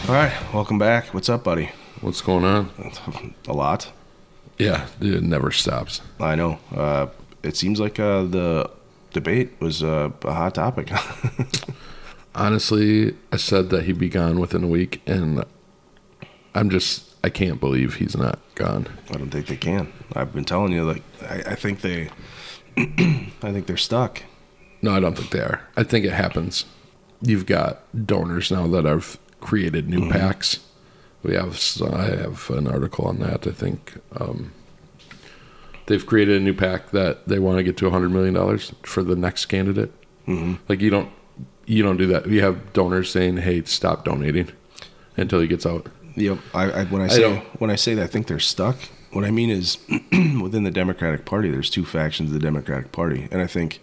All right, welcome back. What's up, buddy? What's going on? A lot. Yeah, dude, it never stops. I know. It seems like the debate was a hot topic. Honestly, I said that he'd be gone within a week, and I can't believe he's not gone. I don't think they can. I've been telling you, like, I think I think they're stuck. No, I don't think they are. I think it happens. You've got donors now that have created new PACs. I have an article on that. I think they've created a new PAC that they want to get to $100 million for the next candidate. Mm-hmm. Like you don't do that. You have donors saying, "Hey, stop donating until he gets out." Yep. When I say that I think they're stuck, what I mean is within the Democratic Party, there's two factions of the Democratic Party, and I think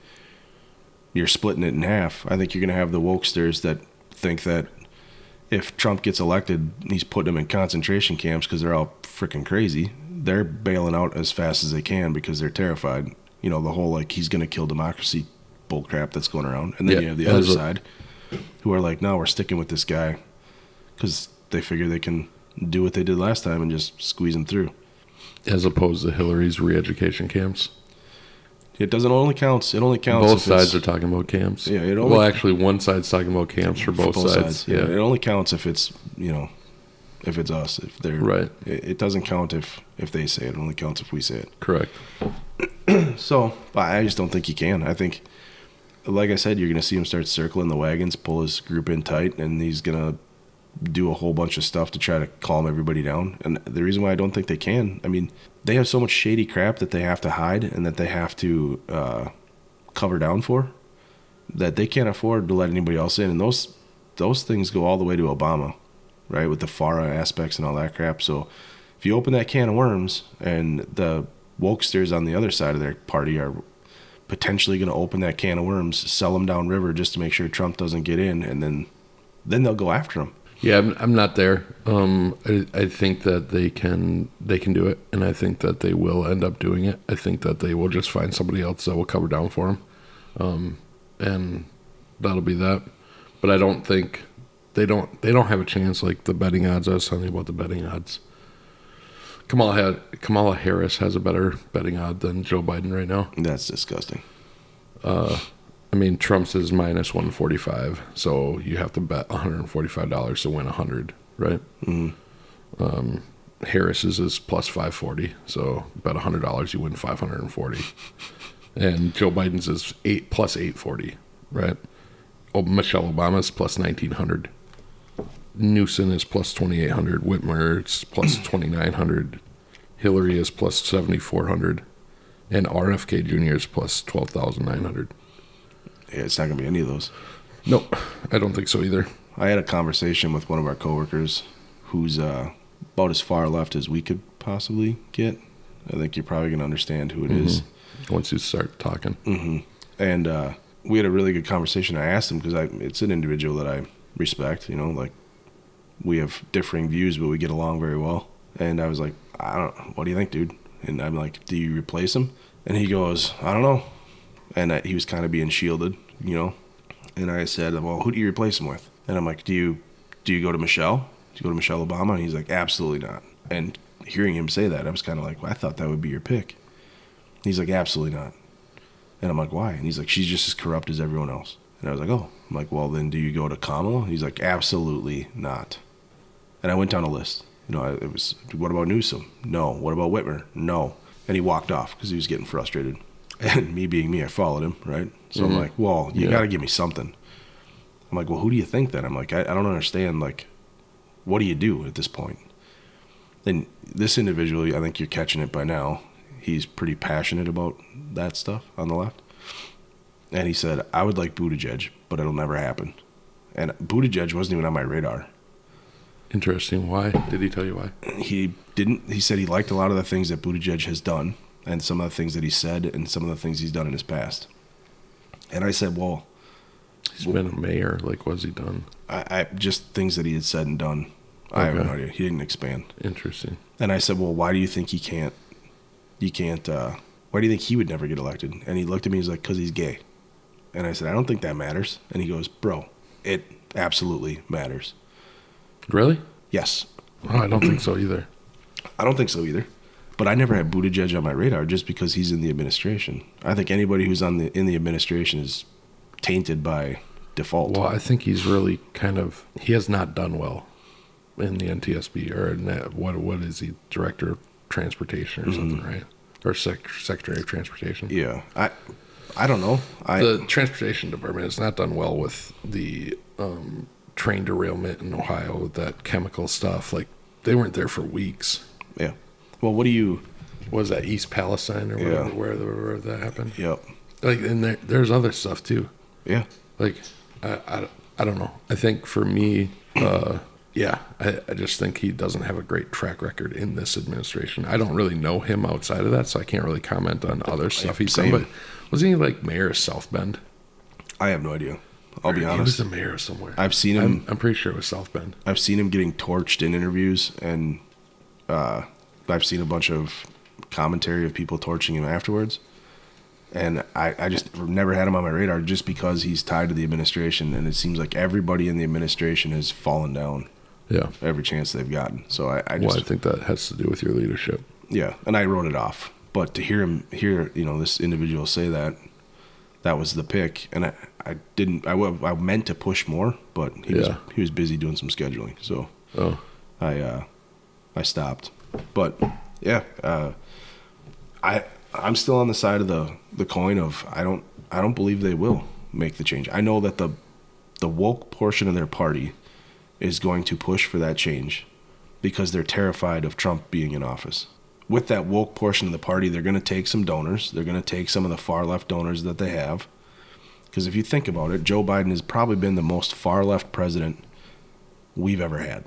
you're splitting it in half. I think you're going to have the wokesters that think that if Trump gets elected, he's putting them in concentration camps because they're all freaking crazy. They're bailing out as fast as they can because they're terrified. You know, the whole, like, he's going to kill democracy bullcrap that's going around. And then you have the other side who are like, no, we're sticking with this guy because they figure they can do what they did last time and just squeeze him through. As opposed to Hillary's re-education camps. It only counts. Both sides are talking about camps. Yeah. Actually, one side's talking about camps for both sides. Yeah. It only counts if it's, if it's us. If they're right. It doesn't count if they say it. It only counts if we say it. Correct. So I just don't think he can. I think, like I said, you're going to see him start circling the wagons, pull his group in tight, and he's going to do a whole bunch of stuff to try to calm everybody down. And the reason why I don't think they can, I mean, they have so much shady crap that they have to hide and that they have to cover down for that they can't afford to let anybody else in. And those things go all the way to Obama, right, with the FARA aspects and all that crap. So if you open that can of worms and the wokesters on the other side of their party are potentially going to open that can of worms, sell them downriver just to make sure Trump doesn't get in, and then they'll go after him. Yeah, I'm not there. I think that they can do it, and I think that they will end up doing it. I think that they will just find somebody else that will cover down for them, and that'll be that. But I don't think they don't have a chance. Like the betting odds, I was telling you about the betting odds. Kamala Harris has a better betting odd than Joe Biden right now. That's disgusting. I mean, Trump's is minus 145, so you have to bet $145 to win 100, right? Mm. Harris's is plus 540, so bet $100 you win 540, and Joe Biden's is plus 840, right? Michelle Obama's plus 1900, Newsom is plus 2800, Whitmer is plus 2900, Hillary is plus 7400, and RFK Jr. is plus 12,900. Yeah, it's not going to be any of those. No, I don't think so either. I had a conversation with one of our coworkers who's about as far left as we could possibly get. I think you're probably going to understand who it is once you start talking. Mm-hmm. And we had a really good conversation. I asked him because it's an individual that I respect. You know, like we have differing views, but we get along very well. And I was like, what do you think, dude? And I'm like, do you replace him? And he goes, I don't know. And he was kind of being shielded, you know. And I said, well, who do you replace him with? And I'm like, do you go to Michelle? Do you go to Michelle Obama? And he's like, absolutely not. And hearing him say that, I was kind of like, well, I thought that would be your pick. He's like, absolutely not. And I'm like, why? And he's like, she's just as corrupt as everyone else. And I was like, oh. I'm like, well, then do you go to Kamala? And he's like, absolutely not. And I went down a list. You know, it was, what about Newsom? No. What about Whitmer? No. And he walked off because he was getting frustrated. And me being me, I followed him, right? So I'm like, well, you got to give me something. I'm like, well, who do you think then? I'm like, I don't understand, like, what do you do at this point? Then this individual, I think you're catching it by now. He's pretty passionate about that stuff on the left. And he said, I would like Buttigieg, but it'll never happen. And Buttigieg wasn't even on my radar. Interesting. Why? Did he tell you why? He didn't. He said he liked a lot of the things that Buttigieg has done and some of the things that he said and some of the things he's done in his past. And I said, well... He's been a mayor. Like, what's he done? I just things that he had said and done. Okay. I have no idea. He didn't expand. Interesting. And I said, well, why do you think why do you think he would never get elected? And he looked at me, he's like, because he's gay. And I said, I don't think that matters. And he goes, bro, it absolutely matters. Really? Yes. Oh, I don't think so either. I don't think so either. But I never had Buttigieg on my radar just because he's in the administration. I think anybody who's in the administration is tainted by default. Well, I think he's really he has not done well in the NTSB or in that, what is he, Director of Transportation or something, right? Or Secretary of Transportation. Yeah. I don't know. The Transportation Department has not done well with the train derailment in Ohio with that chemical stuff. Like, they weren't there for weeks. Yeah. Well, what do you... Was that East Palestine or Yeah. where that happened? Yep. Like, and there's other stuff too. Yeah. Like, I don't know. I think for me, yeah, I just think he doesn't have a great track record in this administration. I don't really know him outside of that, so I can't really comment on other stuff he's done. Same. But wasn't he like mayor of South Bend? I have no idea. I'll be He was honest. the mayor of somewhere. I've seen him. I'm pretty sure it was South Bend. I've seen him getting torched in interviews, and I've seen a bunch of commentary of people torching him afterwards. And I just never had him on my radar just because he's tied to the administration, and it seems like everybody in the administration has fallen down Yeah. every chance they've gotten. So I Well, just I think that has to do with your leadership. yeah, and I wrote it off. But to hear this individual say that was the pick, and I didn't. I meant to push more, but he was busy doing some scheduling, so Oh, I stopped. But yeah, I'm still on the side of the coin of I don't believe they will make the change. I know that the woke portion of their party is going to push for that change because they're terrified of Trump being in office. With that woke portion of the party, they're going to take some donors. They're going to take some of the far left donors that they have. Because if you think about it, Joe Biden has probably been the most far left president we've ever had.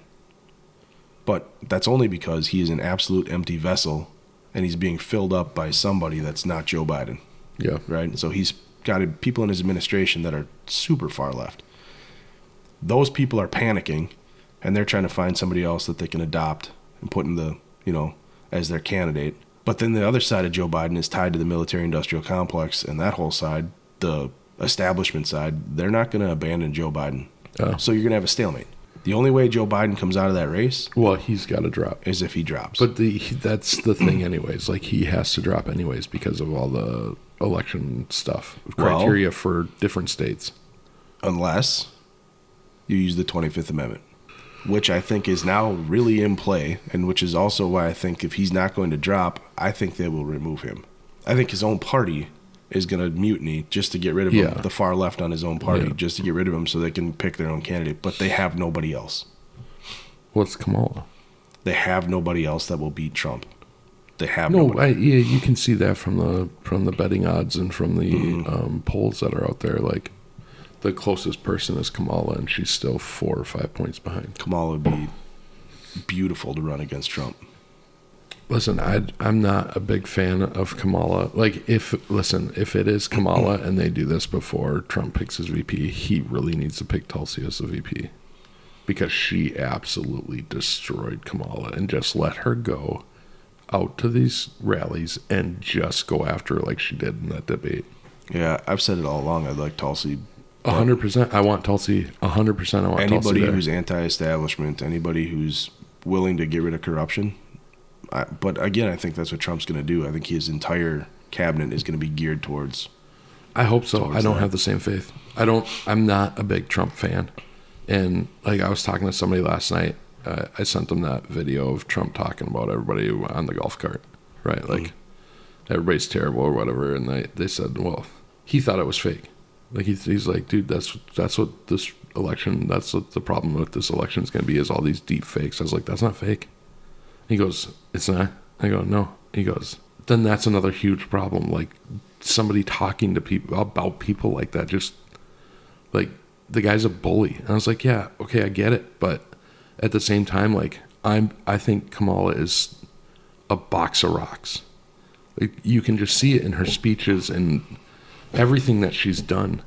But that's only because he is an absolute empty vessel and he's being filled up by somebody that's not Joe Biden, yeah. right? So he's got people in his administration that are super far left. Those people are panicking and they're trying to find somebody else that they can adopt and put in as their candidate. But then the other side of Joe Biden is tied to the military-industrial complex, and that whole side, the establishment side, they're not going to abandon Joe Biden. Oh. So you're going to have a stalemate. The only way Joe Biden comes out of that race Well, he's got to drop. is if he drops. But that's the thing anyways. Like, he has to drop anyways because of all the election stuff. Criteria for different states. Unless you use the 25th Amendment, which I think is now really in play, and which is also why I think if he's not going to drop, I think they will remove him. I think his own party is going to mutiny just to get rid of him, the far left on his own party, just to get rid of him so they can pick their own candidate. But they have nobody else. What's Kamala? They have nobody else that will beat Trump. They have No, nobody. you can see that from the betting odds and from the polls that are out there. Like, the closest person is Kamala, and she's still 4 or 5 points behind. Kamala would be beautiful to run against Trump. Listen, I'm not a big fan of Kamala. Like, if it is Kamala and they do this before Trump picks his VP, he really needs to pick Tulsi as the VP. Because she absolutely destroyed Kamala, and just let her go out to these rallies and just go after her like she did in that debate. Yeah, I've said it all along. I'd like Tulsi. 100%. I want Tulsi. 100%. I want Tulsi Anybody there. who's anti-establishment, anybody who's willing to get rid of corruption. But again, I think that's what Trump's going to do. I think his entire cabinet is going to be geared towards. I hope so. I don't that. have the same faith. I'm not a big Trump fan. And like, I was talking to somebody last night. I sent them that video of Trump talking about everybody on the golf cart, right? Like, everybody's terrible or whatever. And they said, well, he thought it was fake. Like, he's like, dude, that's what this election, that's what the problem with this election is going to be, is all these deep fakes. I was like, that's not fake. He goes, it's not. I go, no. He goes, then that's another huge problem. Like, somebody talking to people about people like that, just like, the guy's a bully. And I was like, yeah, okay, I get it. But at the same time, like, I think Kamala is a box of rocks. Like, you can just see it in her speeches and everything that she's done.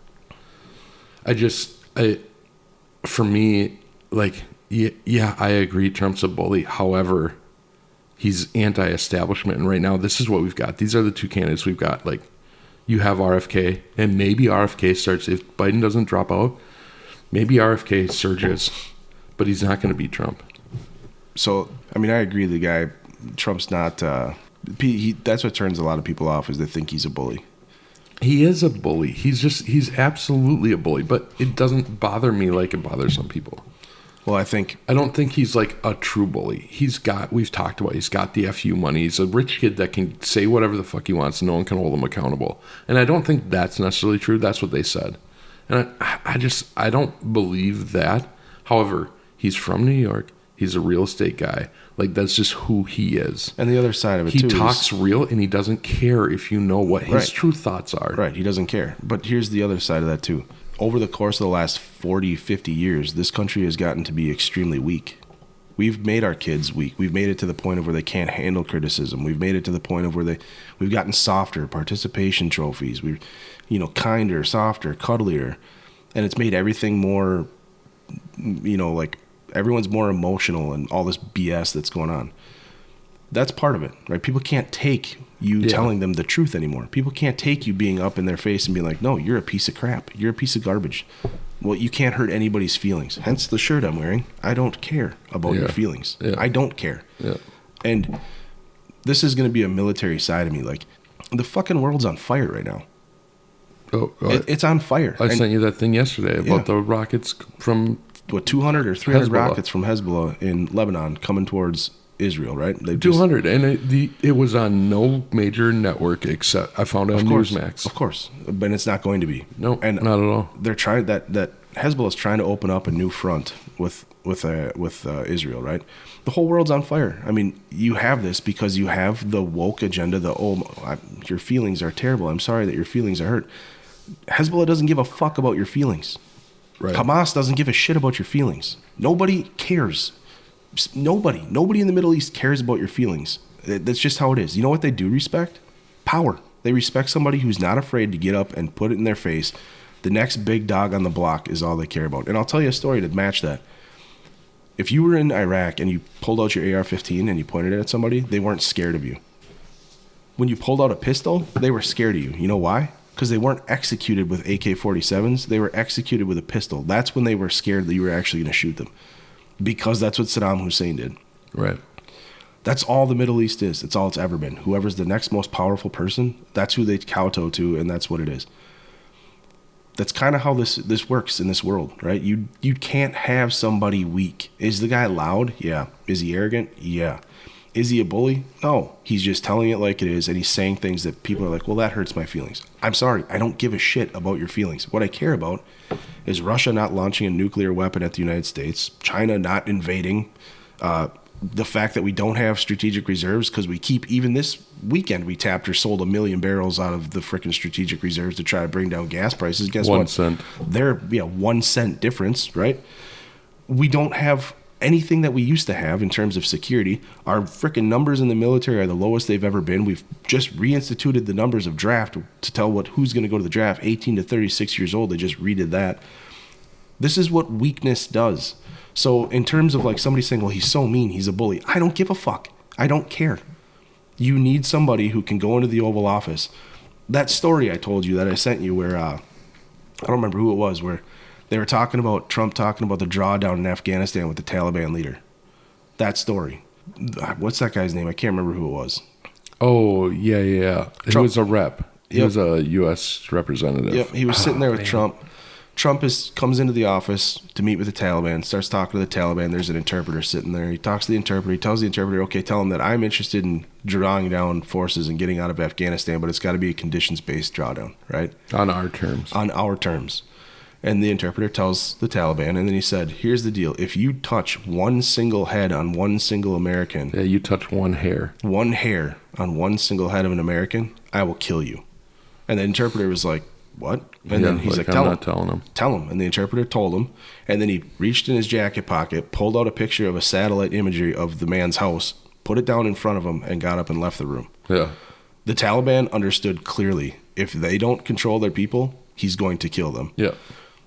For me, like, yeah, I agree Trump's a bully. However, he's anti-establishment. And right now, this is what we've got. These are the two candidates we've got. Like, you have RFK, and maybe RFK starts, if Biden doesn't drop out, maybe RFK surges but he's not going to beat Trump. So, I mean, I agree. The guy, Trump's not. That's what turns a lot of people off is they think he's a bully. He is a bully. He's absolutely a bully, but it doesn't bother me like it bothers some people. Well, I don't think he's like a true bully. We've talked about, he's got the FU money. He's a rich kid that can say whatever the fuck he wants and no one can hold him accountable. And I don't think that's necessarily true. That's what they said. And I don't believe that. However, he's from New York. He's a real estate guy. Like, that's just who he is. And the other side of it, he too, talks real, and he doesn't care if you know what his true thoughts are. Right, he doesn't care. But here's the other side of that, too. Over the course of the last 40, 50 years, this country has gotten to be extremely weak. We've made our kids weak. We've made it to the point of where they can't handle criticism. We've made it to the point of where we've gotten softer, participation trophies. We're, kinder, softer, cuddlier. And it's made everything more, like everyone's more emotional and all this BS that's going on. That's part of it, right? People can't take you telling them the truth anymore. People can't take you being up in their face and being like, no, you're a piece of crap. You're a piece of garbage. Well, you can't hurt anybody's feelings. Hence the shirt I'm wearing. I don't care about your feelings. Yeah. I don't care. Yeah. And this is going to be a military side of me. Like, the fucking world's on fire right now. It's on fire. I sent you that thing yesterday about the rockets from 200 or 300 Hezbollah. Rockets from Hezbollah in Lebanon coming towards Israel, right? 200, and it was on no major network except I found it on Newsmax. Of course, but it's not going to be. No, and not at all. They're trying that Hezbollah is trying to open up a new front with Israel, right? The whole world's on fire. I mean, you have this because you have the woke agenda. Your feelings are terrible. I'm sorry that your feelings are hurt. Hezbollah doesn't give a fuck about your feelings. Right. Hamas doesn't give a shit about your feelings. Nobody cares. Nobody in the Middle East cares about your feelings. That's just how it is. You know what they do respect? Power. They respect somebody who's not afraid to get up and put it in their face. The next big dog on the block is all they care about. And I'll tell you a story to match that. If you were in Iraq and you pulled out your AR-15 and you pointed it at somebody, they weren't scared of you. When you pulled out a pistol, they were scared of you. You know why? Because they weren't executed with AK-47s. They were executed with a pistol. That's when they were scared that you were actually going to shoot them. Because that's what Saddam Hussein did. Right. That's all the Middle East is. It's all it's ever been. Whoever's the next most powerful person, that's who they kowtow to, and that's what it is. That's kind of how this works in this world, right? You can't have somebody weak. Is the guy loud? Yeah. Is he arrogant? Yeah. Is he a bully? No. He's just telling it like it is, and he's saying things that people are like, well, that hurts my feelings. I'm sorry. I don't give a shit about your feelings. What I care about is Russia not launching a nuclear weapon at the United States, China not invading, the fact that we don't have strategic reserves because we keep, even this weekend, we tapped or sold 1 million barrels out of the freaking strategic reserves to try to bring down gas prices. Guess what? 1 cent. They're 1 cent difference, right? We don't have anything that we used to have in terms of security. Our freaking numbers in the military are the lowest they've ever been. We've just reinstituted the numbers of draft to tell who's going to go to the draft. 18 to 36 years old, they just redid that. This is what weakness does. So in terms of like somebody saying, well, he's so mean, he's a bully. I don't give a fuck. I don't care. You need somebody who can go into the Oval Office. That story I told you that I sent you where, I don't remember who it was, where they were talking about Trump talking about the drawdown in Afghanistan with the Taliban leader. That story. What's that guy's name? I can't remember who it was. Oh, yeah. He was a rep. He was a U.S. representative. Yep, he was sitting there with Trump. Trump comes into the office to meet with the Taliban, starts talking to the Taliban. There's an interpreter sitting there. He talks to the interpreter. He tells the interpreter, okay, tell him that I'm interested in drawing down forces and getting out of Afghanistan, but it's got to be a conditions-based drawdown, right? On our terms. On our terms. And the interpreter tells the Taliban, and then he said, here's the deal. If you touch one single head on one single American. Yeah, you touch one hair. One hair on one single head of an American, I will kill you. And the interpreter was like, what? And then he's like, I'm not telling him. Tell him. And the interpreter told him. And then he reached in his jacket pocket, pulled out a picture of a satellite imagery of the man's house, put it down in front of him, and got up and left the room. Yeah. The Taliban understood clearly, if they don't control their people, he's going to kill them. Yeah.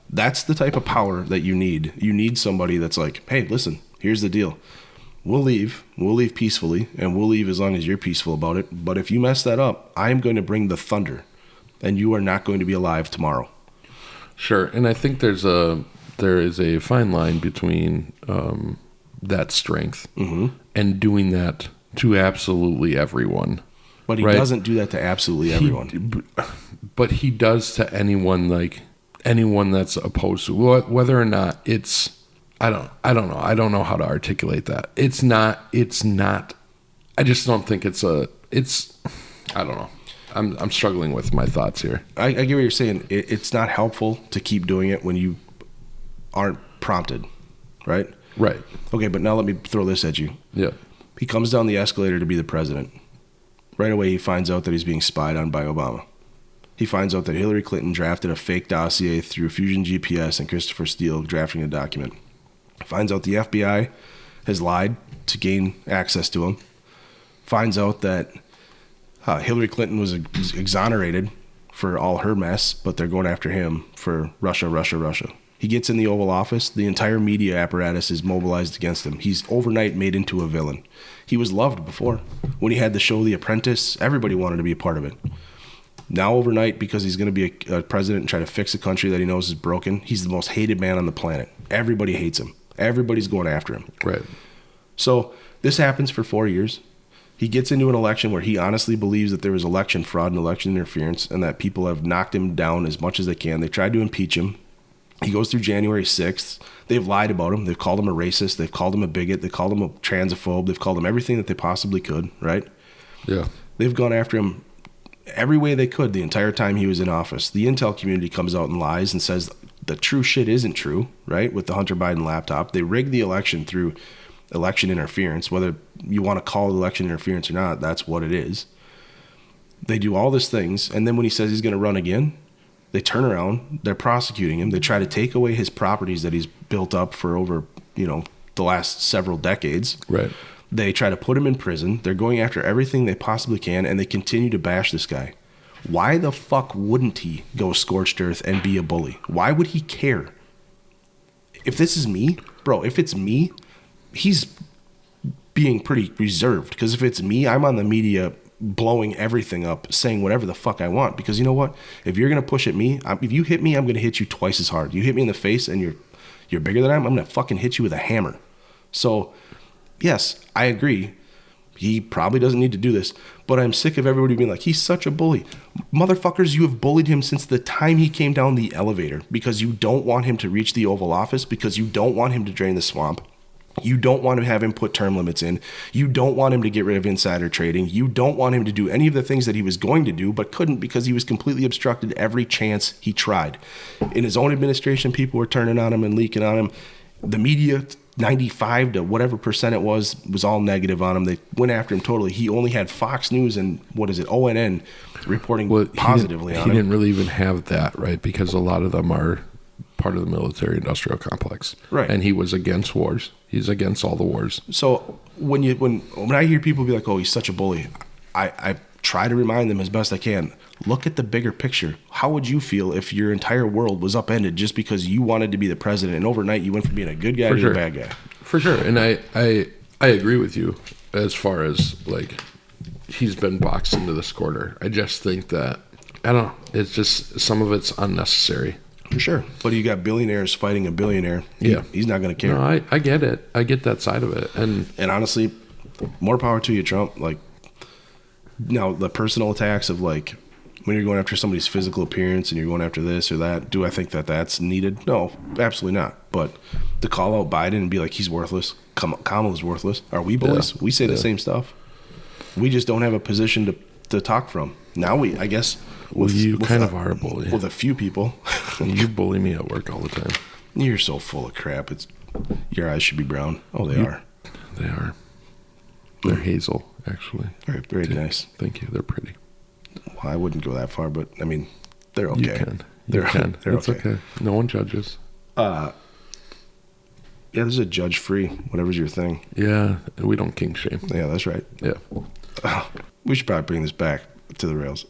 That's the type of power that you need. You need somebody that's like, hey, listen, here's the deal. We'll leave peacefully, and we'll leave as long as you're peaceful about it. But if you mess that up, I'm going to bring the thunder. And you are not going to be alive tomorrow. Sure. And I think there's there is a fine line between that strength and doing that to absolutely everyone. But he right? doesn't do that to absolutely everyone. But he does to anyone, like anyone that's opposed to whether or not it's. I don't know. I don't know how to articulate that. It's not. I just don't think it's. I don't know. I'm struggling with my thoughts here. I get what you're saying. It's not helpful to keep doing it when you aren't prompted, right? Right. Okay, but now let me throw this at you. Yeah. He comes down the escalator to be the president. Right away, he finds out that he's being spied on by Obama. He finds out that Hillary Clinton drafted a fake dossier through Fusion GPS and Christopher Steele drafting a document. Finds out the FBI has lied to gain access to him. Finds out that Hillary Clinton was exonerated for all her mess, but they're going after him for Russia. He gets in the Oval Office. The entire media apparatus is mobilized against him. He's overnight made into a villain. He was loved before. When he had the show The Apprentice, everybody wanted to be a part of it. Now overnight, because he's going to be a president and try to fix a country that he knows is broken, he's the most hated man on the planet. Everybody hates him. Everybody's going after him. Right. So this happens for 4 years. He gets into an election where he honestly believes that there was election fraud and election interference and that people have knocked him down as much as they can. They tried to impeach him. He goes through January 6th. They've lied about him. They've called him a racist. They've called him a bigot. They called him a transphobe. They've called him everything that they possibly could, right? Yeah. They've gone after him every way they could the entire time he was in office. The intel community comes out and lies and says the true shit isn't true, right? With the Hunter Biden laptop. They rigged the election through election interference. Whether you want to call it election interference or not, that's what it is. They do all these things, and then when he says he's going to run again, they turn around, they're prosecuting him. They try to take away his properties that he's built up for over, the last several decades. Right. They try to put him in prison. They're going after everything they possibly can, and they continue to bash this guy. Why the fuck wouldn't he go scorched earth and be a bully? Why would he care? If this is me, bro, if it's me, he's being pretty reserved. Because if it's me, I'm on the media blowing everything up, saying whatever the fuck I want. Because you know what? If you're going to push at me, if you hit me, I'm going to hit you twice as hard. You hit me in the face and you're bigger than I'm going to fucking hit you with a hammer. So, yes, I agree. He probably doesn't need to do this. But I'm sick of everybody being like, he's such a bully. Motherfuckers, you have bullied him since the time he came down the elevator because you don't want him to reach the Oval Office, because you don't want him to drain the swamp. You don't want to have him put term limits in. You don't want him to get rid of insider trading. You don't want him to do any of the things that he was going to do but couldn't because he was completely obstructed every chance he tried. In his own administration, people were turning on him and leaking on him. The media, 95 to whatever percent it was all negative on him. They went after him totally. He only had Fox News and, ONN reporting positively on him. He didn't really even have that, right? Because a lot of them are part of the military-industrial complex. Right. And he was against wars. He's against all the wars. So when I hear people be like, oh, he's such a bully, I try to remind them as best I can, look at the bigger picture. How would you feel if your entire world was upended just because you wanted to be the president and overnight you went from being a good guy to a bad guy? For sure. And I agree with you as far as, like, he's been boxed into this corner. I just think that, I don't know, it's just, some of it's unnecessary. For sure. But you got billionaires fighting a billionaire. He's not going to care. No, I get it. I get that side of it. And honestly, more power to you, Trump. Like, now, the personal attacks of, like, when you're going after somebody's physical appearance and you're going after this or that, do I think that that's needed? No, absolutely not. But to call out Biden and be like, he's worthless, Kamala's worthless. Are we bullies? We say the same stuff. We just don't have a position to talk from. Now I guess... you kind of are a bully. With a few people. You bully me at work all the time. You're so full of crap. Your eyes should be brown. Oh, they are. They are. They're hazel, actually. Very, very nice. Thank you. They're pretty. Well, I wouldn't go that far, but I mean, they're okay. You can. They're it's okay. No one judges. Yeah, there's a judge-free. Whatever's your thing. Yeah, we don't kink shame. Yeah, that's right. Yeah. We should probably bring this back to the rails.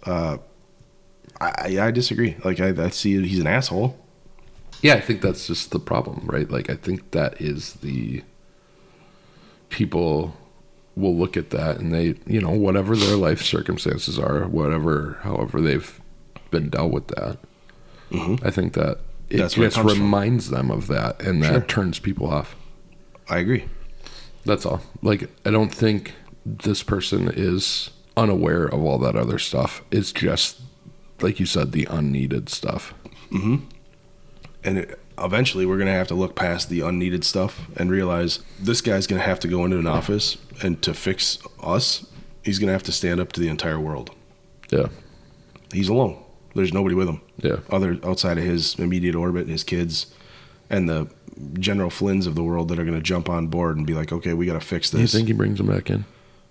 I disagree. Like, I see he's an asshole. Yeah, I think that's just the problem, right? Like, I think that is the... People will look at that and they, whatever their life circumstances are, however they've been dealt with that. Mm-hmm. I think that it That's where it just comes from. reminds them of that, and that Sure. turns people off. I agree. That's all. Like, I don't think this person is unaware of all that other stuff. It's just, like you said, the unneeded stuff. And eventually we're going to have to look past the unneeded stuff and realize this guy's going to have to go into an office, and to fix us, he's going to have to stand up to the entire world. Yeah. He's alone. There's nobody with him. Yeah. Outside of his immediate orbit, his kids, and the General Flynns of the world that are going to jump on board and be like, okay, we got to fix Do you this. think he brings them back in?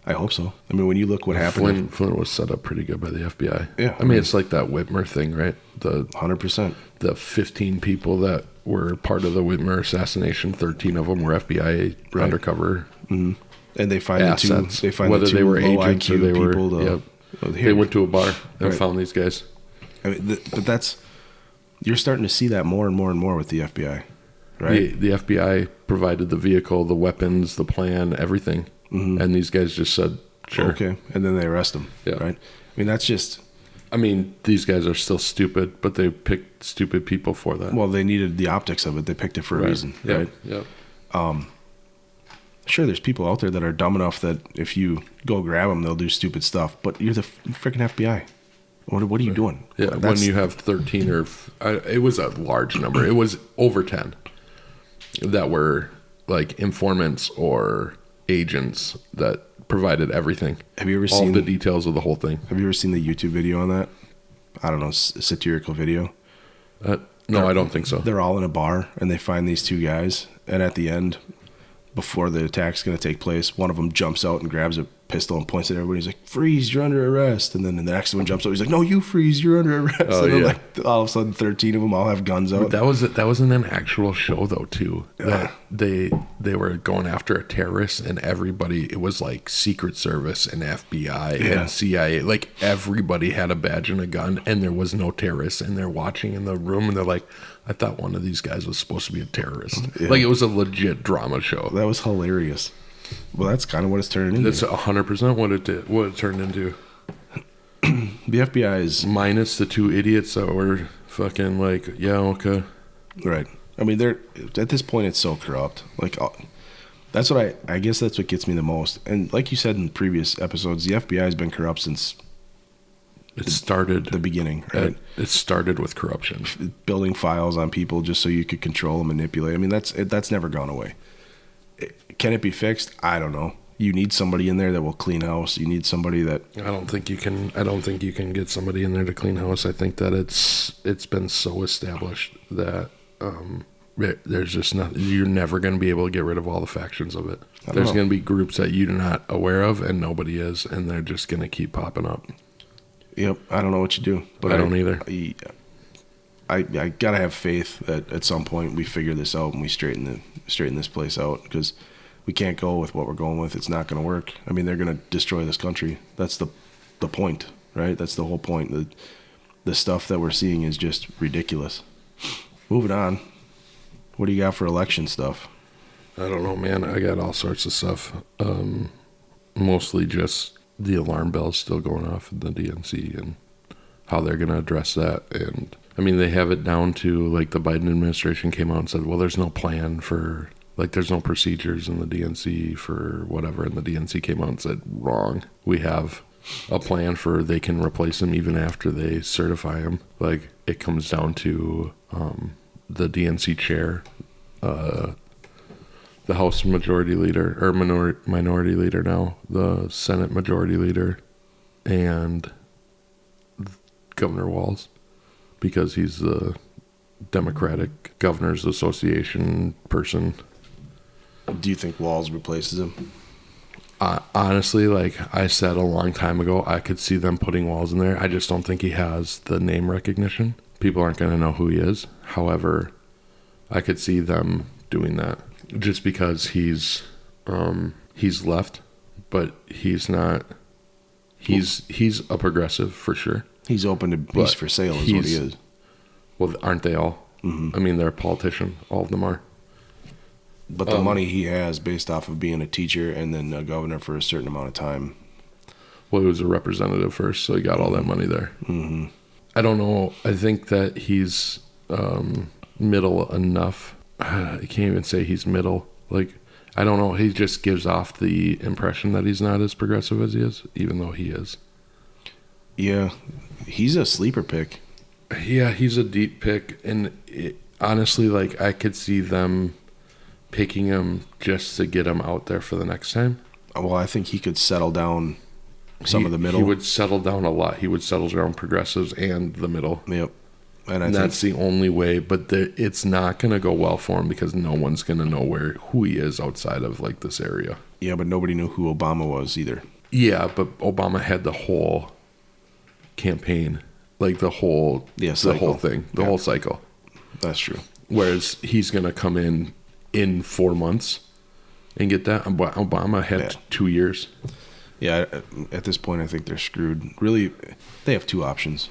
I hope so. I mean, when you look what happened, Flynn was set up pretty good by the FBI. Yeah, I mean, it's like that Whitmer thing, right? 100%. The 15 people that were part of the Whitmer assassination, 13 of them were FBI Right. undercover And they find assets. the two, they find Whether the two they were low agents IQ or they were, people to, yep. here. They went to a bar and Right. found these guys. I mean, but that's, you're starting to see that more and more and more with the FBI, right? The FBI provided the vehicle, the weapons, the plan, everything. And these guys just said, sure. Okay, and then they arrest them, Yeah. right? I mean, that's just, I mean, these guys are still stupid, but they picked stupid people for that. well, they needed the optics of it. They picked it for a reason, Yeah. right? Yeah. Sure, there's people out there that are dumb enough that if you go grab them, they'll do stupid stuff. But you're the freaking FBI. What are you doing? Yeah, when That's- you have 13 or it was a large number. It was over 10 that were like informants or agents that provided everything. Have you ever all seen the details of the whole thing? Have you ever seen the YouTube video on that? I don't know, satirical video. No, I don't think so. They're all in a bar and they find these two guys, and at the end, before the attack's going to take place, one of them jumps out and grabs a pistol and points at everybody. He's like, "Freeze, you're under arrest." And then the next one jumps out. He's like, "No, you freeze, you're under arrest." Oh, and then yeah. like all of a sudden, 13 of them all have guns out. That was in an actual show though too. That they were going after a terrorist, and everybody, it was like Secret Service and FBI Yeah. and CIA, like everybody had a badge and a gun, and there was no terrorists, and they're watching in the room, and they're like, I thought one of these guys was supposed to be a terrorist. Yeah. Like it was a legit drama show. That was hilarious. Well, that's kind of what it's turning into. That's 100% what it did. What it turned into. The FBI is Minus the two idiots that were fucking like, yeah, okay. right. I mean, they're at this point, it's so corrupt. Like, that's what I guess that's what gets me the most. And like you said in previous episodes, the FBI has been corrupt since It started the beginning, right? It started with corruption. Building files on people just so you could control and manipulate. I mean, that's never gone away. Can it be fixed? I don't know. You need somebody in there that will clean house. You need somebody that, I don't think you can get somebody in there to clean house. I think that it's been so established that there's just nothing. You're never going to be able to get rid of all the factions of it. don't There's know. going to be groups that you're not aware of, and nobody is, and they're just going to keep popping up. yep, I don't know what you do. But I don't either. I gotta have faith that at some point we figure this out and we straighten this place out, because we can't go with what we're going with. It's not going to work. I mean, they're going to destroy this country. That's the point, right? That's the whole point. The stuff that we're seeing is just ridiculous. Moving on. What do you got for election stuff? I don't know, man. I got all sorts of stuff. Mostly just the alarm bells still going off in the DNC and how they're going to address that. And I mean, they have it down to like the Biden administration came out and said, well, there's no plan for, like, there's no procedures in the DNC for whatever. And the DNC came out and said, wrong. We have a plan for they can replace them even after they certify them. Like, it comes down to the DNC chair, the House Majority Leader, or Minority Leader now, the Senate Majority Leader, and Governor Walz, because he's the Democratic Governors Association person. Do you think Walz replaces him? Honestly, like I said a long time ago, I could see them putting Walz in there. I just don't think he has the name recognition. People aren't going to know who he is. However, I could see them doing that just because he's left, but he's not. He's a progressive for sure. He's open to beast for sale is what he is. Well, aren't they all? I mean, they're a politician. All of them are. But the money he has based off of being a teacher and then a governor for a certain amount of time. Well, he was a representative first, so he got all that money there. Mm-hmm. I don't know. I think that he's middle enough. I can't even say he's middle. Like, I don't know. He just gives off the impression that he's not as progressive as he is, even though he is. Yeah, he's a sleeper pick. Yeah, he's a deep pick. And honestly, like, I could see them picking him just to get him out there for the next time. Well, I think he could settle down some of the middle. He would settle down a lot. He would settle down progressives and the middle. Yep. And And that's the only way, but it's not going to go well for him because no one's going to know who he is outside of like this area. Yeah, but nobody knew who Obama was either. Yeah, but Obama had the whole campaign, like the whole cycle. whole cycle. That's true. Whereas he's going to come in 4 months and get that. Obama had 2 years. Yeah, at this point, I think they're screwed. Really, they have two options.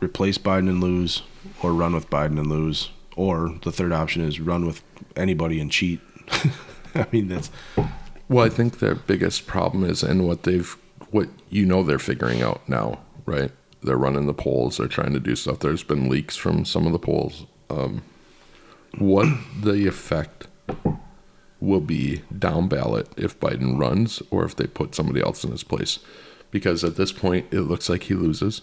Replace Biden and lose, or run with Biden and lose. Or the third option is run with anybody and cheat. I mean, that's... Well, I think their biggest problem is, and what they're figuring out now, right? They're running the polls. They're trying to do stuff. There's been leaks from some of the polls. What the effect will be down ballot if Biden runs or if they put somebody else in his place. Because at this point, it looks like he loses.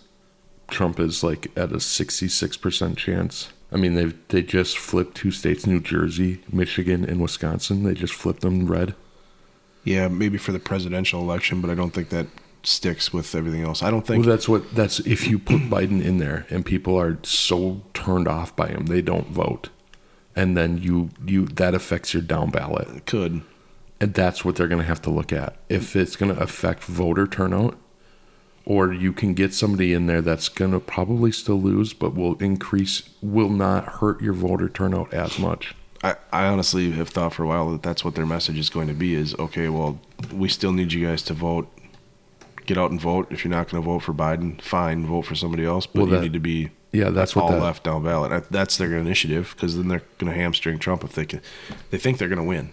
Trump is like at a 66% chance. I mean, they just flipped 2 states, New Jersey, Michigan, and Wisconsin. They just flipped them red. Yeah, maybe for the presidential election, but I don't think that sticks with everything else. I don't think... Well, that's if you put Biden in there and people are so turned off by him, they don't vote. And then you that affects your down ballot. It could. And that's what they're going to have to look at. If it's going to affect voter turnout, or you can get somebody in there that's going to probably still lose, but will not hurt your voter turnout as much. I honestly have thought for a while that that's what their message is going to be is, okay, well, we still need you guys to vote. Get out and vote. If you're not going to vote for Biden, fine, vote for somebody else, but you need to be that's all left down ballot. That's their initiative, because then they're going to hamstring Trump if they think they're going to win.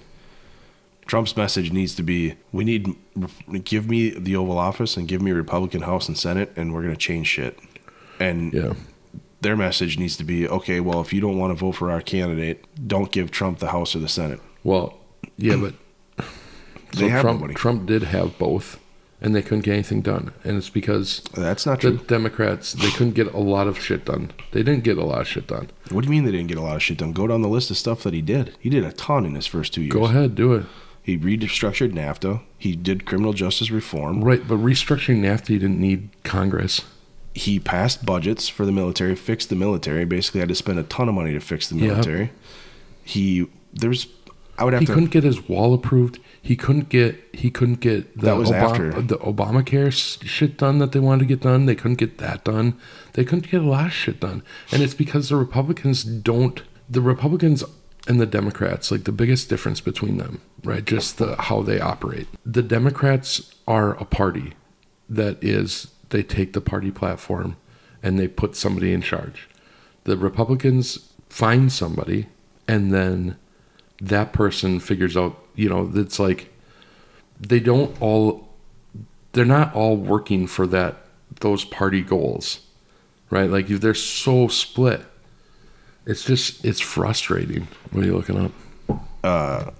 Trump's message needs to be, give me the Oval Office and give me a Republican House and Senate, and we're going to change shit. And their message needs to be, okay, well, if you don't want to vote for our candidate, don't give Trump the House or the Senate. Well, yeah, but Trump did have both, and they couldn't get anything done. And it's because that's not true. The Democrats, they couldn't get a lot of shit done. They didn't get a lot of shit done. What do you mean they didn't get a lot of shit done? Go down the list of stuff that he did. He did a ton in his first 2 years. Go ahead, do it. He restructured NAFTA. He did criminal justice reform. Right, but restructuring NAFTA, you didn't need Congress. He passed budgets for the military, fixed the military, basically had to spend a ton of money to fix the military. He couldn't get his wall approved. He couldn't get the Obamacare shit done that they wanted to get done. They couldn't get that done. They couldn't get a lot of shit done. And it's because the Republicans and the Democrats, like the biggest difference between them, right? Just how they operate. The Democrats are a party that is, they take the party platform and they put somebody in charge. The Republicans find somebody and then that person figures out, it's like they're not all working for those party goals, right? Like they're so split. It's frustrating. What are you looking up?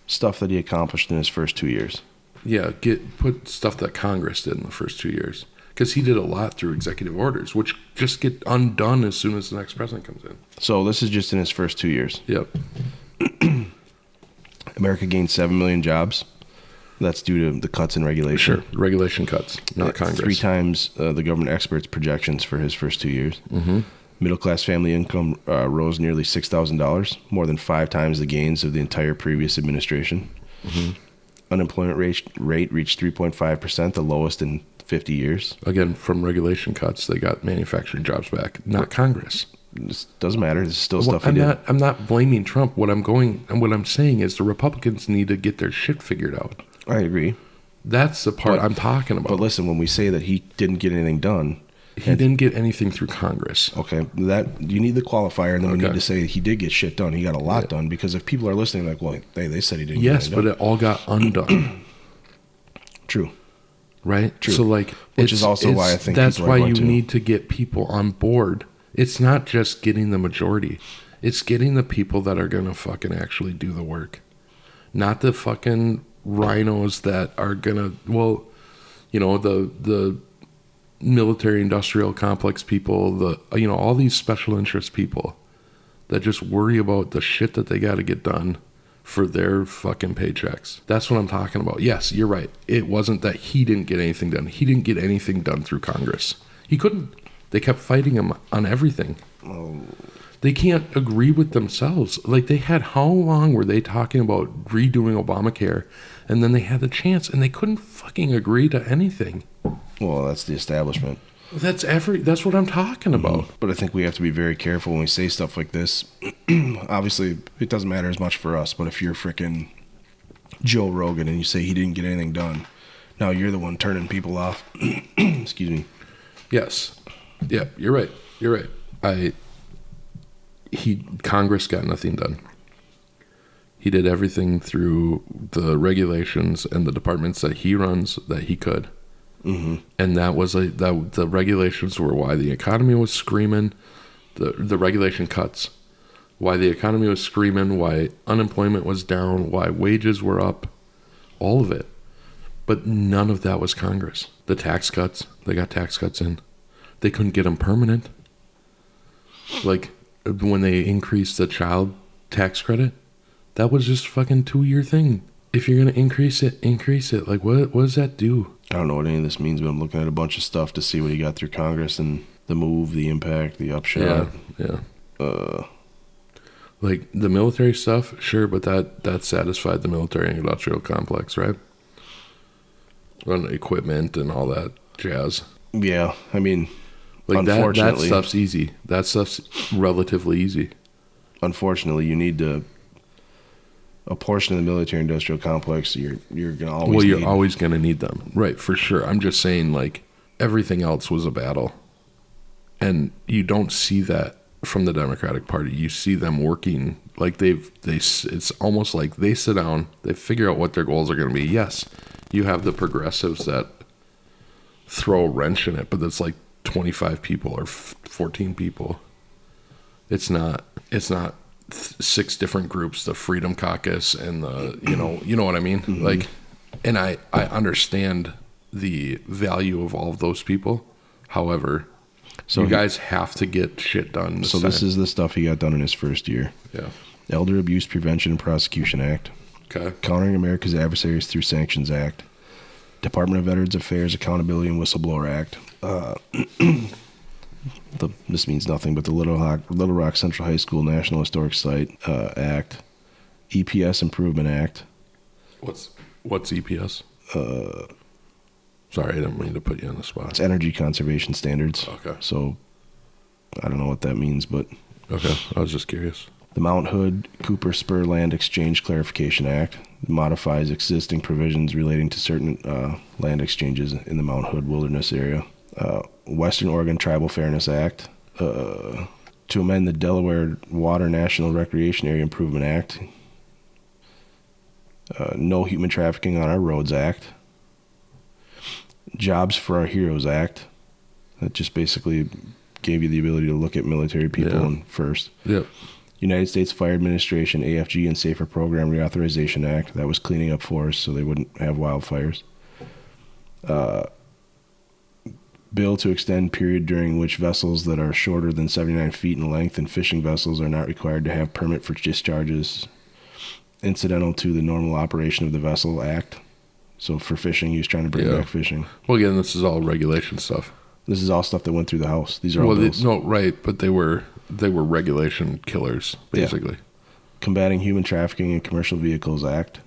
Stuff that he accomplished in his first 2 years. Yeah, put stuff that Congress did in the first 2 years. Because he did a lot through executive orders, which just get undone as soon as the next president comes in. So this is just in his first 2 years. Yep. America gained 7 million jobs. That's due to the cuts in regulation. Sure, regulation cuts, not Congress. 3 times the government experts' projections for his first 2 years. Mm-hmm. Middle-class family income rose nearly $6,000, more than 5 times the gains of the entire previous administration. Mm-hmm. Unemployment rate reached 3.5%, the lowest in 50 years. Again, from regulation cuts, they got manufacturing jobs back, not Congress. This doesn't matter. This is still stuff he did. I'm not blaming Trump. What I'm saying is the Republicans need to get their shit figured out. I agree. That's the part I'm talking about. But listen, when we say that he didn't get anything done, he didn't get anything through Congress. Okay, that you need the qualifier, and then we need to say he did get shit done. He got a lot done, because if people are listening, like, well, they said he didn't. Yes, but it all got undone. True. Right. True. So which is also why I think that's why you need to get people on board It's not just getting the majority. It's getting the people that are going to fucking actually do the work. Not the fucking rhinos that are going to, well, you know, the military industrial complex people, all these special interest people that just worry about the shit that they got to get done for their fucking paychecks. That's what I'm talking about. Yes, you're right. It wasn't that he didn't get anything done. He didn't get anything done through Congress. He couldn't. They kept fighting him on everything. They can't agree with themselves. Like, they had, how long were they talking about redoing Obamacare? And then they had the chance and they couldn't fucking agree to anything. Well, that's the establishment. That's what I'm talking about. But I think we have to be very careful when we say stuff like this. Obviously, it doesn't matter as much for us, but if you're freaking Joe Rogan and you say he didn't get anything done, now you're the one turning people off. Excuse me. Yes. Yeah, you're right. You're right. Congress got nothing done. He did everything through the regulations and the departments that he runs that he could. Mm-hmm. And that was the regulations were why the economy was screaming. The regulation cuts, why the economy was screaming, why unemployment was down, why wages were up, all of it. But none of that was Congress. The tax cuts, they got tax cuts in. They couldn't get them permanent. Like when they increased the child tax credit, that was just a fucking 2-year thing. If you're gonna increase it. Like what does that do? I don't know what any of this means, but I'm looking at a bunch of stuff to see what he got through Congress and the move, the impact, the upshot. Yeah. Like the military stuff, sure, but that satisfied the military and industrial complex, right? On equipment and all that jazz. Yeah, I mean, like unfortunately, that stuff's easy. That stuff's relatively easy. Unfortunately, you need a portion of the military industrial complex. You're gonna always. Well, you're always gonna need them, right? For sure. I'm just saying, like everything else was a battle, and you don't see that from the Democratic Party. You see them working like it's almost like they sit down, they figure out what their goals are going to be. Yes, you have the progressives that throw a wrench in it, but it's like 25 people or 14 people. It's not 6 different groups, the Freedom Caucus and the, you know what I mean? Mm-hmm. Like, and I understand the value of all of those people. However, so you guys have to get shit done. So this is the stuff he got done in his first year. Yeah. Elder Abuse Prevention and Prosecution Act. Okay. Countering America's Adversaries Through Sanctions Act. Department of Veterans Affairs Accountability and Whistleblower Act. This means nothing, but the Little Rock Central High School National Historic Site Act. EPS Improvement Act. What's EPS? Sorry, I didn't mean to put you on the spot. It's Energy Conservation Standards. Okay. So I don't know what that means, but... Okay, I was just curious. The Mount Hood Cooper Spur Land Exchange Clarification Act modifies existing provisions relating to certain land exchanges in the Mount Hood Wilderness area. Western Oregon Tribal Fairness Act. To amend the Delaware Water National Recreation Area Improvement Act. No Human Trafficking on Our Roads Act. Jobs for Our Heroes Act. That just basically gave you the ability to look at military people first. Yep. United States Fire Administration, AFG, and Safer Program Reauthorization Act. That was cleaning up forests so they wouldn't have wildfires. Bill to extend period during which vessels that are shorter than 79 feet in length and fishing vessels are not required to have permit for discharges incidental to the normal operation of the vessel act. So for fishing, he was trying to bring back fishing. Well, again, this is all regulation stuff. This is all stuff that went through the House. These are all bills. But they were regulation killers, basically. Yeah. Combating Human Trafficking in Commercial Vehicles Act,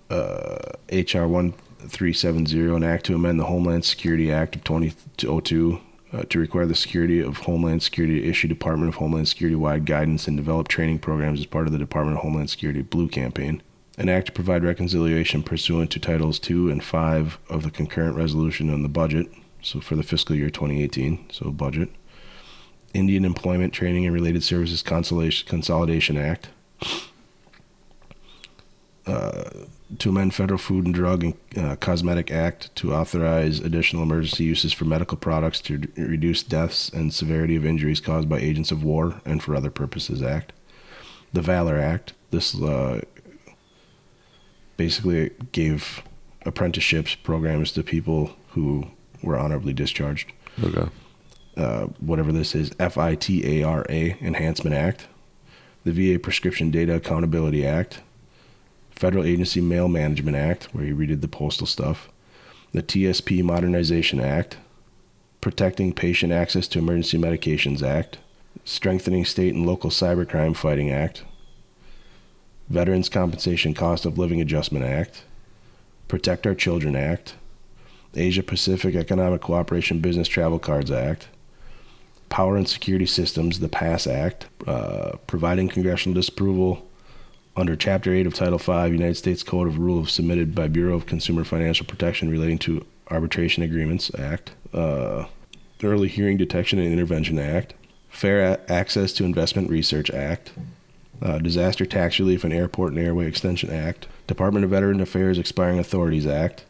H.R. 1370, an act to amend the Homeland Security Act of 2002 to require the Secretary of Homeland Security to issue Department of Homeland Security-wide guidance and develop training programs as part of the Department of Homeland Security Blue Campaign. An act to provide reconciliation pursuant to Titles 2 and 5 of the concurrent resolution on the budget, so for the fiscal year 2018, so budget. Indian Employment Training and Related Services Consolidation Act. to amend Federal Food and Drug and Cosmetic Act to authorize additional emergency uses for medical products to reduce deaths and severity of injuries caused by agents of war and for other purposes Act. The Valor Act. This basically gave apprenticeships programs to people who were honorably discharged. Okay. Whatever this is, FITARA Enhancement Act. The VA Prescription Data Accountability Act. Federal Agency Mail Management Act, where you redid the postal stuff, the TSP Modernization Act, Protecting Patient Access to Emergency Medications Act, Strengthening State and Local Cybercrime Fighting Act, Veterans Compensation Cost of Living Adjustment Act, Protect Our Children Act, Asia Pacific Economic Cooperation Business Travel Cards Act, Power and Security Systems, the PASS Act, providing congressional disapproval under Chapter 8 of Title 5, United States Code of Rules submitted by Bureau of Consumer Financial Protection relating to Arbitration Agreements Act, Early Hearing Detection and Intervention Act, Fair Access to Investment Research Act, Disaster Tax Relief and Airport and Airway Extension Act, Department of Veteran Affairs Expiring Authorities Act,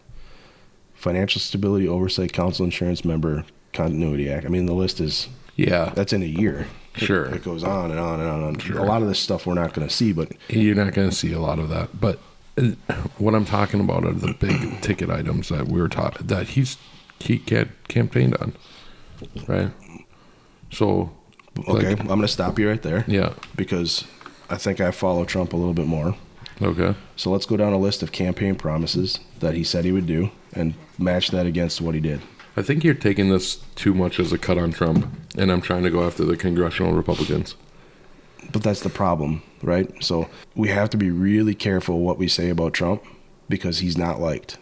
Financial Stability Oversight Council Insurance Member Continuity Act. I mean, the list is, that's in a year. Sure. It goes on and on and on. Sure. A lot of this stuff we're not going to see, but You're not going to see a lot of that. But what I'm talking about are the big ticket items that we were taught that he campaigned on, right? So, okay, I'm going to stop you right there. Yeah. Because I think I follow Trump a little bit more. Okay. So let's go down a list of campaign promises that he said he would do and match that against what he did. I think you're taking this too much as a cut on Trump, and I'm trying to go after the congressional Republicans. But that's the problem, right? So we have to be really careful what we say about Trump because he's not liked.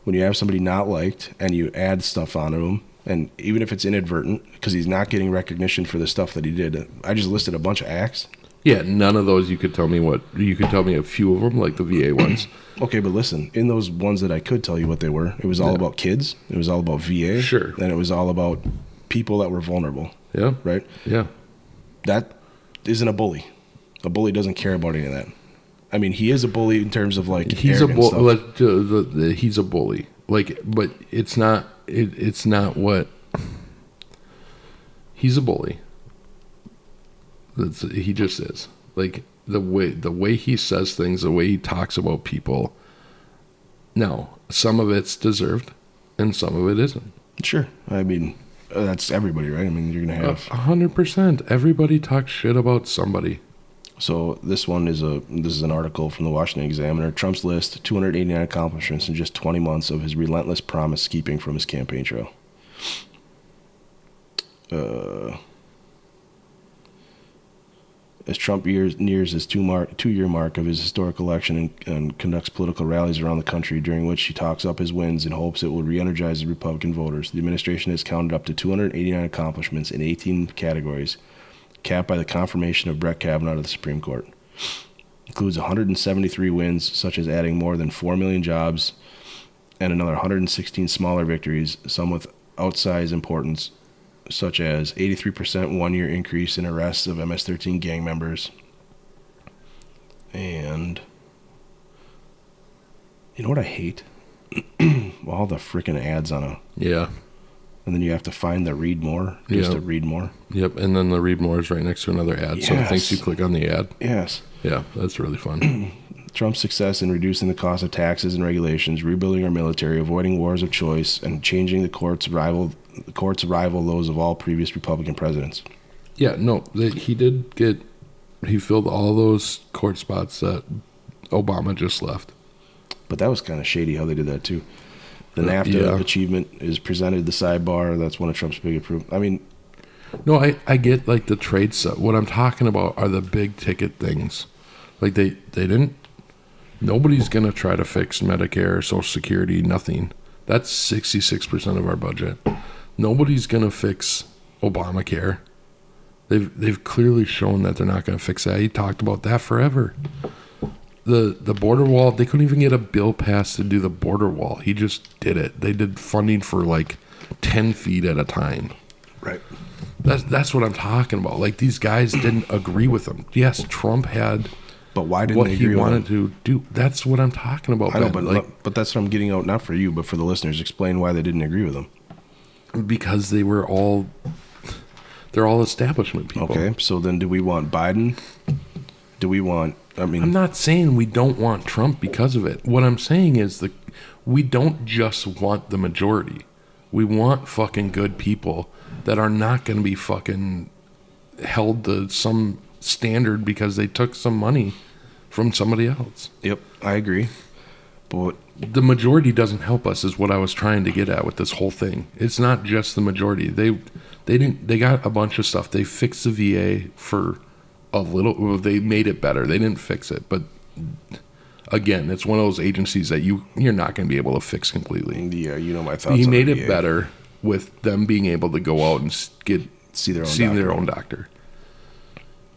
When you have somebody not liked and you add stuff onto him, and even if it's inadvertent, because he's not getting recognition for the stuff that he did. I just listed a bunch of acts. Yeah, none of those you could tell me you could tell me a few of them, like the VA ones. Okay, but listen, in those ones that I could tell you what they were, it was all about kids, it was all about VA, Sure. and it was all about people that were vulnerable. Yeah. Right? Yeah. That isn't a bully. A bully doesn't care about any of that. I mean, he is a bully in terms of like he's a bully. he's a bully. Like, but it's not. It's not what. He's a bully. He just is. Like the way he says things, the way he talks about people. Now, some of it's deserved, and some of it isn't. Sure. I mean, that's everybody, right? I mean, you're gonna have 100%. Everybody talks shit about somebody. So this is an article from the Washington Examiner. Trump's list 289 accomplishments in just 20 months of his relentless promise keeping from his campaign trail. As Trump nears his two-year mark of his historic election and conducts political rallies around the country during which he talks up his wins in hopes it will re-energize the Republican voters, the administration has counted up to 289 accomplishments in 18 categories, capped by the confirmation of Brett Kavanaugh to the Supreme Court. Includes 173 wins, such as adding more than 4 million jobs and another 116 smaller victories, some with outsized importance, such as 83% one-year increase in arrests of MS-13 gang members. And you know what I hate? All the freaking ads on Yeah. and then you have to find the read more just to read more. Yep, and then the read more is right next to another ad, so it thinks you click on the ad. Yes. Yeah, that's really fun. Trump's success in reducing the cost of taxes and regulations, rebuilding our military, avoiding wars of choice, and changing the courts rival those of all previous Republican presidents. Yeah, no, he filled all those court spots that Obama just left. But that was kind of shady how they did that too. The NAFTA achievement is presented the sidebar. That's one of Trump's big improvements. I mean, no, I get like the trade stuff. What I'm talking about are the big ticket things. Like they didn't. Nobody's gonna try to fix Medicare, Social Security, nothing. That's 66% of our budget. Nobody's gonna fix Obamacare. They've clearly shown that they're not gonna fix that. He talked about that forever. The border wall, they couldn't even get a bill passed to do the border wall. He just did it. They did funding for like 10 feet at a time. right. That's what I'm talking about. Like these guys didn't agree with him. Yes, Trump had But why didn't what they he agree with wanted him? to do. That's what I'm talking about. I know, Ben. but that's what I'm getting out. Not for you, but for the listeners. Explain why they didn't agree with him. Because they're all establishment people. Okay, so then do we want Biden? Do we want? I mean, I'm not saying we don't want Trump because of it. What I'm saying is we don't just want the majority. We want fucking good people that are not going to be fucking held to some standard because they took some money from somebody else. yep, I agree. But The majority doesn't help us is what I was trying to get at with this whole thing. It's not just the majority. They got a bunch of stuff. They fixed the VA for a little. Well, they made it better. They didn't fix it, but again, it's one of those agencies that you're not going to be able to fix completely. yeah, you know my thoughts. He on made the it VA. better with them being able to go out and See their own doctor.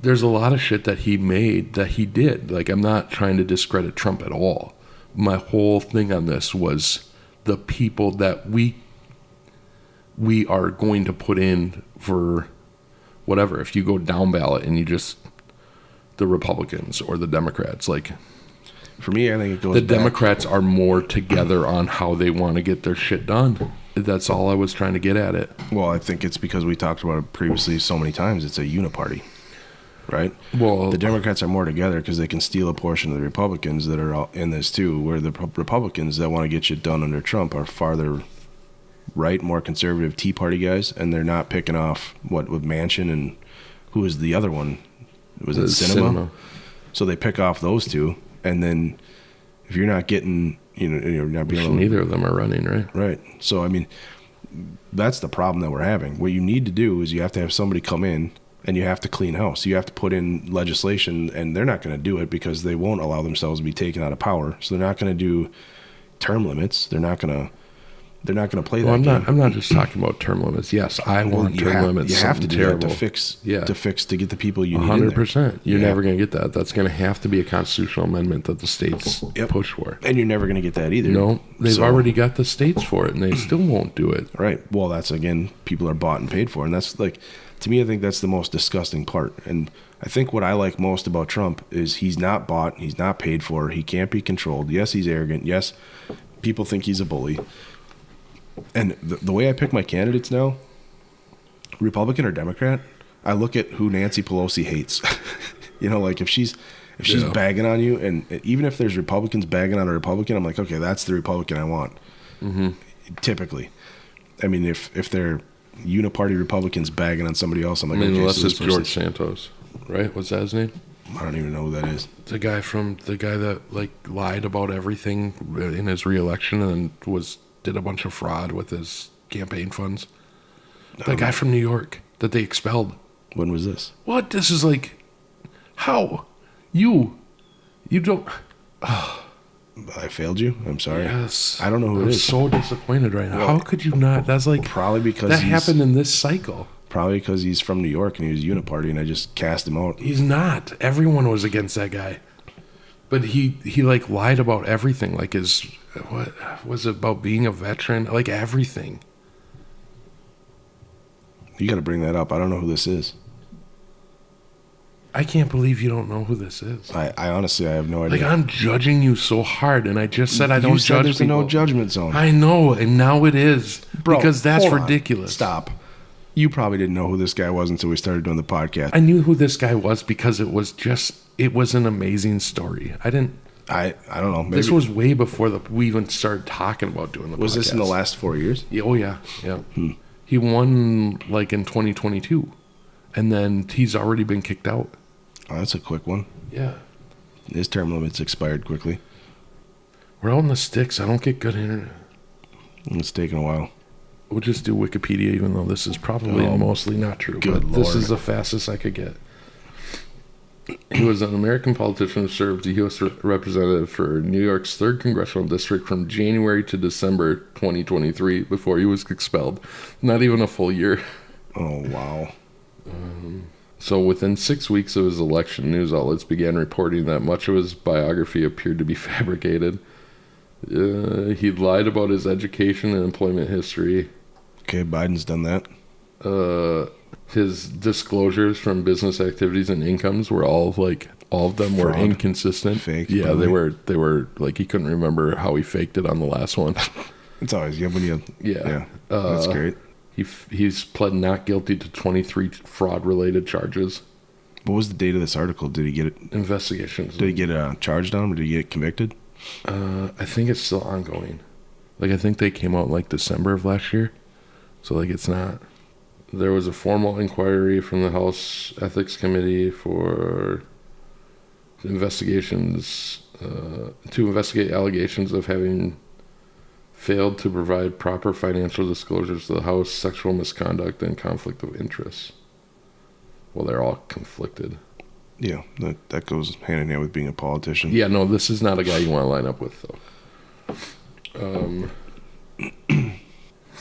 There's a lot of shit that he made that he did. Like, I'm not trying to discredit Trump at all. My whole thing on this was the people that we are going to put in for whatever. If you go down ballot and you just the Republicans or the Democrats, like For me, I think it goes. the back- Democrats are more together on how they want to get their shit done. That's all I was trying to get at it. Well, I think it's because we talked about it previously so many times. It's a uniparty, right? Well, The Democrats are more together because they can steal a portion of the Republicans that are in this too. Where the Republicans that want to get shit done under Trump are farther right, more conservative Tea Party guys, and they're not picking off with Manchin and who was the other one? Was it Sinema? So they pick off those two, and then if you're not getting, you're not being Which able to, neither of them are running, right? right. So I mean, that's the problem that we're having. What you need to do is you have to have somebody come in and you have to clean house. You have to put in legislation, and they're not going to do it because they won't allow themselves to be taken out of power. So they're not going to do term limits. They're not going to play Well, that game. I'm not just talking about term limits. Yes, I want term limits. You have to something do terrible. that to get the people you need. 100%. You're Yeah. never going to get that. That's going to have to be a constitutional amendment that the states Yep. push for. And you're never going to get that either. No, they've So- already got the states for it, and they still won't do it. Right. Well, that's again, people are bought and paid for, and that's like, to me, I think that's the most disgusting part. And I think what I like most about Trump is he's not bought, he's not paid for, he can't be controlled. Yes, he's arrogant. Yes, people think he's a bully. And the way I pick my candidates now, Republican or Democrat, I look at who Nancy Pelosi hates. Like if she's Yeah. bagging on you, and even if there's Republicans bagging on a Republican, I'm like, okay, that's the Republican I want. Mm-hmm. Typically, I mean, if they're uniparty Republicans bagging on somebody else, I'm like, okay, Unless so this it's George person's- Santos, right? What's that his name? I don't even know who that is. The guy that like lied about everything in his reelection and did a bunch of fraud with his campaign funds. That guy from New York that they expelled. When was this? What? This is like, how? You don't. I failed you. I'm sorry. Yes. I don't know who it I'm is. so disappointed right now. Well, How could you not? That's like, Probably because that happened in this cycle. Probably because he's from New York and he was uniparty, and I just cast him out. He's not. Everyone was against that guy. But he like lied about everything. Like what was it about being a veteran? Like everything. You got to bring that up. I don't know who this is. I can't believe you don't know who this is. I honestly, I have no idea. Like, I'm judging you so hard, and I just said I don't you said judge there's people. a no judgment zone. I know, and now it is. Bro, because that's hold on. ridiculous. Stop. You probably didn't know who this guy was until we started doing the podcast. I knew who this guy was because it was an amazing story. I didn't. I don't know. Maybe, This was way before we even started talking about doing the podcast. was this in the last 4 years? Yeah, oh, yeah. He won, like, in 2022. And then he's already been kicked out. Oh, that's a quick one. Yeah. His term limits expired quickly. We're out in the sticks. I don't get good internet. It's taken a while. We'll just do Wikipedia, even though this is probably Oh, mostly not true. good But this Lord. is the fastest I could get. He was an American politician who served as U.S. representative for New York's 3rd Congressional District from January to December 2023 before he was expelled. Not even a full year. Oh, wow. So within 6 weeks of his election, news outlets began reporting that much of his biography appeared to be fabricated. He lied about his education and employment history. Okay, Biden's done that. His disclosures from business activities and incomes were all like all of them were Fraud. inconsistent. Fake, Yeah, probably. they were like he couldn't remember how he faked it on the last one. It's always good when you. Yeah. That's great. He's pled not guilty to 23 fraud related charges. What was the date of this article? Did he get it? Investigations. Did he get charged on? Or did he get convicted? I think it's still ongoing. Like I think they came out in like December of last year, so like it's not. There was a formal inquiry from the House Ethics Committee for investigations to investigate allegations of having failed to provide proper financial disclosures to the House, sexual misconduct, and conflict of interest. Well, they're all conflicted. Yeah, that goes hand in hand with being a politician. Yeah, no, this is not a guy you want to line up with, though.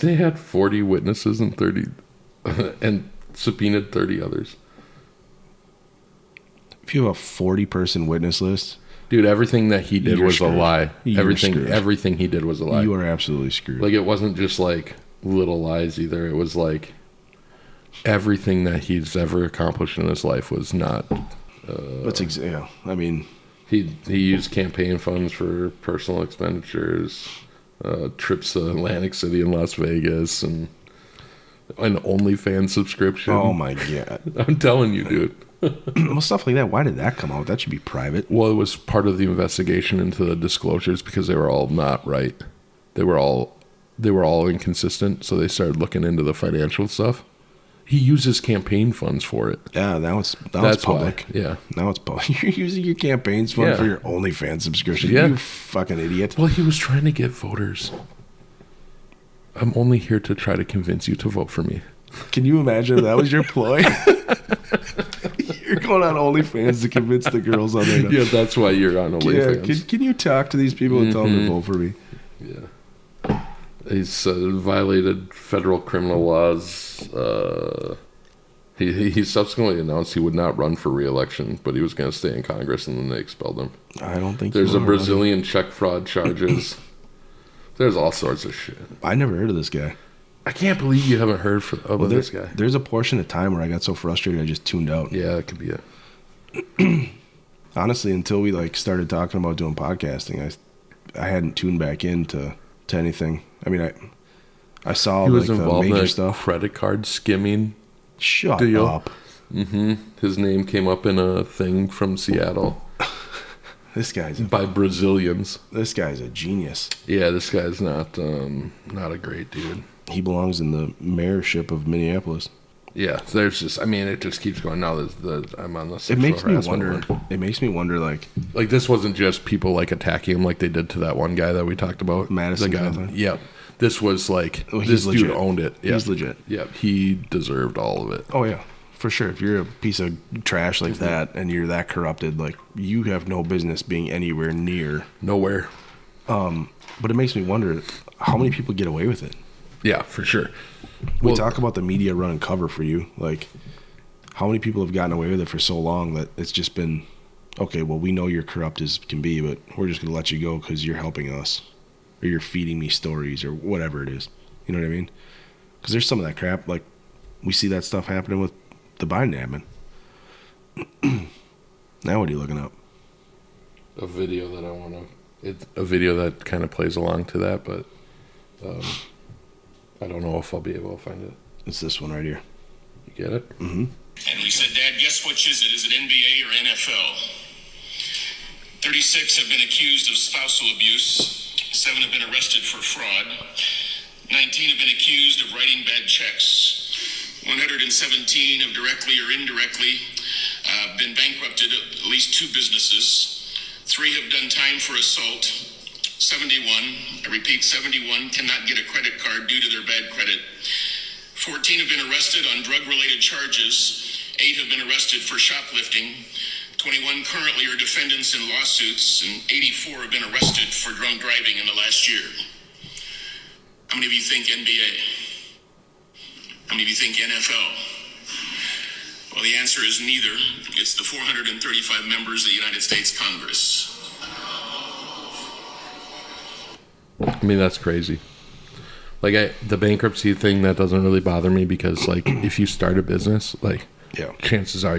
They had 40 witnesses and 30, and subpoenaed 30 others. If you have a 40-person witness list, Dude, everything that he did You're was screwed. a lie. You're screwed. Everything he did was a lie. you are absolutely screwed. Like, it wasn't just like little lies either. It was like everything that he's ever accomplished in his life was not. Yeah, I mean, He used campaign funds for personal expenditures, trips to Atlantic City and Las Vegas, and an OnlyFans subscription. oh my god. I'm telling you, dude. Well, stuff like that. Why did that come out? That should be private. Well, it was part of the investigation into the disclosures because they were all not right. They were all inconsistent. So they started looking into the financial stuff. He uses campaign funds for it. Yeah, now it's That's public. why. Yeah. Now it's public. You're using your campaign's fund Yeah. for your OnlyFans subscription. Yeah. You fucking idiot. Well, he was trying to get voters. I'm only here to try to convince you to vote for me. Can you imagine if that was your ploy? You're going on OnlyFans to convince the girls on there. Yeah, that's why you're on Yeah, OnlyFans. can you talk to these people and tell them to vote for me? Yeah. He's violated federal criminal laws. He subsequently announced he would not run for re-election, but he was going to stay in Congress, and then they expelled him. I don't think There's you a are, Brazilian check fraud charges. There's all sorts of shit. I never heard of this guy. I can't believe you haven't heard of this guy. There's a portion of time where I got so frustrated I just tuned out. Yeah, it could be it. Honestly, until we started talking about doing podcasting, I hadn't tuned back into anything. I mean, I saw He was the involved in major a stuff. credit card skimming. Shut deal. up. His name came up in a thing from Seattle This guy's by Brazilians. a genius. Yeah, this guy's not a great dude. He belongs in the mayorship of Minneapolis. Yeah, there's just, I mean, it just keeps going. Now I'm on the It sexual makes me harassment wonder. one. It makes me wonder, like, Like, this wasn't just people like attacking him like they did to that one guy that we talked about. Madison The guy. Cawthorn? Yep. This was like, Oh, he's this dude legit. owned it. Yep. He's legit. Yep. He deserved all of it. oh yeah, for sure. If you're a piece of trash like that and you're that corrupted, like, you have no business being anywhere near. Nowhere. But it makes me wonder how many people get away with it. Yeah, for sure. We Well- talk about the media running cover for you. Like, how many people have gotten away with it for so long that it's just been, okay, well, we know you're corrupt as can be, but we're just going to let you go because you're helping us or you're feeding me stories or whatever it is. You know what I mean? Because there's some of that crap. Like, we see that stuff happening with the Biden admin. Now what are you looking up? A video that I want to. It's a video that kind of plays along to that, but I don't know if I'll be able to find it. It's this one right here. You get it? Mm-hmm. And we said, Dad, guess which is it? Is it NBA or NFL? 36 have been accused of spousal abuse. 7 have been arrested for fraud. 19 have been accused of writing bad checks. 117 have directly or indirectly been bankrupted at least 2 businesses. 3 have done time for assault. 71, I repeat, 71 cannot get a credit card due to their bad credit. 14 have been arrested on drug-related charges. 8 have been arrested for shoplifting. 21 currently are defendants in lawsuits, and 84 have been arrested for drunk driving in the last year. How many of you think NBA? How many of you think NFL? Well, the answer is neither. It's the 435 members of the United States Congress. I mean, that's crazy. Like, the bankruptcy thing, that doesn't really bother me because, like, if you start a business, like, Yeah. chances are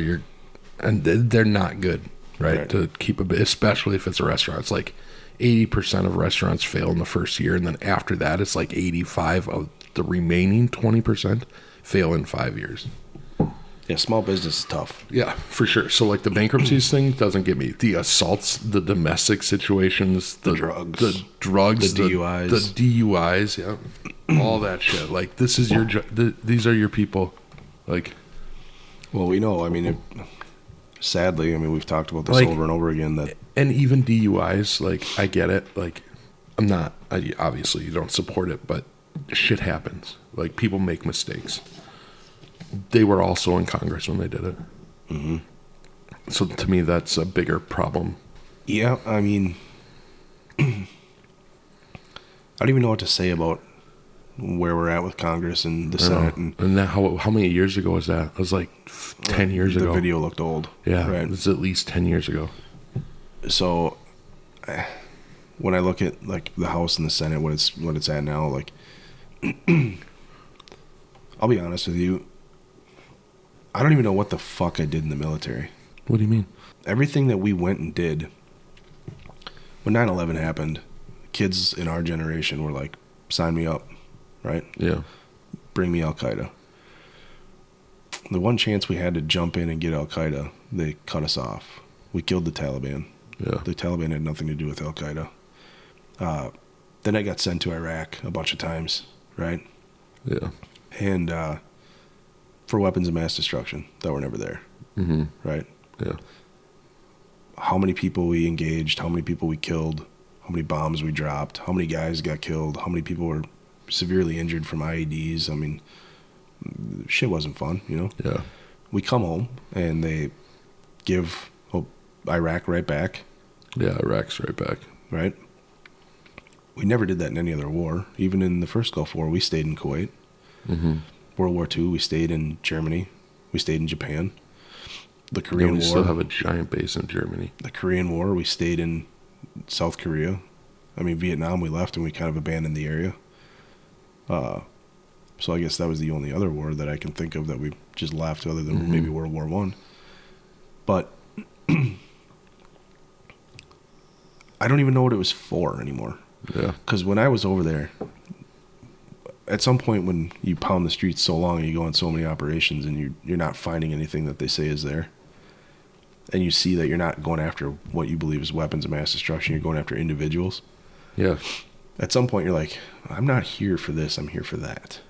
and they're not good. right? Right. To keep especially if it's a restaurant. It's like 80% of restaurants fail in the first year, and then after that, it's like 85 of the remaining 20% fail in 5 years. Yeah, small business is tough. Yeah, for sure. So like the bankruptcies thing doesn't get me. The assaults, the domestic situations, the drugs. the drugs, The DUIs. the DUIs, yeah, all that shit. Like this is your, these are your people. Like, Well, we know. I mean, sadly, I mean, we've talked about this Like- over and over again. That and even DUIs, like I get it. Like, I'm not. Obviously, you don't support it, but shit happens. Like people make mistakes. They were also in Congress when they did it. Mm-hmm. So to me, that's a bigger problem. yeah, I mean, I don't even know what to say about where we're at with Congress and the Senate. And And that, how many years ago was that? It was like 10 years the ago. video looked old. Yeah, right. it was at least 10 years ago. So when I look at like the House and the Senate, what it's at now, like I'll be honest with you, I don't even know what the fuck I did in the military. What do you mean? Everything that we went and did when 9/11 happened, kids in our generation were like, sign me up, right? Yeah. Bring me Al Qaeda. The one chance we had to jump in and get Al Qaeda, they cut us off. We killed the Taliban. Yeah. The Taliban had nothing to do with Al Qaeda. Then I got sent to Iraq a bunch of times, right? Yeah. And for weapons of mass destruction that were never there, Mm-hmm. right? Yeah. How many people we engaged, how many people we killed, how many bombs we dropped, how many guys got killed, how many people were severely injured from IEDs. I mean, shit wasn't fun, you know? Yeah. We come home and they give Iraq right back, Yeah. Iraq's right back. right? We never did that in any other war. Even in the first Gulf War, we stayed in Kuwait. Mm-hmm. World War II, we stayed in Germany. We stayed in Japan. The Yeah, Korean we War. still have a giant base in Germany. The Korean War, we stayed in South Korea. I mean, Vietnam, we left and we kind of abandoned the area. So I guess that was the only other war that I can think of that we just left, other than maybe World War One. But I don't even know what it was for anymore. Yeah. Because when I was over there, at some point when you pound the streets so long and you go on so many operations and you're not finding anything that they say is there, and you see that you're not going after what you believe is weapons of mass destruction, you're going after individuals. Yeah. At some point you're like, I'm not here for this, I'm here for that.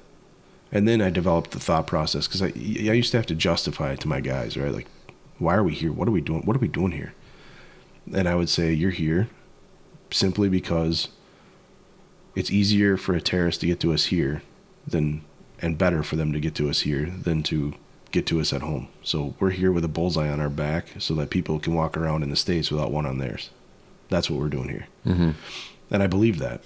And then I developed the thought process, because I used to have to justify it to my guys, right? Like, why are we here? What are we doing? What are we doing here? And I would say, you're here simply because it's easier for a terrorist to get to us here and better for them to get to us here than to get to us at home. So we're here with a bullseye on our back so that people can walk around in the States without one on theirs. That's what we're doing here. Mm-hmm. And I believe that.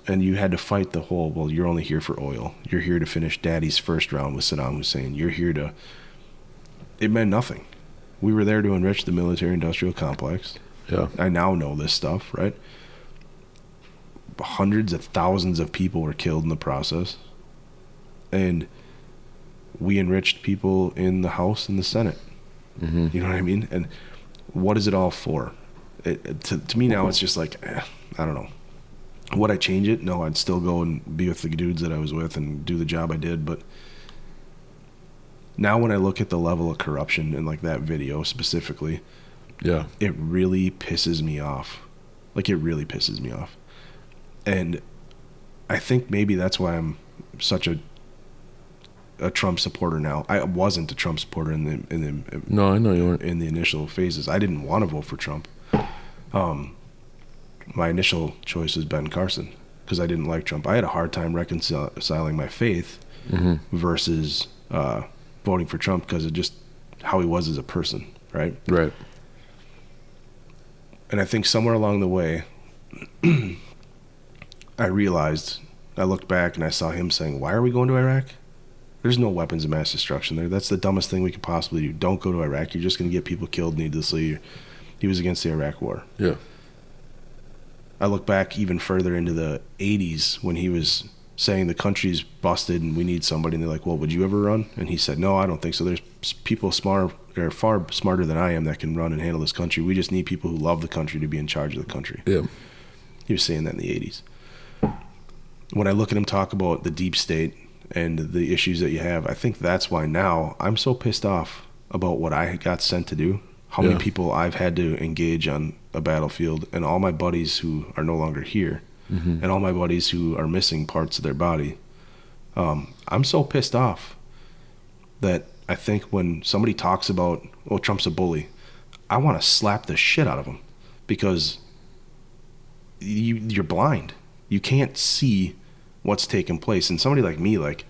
And you had to fight the whole, well, you're only here for oil. You're here to finish daddy's first round with Saddam Hussein. You're here to... It meant nothing. We were there to enrich the military-industrial complex. Yeah. I now know this stuff, right? Hundreds of thousands of people were killed in the process. And we enriched people in the House and the Senate. Mm-hmm. You know what I mean? And what is it all for? To me now, it's just like, I don't know. Would I change it? No, I'd still go and be with the dudes that I was with and do the job I did. But now when I look at the level of corruption in like that video specifically, Yeah. it really pisses me off. Like, it really pisses me off. And I think maybe that's why I'm such a Trump supporter now. I wasn't a Trump supporter in the No, I know you weren't. in the initial phases. I didn't want to vote for Trump. My initial choice was Ben Carson because I didn't like Trump. I had a hard time reconciling my faith versus voting for Trump because of just how he was as a person, right? Right. And I think somewhere along the way, I realized, I looked back and I saw him saying, why are we going to Iraq? There's no weapons of mass destruction there. That's the dumbest thing we could possibly do. Don't go to Iraq. You're just going to get people killed needlessly. He was against the Iraq War. Yeah. I look back even further into the 80s when he was saying the country's busted and we need somebody. And they're like, well, would you ever run? And he said, no, I don't think so. There's people smarter are far smarter than I am that can run and handle this country. We just need people who love the country to be in charge of the country. Yeah. He was saying that in the 80s. When I look at him talk about the deep state and the issues that you have, I think that's why now I'm so pissed off about what I got sent to do, how many people I've had to engage on a battlefield, and all my buddies who are no longer here, and all my buddies who are missing parts of their body. I'm so pissed off that I think when somebody talks about, oh, Trump's a bully, I want to slap the shit out of him, because you're blind. You can't see what's taking place. And somebody like me, like,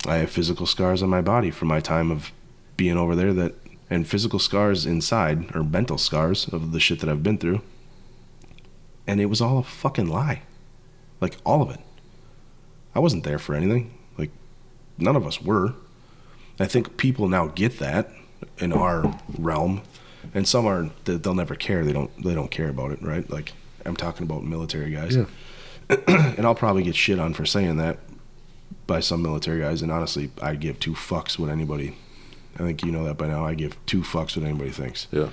I have physical scars on my body from my time of being over there, and physical scars inside, or mental scars of the shit that I've been through. And it was all a fucking lie. Like, all of it. I wasn't there for anything. Like, none of us were. I think people now get that in our realm, and some are, they'll never care. They don't care about it, right? Like, I'm talking about military guys. Yeah. And I'll probably get shit on for saying that by some military guys, and honestly, I give two fucks what anybody, I think you know that by now, I give two fucks what anybody thinks. Yeah.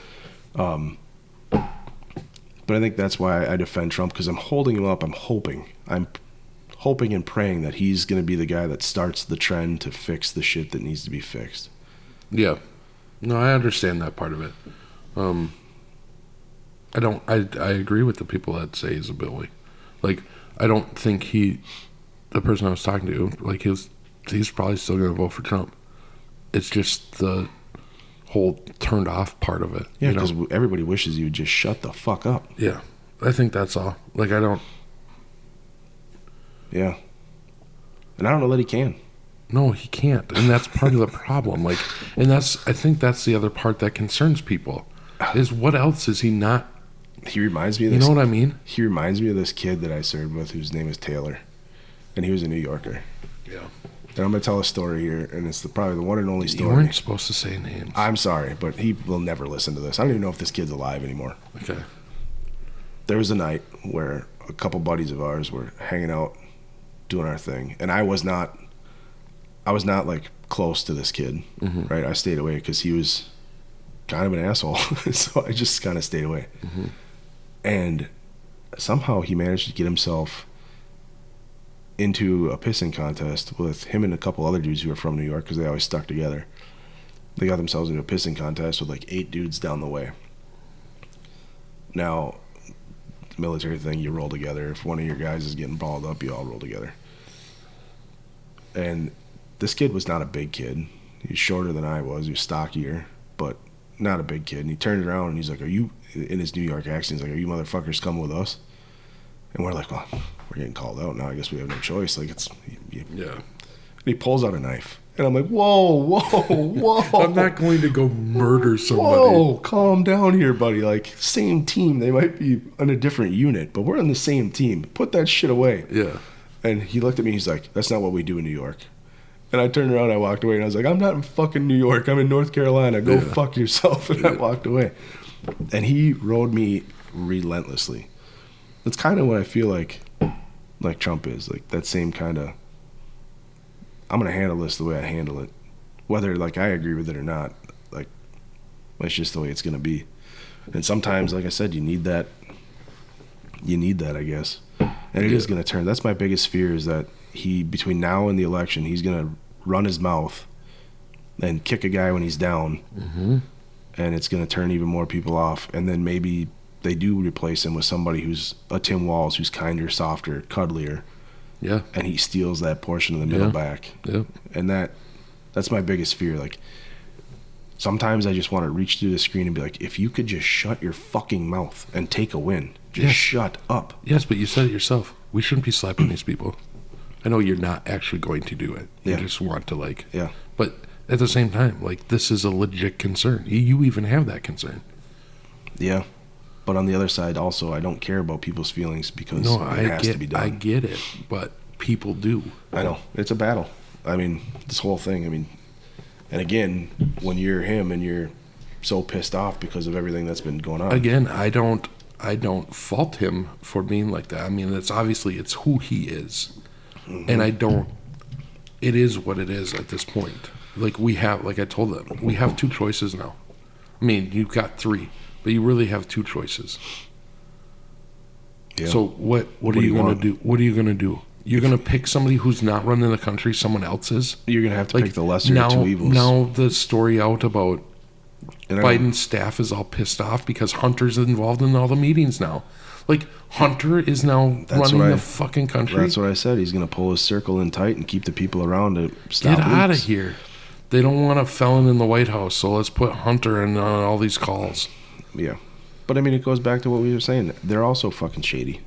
But I think that's why I defend Trump, because I'm holding him up. I'm hoping and praying that he's going to be the guy that starts the trend to fix the shit that needs to be fixed. Yeah. No, I understand that part of it. I agree with the people that say he's a bully. Like, I don't think the person I was talking to, like, he's probably still going to vote for Trump. It's just the whole turned off part of it. Yeah, because everybody wishes you would just shut the fuck up. Yeah. I think that's all. Like, I don't. Yeah. And I don't know that he can. No, he can't. And that's part of the problem. Like, and I think that's the other part that concerns people, is what else is he not? He reminds me of this. You know what I mean? He reminds me of this kid that I served with whose name is Taylor. And he was a New Yorker. Yeah. And I'm going to tell a story here, and it's probably the one and only story. You weren't supposed to say names. I'm sorry, but he will never listen to this. I don't even know if this kid's alive anymore. Okay. There was a night where a couple buddies of ours were hanging out, doing our thing, and I was not like close to this kid, right? I stayed away because he was kind of an asshole, so I just kind of stayed away. And somehow he managed to get himself into a pissing contest with him and a couple other dudes who were from New York, because they always stuck together. They got themselves into a pissing contest with like 8 dudes down the way. Now, military thing, you roll together. If one of your guys is getting balled up, you all roll together. And this kid was not a big kid. He was shorter than I was. He was stockier, but not a big kid. And he turned around and he's like, "Are you," in his New York accent, he's like, "Are you motherfuckers coming with us?" And we're like, "Well, we're getting called out now. I guess we have no choice." Like, Yeah. And he pulls out a knife. And I'm like, whoa. I'm not going to go murder somebody. Whoa, calm down here, buddy. Like, same team. They might be on a different unit, but we're on the same team. Put that shit away. Yeah. And he looked at me, he's like, "That's not what we do in New York." And I turned around, I walked away, and I was like, "I'm not in fucking New York. I'm in North Carolina. Go fuck yourself." And I walked away. And he rode me relentlessly. That's kind of what I feel like Trump is. Like, that same kind of, I'm going to handle this the way I handle it. Whether, like, I agree with it or not. Like, it's just the way it's going to be. And sometimes, like I said, you need that. You need that, I guess. And it is going to turn. That's my biggest fear, is that between now and the election, he's going to run his mouth and kick a guy when he's down. And it's going to turn even more people off. And then maybe they do replace him with somebody who's a Tim Walz, who's kinder, softer, cuddlier. Yeah. And he steals that portion of the middle back. Yeah. And that's my biggest fear. Like, sometimes I just want to reach through the screen and be like, if you could just shut your fucking mouth and take a win. Just shut up. Yes, but you said it yourself. We shouldn't be slapping these people. I know you're not actually going to do it. You just want to, like... Yeah. But at the same time, like, this is a legit concern. You even have that concern. Yeah. But on the other side, also, I don't care about people's feelings, because it has to be done. I get it, but people do. I know. It's a battle. I mean, this whole thing, and again, when you're him and you're so pissed off because of everything that's been going on. Again, I don't fault him for being like that. I mean, it's who he is. And it is what it is at this point. like I told them, we have 2 choices now. I mean, you've got 3, but you really have 2 choices. Yeah. So what are do you you going to want? do? What are you going to do? You're going to pick somebody who's not running the country, someone else's? You're gonna have to Like, pick the lesser now, of two evils. Now the story out about And I don't- Biden's staff is all pissed off because Hunter's involved in all the meetings now. Like, Hunter is now That's running what the I- fucking country. That's what I said. He's gonna pull his circle in tight and keep the people around to stop. Get out of leaks. here. They don't want a felon in the White House, so let's put Hunter in on all these calls. Yeah, but I mean, it goes back to what we were saying. They're also fucking shady.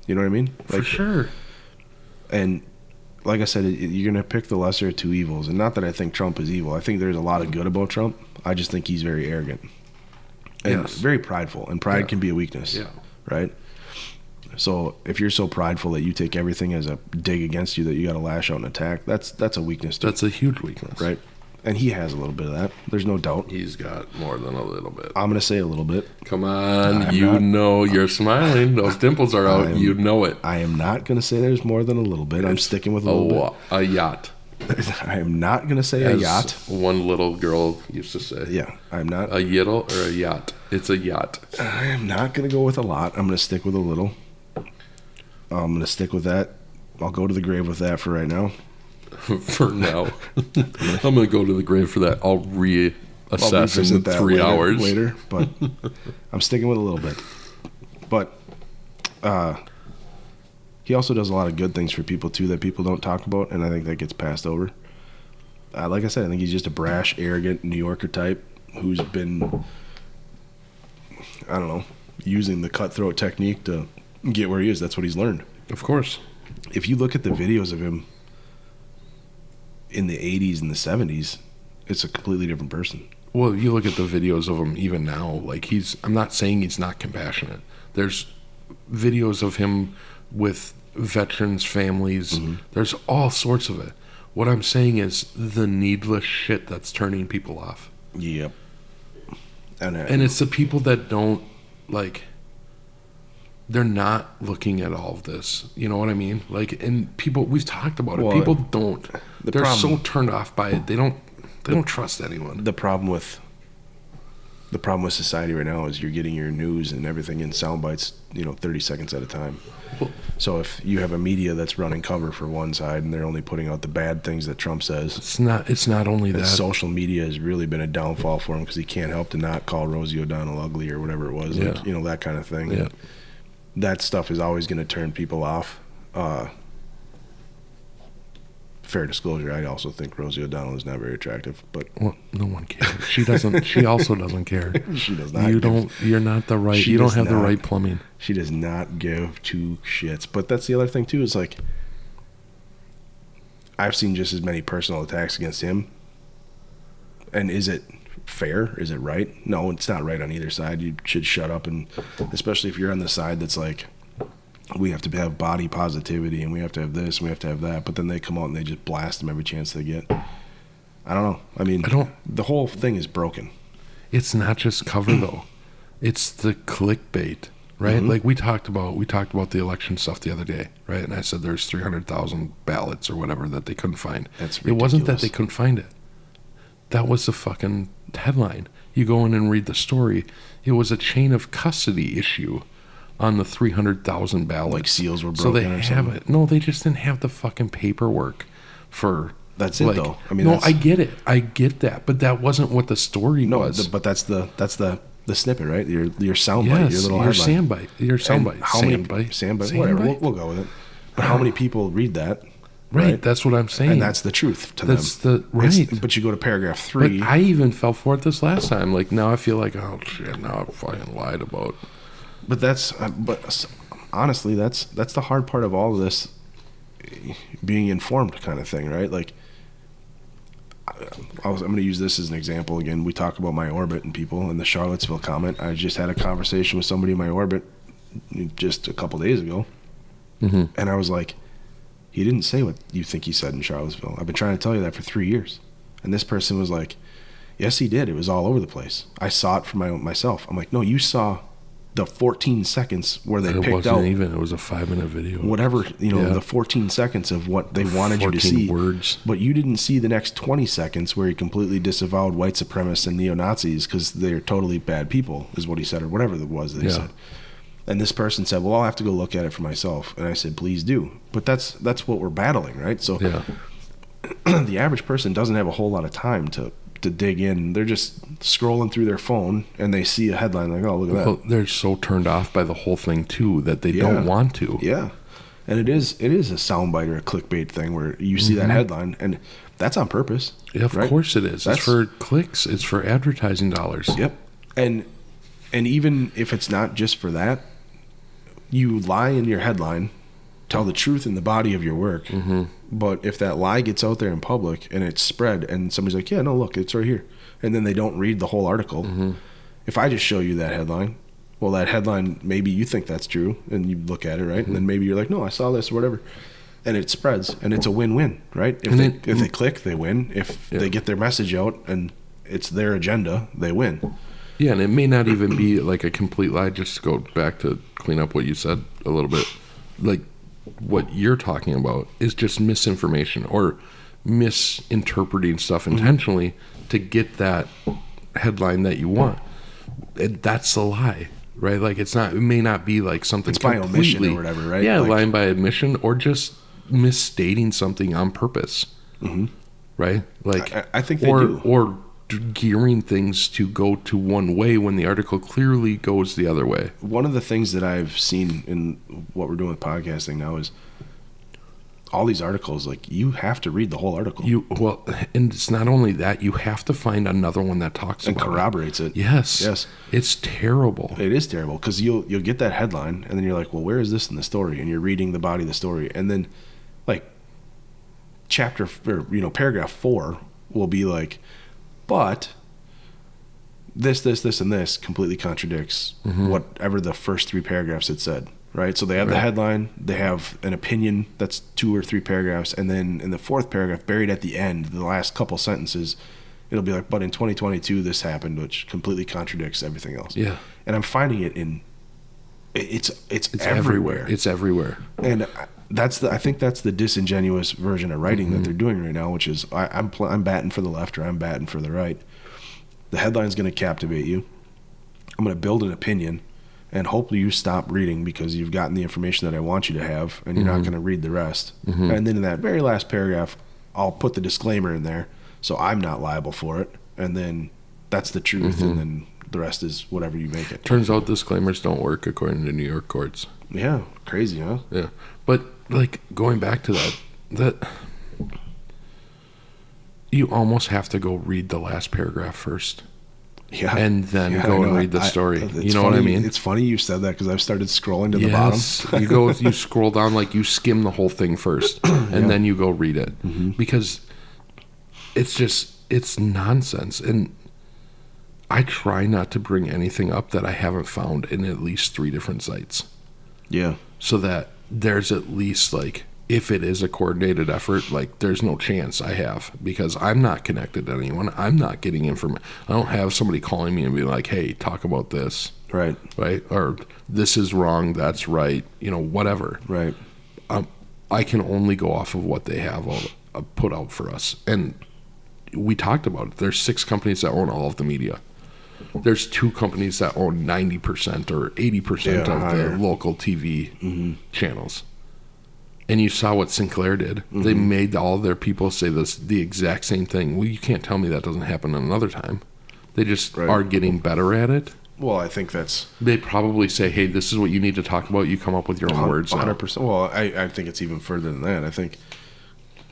You know what I mean? For sure. And like I said, you're gonna pick the lesser of two evils. And not that I think Trump is evil. I think there's a lot of good about Trump. I just think he's very arrogant and Yes. very prideful. And pride Yeah. can be a weakness. Yeah. Right. So if you're so prideful that you take everything as a dig against you, that you got to lash out and attack, that's a weakness too, That's a huge weakness. right? And he has a little bit of that. There's no doubt. He's got more than a little bit. I'm gonna say a little bit. Come on, I'm you not- know you're smiling. Those dimples are out. I'm- You know it. I am not gonna say there's more than a little bit. I'm sticking with a little A yacht. bit. I am not gonna say a As yacht. one little girl used to say. Yeah, I'm not. A yiddle or a yacht? It's a yacht. I am not gonna go with a lot. I'm gonna stick with a little. I'm gonna stick with that. I'll go to the grave with that for right now. For now. I'm going to go to the grave for that. I'll I'll reassess in revisit that 3 later, hours. later, but I'm sticking with a little bit. But he also does a lot of good things for people too that people don't talk about, and I think that gets passed over. Like I said, I think he's just a brash, arrogant New Yorker type who's been, I don't know, using the cutthroat technique to get where he is. That's what he's learned. Of course. If you look at the videos of him in the 80s and the 70s, it's a completely different person. Well, you look at the videos of him even now, like I'm not saying he's not compassionate. There's videos of him with veterans' families. Mm-hmm. There's all sorts of it. What I'm saying is the needless shit that's turning people off. Yep. And it's the people that don't, like, they're not looking at all of this. You know what I mean? Like, and people, we've talked about it. Well, People don't. the They're so problem- turned off by it. They don't trust anyone. the problem with society right now is you're getting your news and everything in sound bites, 30 seconds at a time. Well- So if you have a media that's running cover for one side and they're only putting out the bad things that Trump says, It's not only that that. social media has really been a downfall for him because he can't help to not call Rosie O'Donnell ugly or whatever it was, Yeah. like, that kind of thing. Yeah. That stuff is always going to turn people off. Fair disclosure, I also think Rosie O'Donnell is not very attractive, but Well, no one cares. She doesn't. She also doesn't care. she does not. You give- don't. You're not the right. She You don't does have the not. right plumbing. She does not give two shits. But that's the other thing too. Is like I've seen just as many personal attacks against him. And is it fair? Is it right? No, it's not right on either side. You should shut up, and especially if you're on the side that's like, we have to have body positivity and we have to have this and we have to have that. But then they come out and they just blast them every chance they get. I don't know. I mean, the whole thing is broken. It's not just cover though. It's the clickbait, right? Mm-hmm. Like we talked about the election stuff the other day, right? And I said there's 300,000 ballots or whatever that they couldn't find. That's It wasn't that ridiculous. they couldn't find it. That was the fucking headline. You go in and read the story. It was a chain of custody issue on the 300,000 ballots. Like seals were So they broken or have something? it. No, they just didn't have the fucking paperwork for. That's it, though. I mean, no, that's- I get it. I get that, but that wasn't what the story No, was. but that's the snippet, right? Your soundbite, your little your headline. soundbite. Your And soundbite. How many Soundbite. soundbite? Whatever. Soundbite? We'll go with it. But how many people read that? Right, that's what I'm saying. And that's the truth to That's them. the right. But you go to paragraph But 3. I even fell for it this last time. Like now, I feel like, oh shit, now I fucking lied about. But honestly, that's the hard part of all of this, being informed kind of thing, right? Like, I'm going to use this as an example again. We talk about my orbit and people and the Charlottesville comment. I just had a conversation with somebody in my orbit just a couple days ago, and I was like, he didn't say what you think he said in Charlottesville. I've been trying to tell you that for 3 years. And this person was like, yes, he did. It was all over the place. I saw it for myself. I'm like, no, you saw the 14 seconds where they And it picked wasn't out even. It was a 5-minute video. whatever, Yeah. the 14 seconds of what they wanted you to 14 see. words. But you didn't see the next 20 seconds where he completely disavowed white supremacists and neo-Nazis because they're totally bad people, is what he said, or whatever it was that he Yeah. said. And this person said, well, I'll have to go look at it for myself. And I said, please do. But that's what we're battling, right? So Yeah. the average person doesn't have a whole lot of time to dig in. They're just scrolling through their phone and they see a headline like, oh, look at that. Well, they're so turned off by the whole thing too that they Yeah. don't want to. Yeah. And it is a soundbite or a clickbait thing where you see that headline and that's on purpose. Yeah, of right? course it is. That's- It's for clicks. It's for advertising dollars. Yep. And even if it's not just for that, you lie in your headline, tell the truth in the body of your work. Mm-hmm. But if that lie gets out there in public and it's spread and somebody's like, yeah, no, look, it's right here. And then they don't read the whole article. Mm-hmm. If I just show you that headline, well, that headline, maybe you think that's true and you look at it, right? Mm-hmm. And then maybe you're like, no, I saw this or whatever. And it spreads and it's a win-win, right? If, And if they click, they win. If Yeah. they get their message out and it's their agenda, they win. Yeah, and it may not even be like a complete lie. Just to go back to clean up what you said a little bit. Like what you're talking about is just misinformation or misinterpreting stuff intentionally to get that headline that you want. And that's a lie, right? Like it's not. It may not be like something It's by omission or completely- whatever, right? Yeah, Like- lying by omission or just misstating something on purpose, right? Like I think they or do. or gearing things to go to one way when the article clearly goes the other way. One of the things that I've seen in what we're doing with podcasting now is all these articles, like you have to read the whole article And it's not only that, you have to find another one that talks and about corroborates it. it. Yes. Yes. It's terrible. It is terrible because you'll get that headline and then you're like, well, where is this in the story? And you're reading the body of the story, and then like chapter or paragraph 4 will be like, but this, and this completely contradicts whatever the first 3 paragraphs it said. Right. So they have the Right. headline, they have an opinion that's 2 or 3 paragraphs, and then in the 4th paragraph, buried at the end, the last couple sentences, it'll be like, but in 2022 this happened, which completely contradicts everything else. Yeah. And I'm finding it in it's It's everywhere. It's everywhere. And I think that's the disingenuous version of writing that they're doing right now, which is I'm batting for the left or I'm batting for the right. The headline's going to captivate you. I'm going to build an opinion, and hopefully you stop reading because you've gotten the information that I want you to have, and you're not going to read the rest. And then in that very last paragraph, I'll put the disclaimer in there, so I'm not liable for it. And then that's the truth, and then the rest is whatever you make it. Turns out disclaimers don't work according to New York courts. Yeah, crazy, huh? Yeah. But like going back to that you almost have to go read the last paragraph first. Yeah, And then Yeah, go I and know. read the story. It's You know what I funny- mean? It's funny you said that because I've started scrolling to the Yes. bottom. You scroll down, like you skim the whole thing first and then you go read it because it's nonsense. And I try not to bring anything up that I haven't found in at least 3 different sites Yeah, so that there's at least like, if it is a coordinated effort, like there's no chance I have because I'm not connected to anyone. I'm not getting information. I don't have somebody calling me and being like, hey, talk about this. right, Right. Or this is wrong. That's right. Whatever. right. I can only go off of what they have put out for us. And we talked about it. There's 6 companies that own all of the media. There's 2 companies that own 90% or 80% Yeah, of the higher. local TV channels. And you saw what Sinclair did. They made all their people say the exact same thing. Well, you can't tell me that doesn't happen another time. They just Right. are getting better at it. Well, I think that's They probably say, hey, this is what you need to talk about. You come up with your own words now. 100%. Well, I think it's even further than that. I think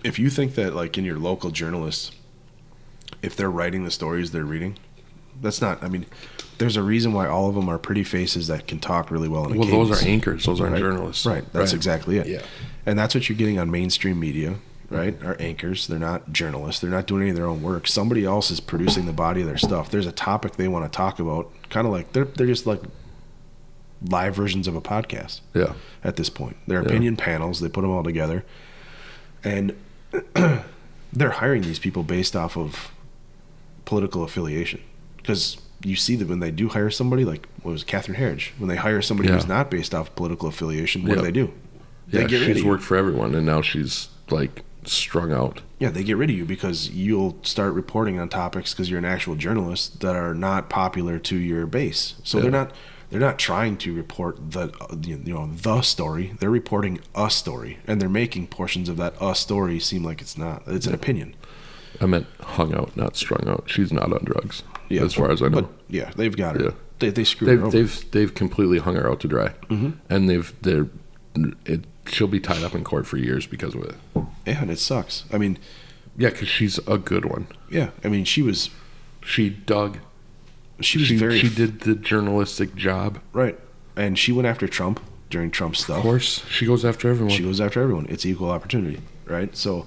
if you think that, like, in your local journalists, if they're writing the stories they're reading, that's not, I mean, there's a reason why all of them are pretty faces that can talk really well in a Well, cadence. those are anchors. Those aren't Right. journalists. Right. That's exactly it. Yeah. And that's what you're getting on mainstream media, right? Are anchors. They're not journalists. They're not doing any of their own work. Somebody else is producing the body of their stuff. There's a topic they want to talk about. Kind of like they're just like live versions of a podcast Yeah. at this point. They're opinion panels. They put them all together. And they're hiring these people based off of political affiliation because you see that when they do hire somebody, like what was it, Catherine Herridge, when they hire somebody Yeah. who's not based off political affiliation, what Yeah. do they do? They Yeah, get rid she's of you. worked for everyone, and now she's like strung out. Yeah, they get rid of you because you'll start reporting on topics because you're an actual journalist that are not popular to your base. So Yeah. they're not trying to report the story. They're reporting a story, and they're making portions of that a story seem like it's not. It's an opinion. I meant hung out, not strung out. She's not on drugs, Yeah, as far as I know. But yeah, they've got her. Yeah. They screwed her over. They've completely hung her out to dry, and she'll be tied up in court for years because of it. Yeah, and it sucks. I mean, Yeah, because she's a good one. yeah, I mean, she was She very did the journalistic job. right, and she went after Trump during Trump's stuff. Of course, she goes after everyone. She goes after everyone. It's equal opportunity, right? So,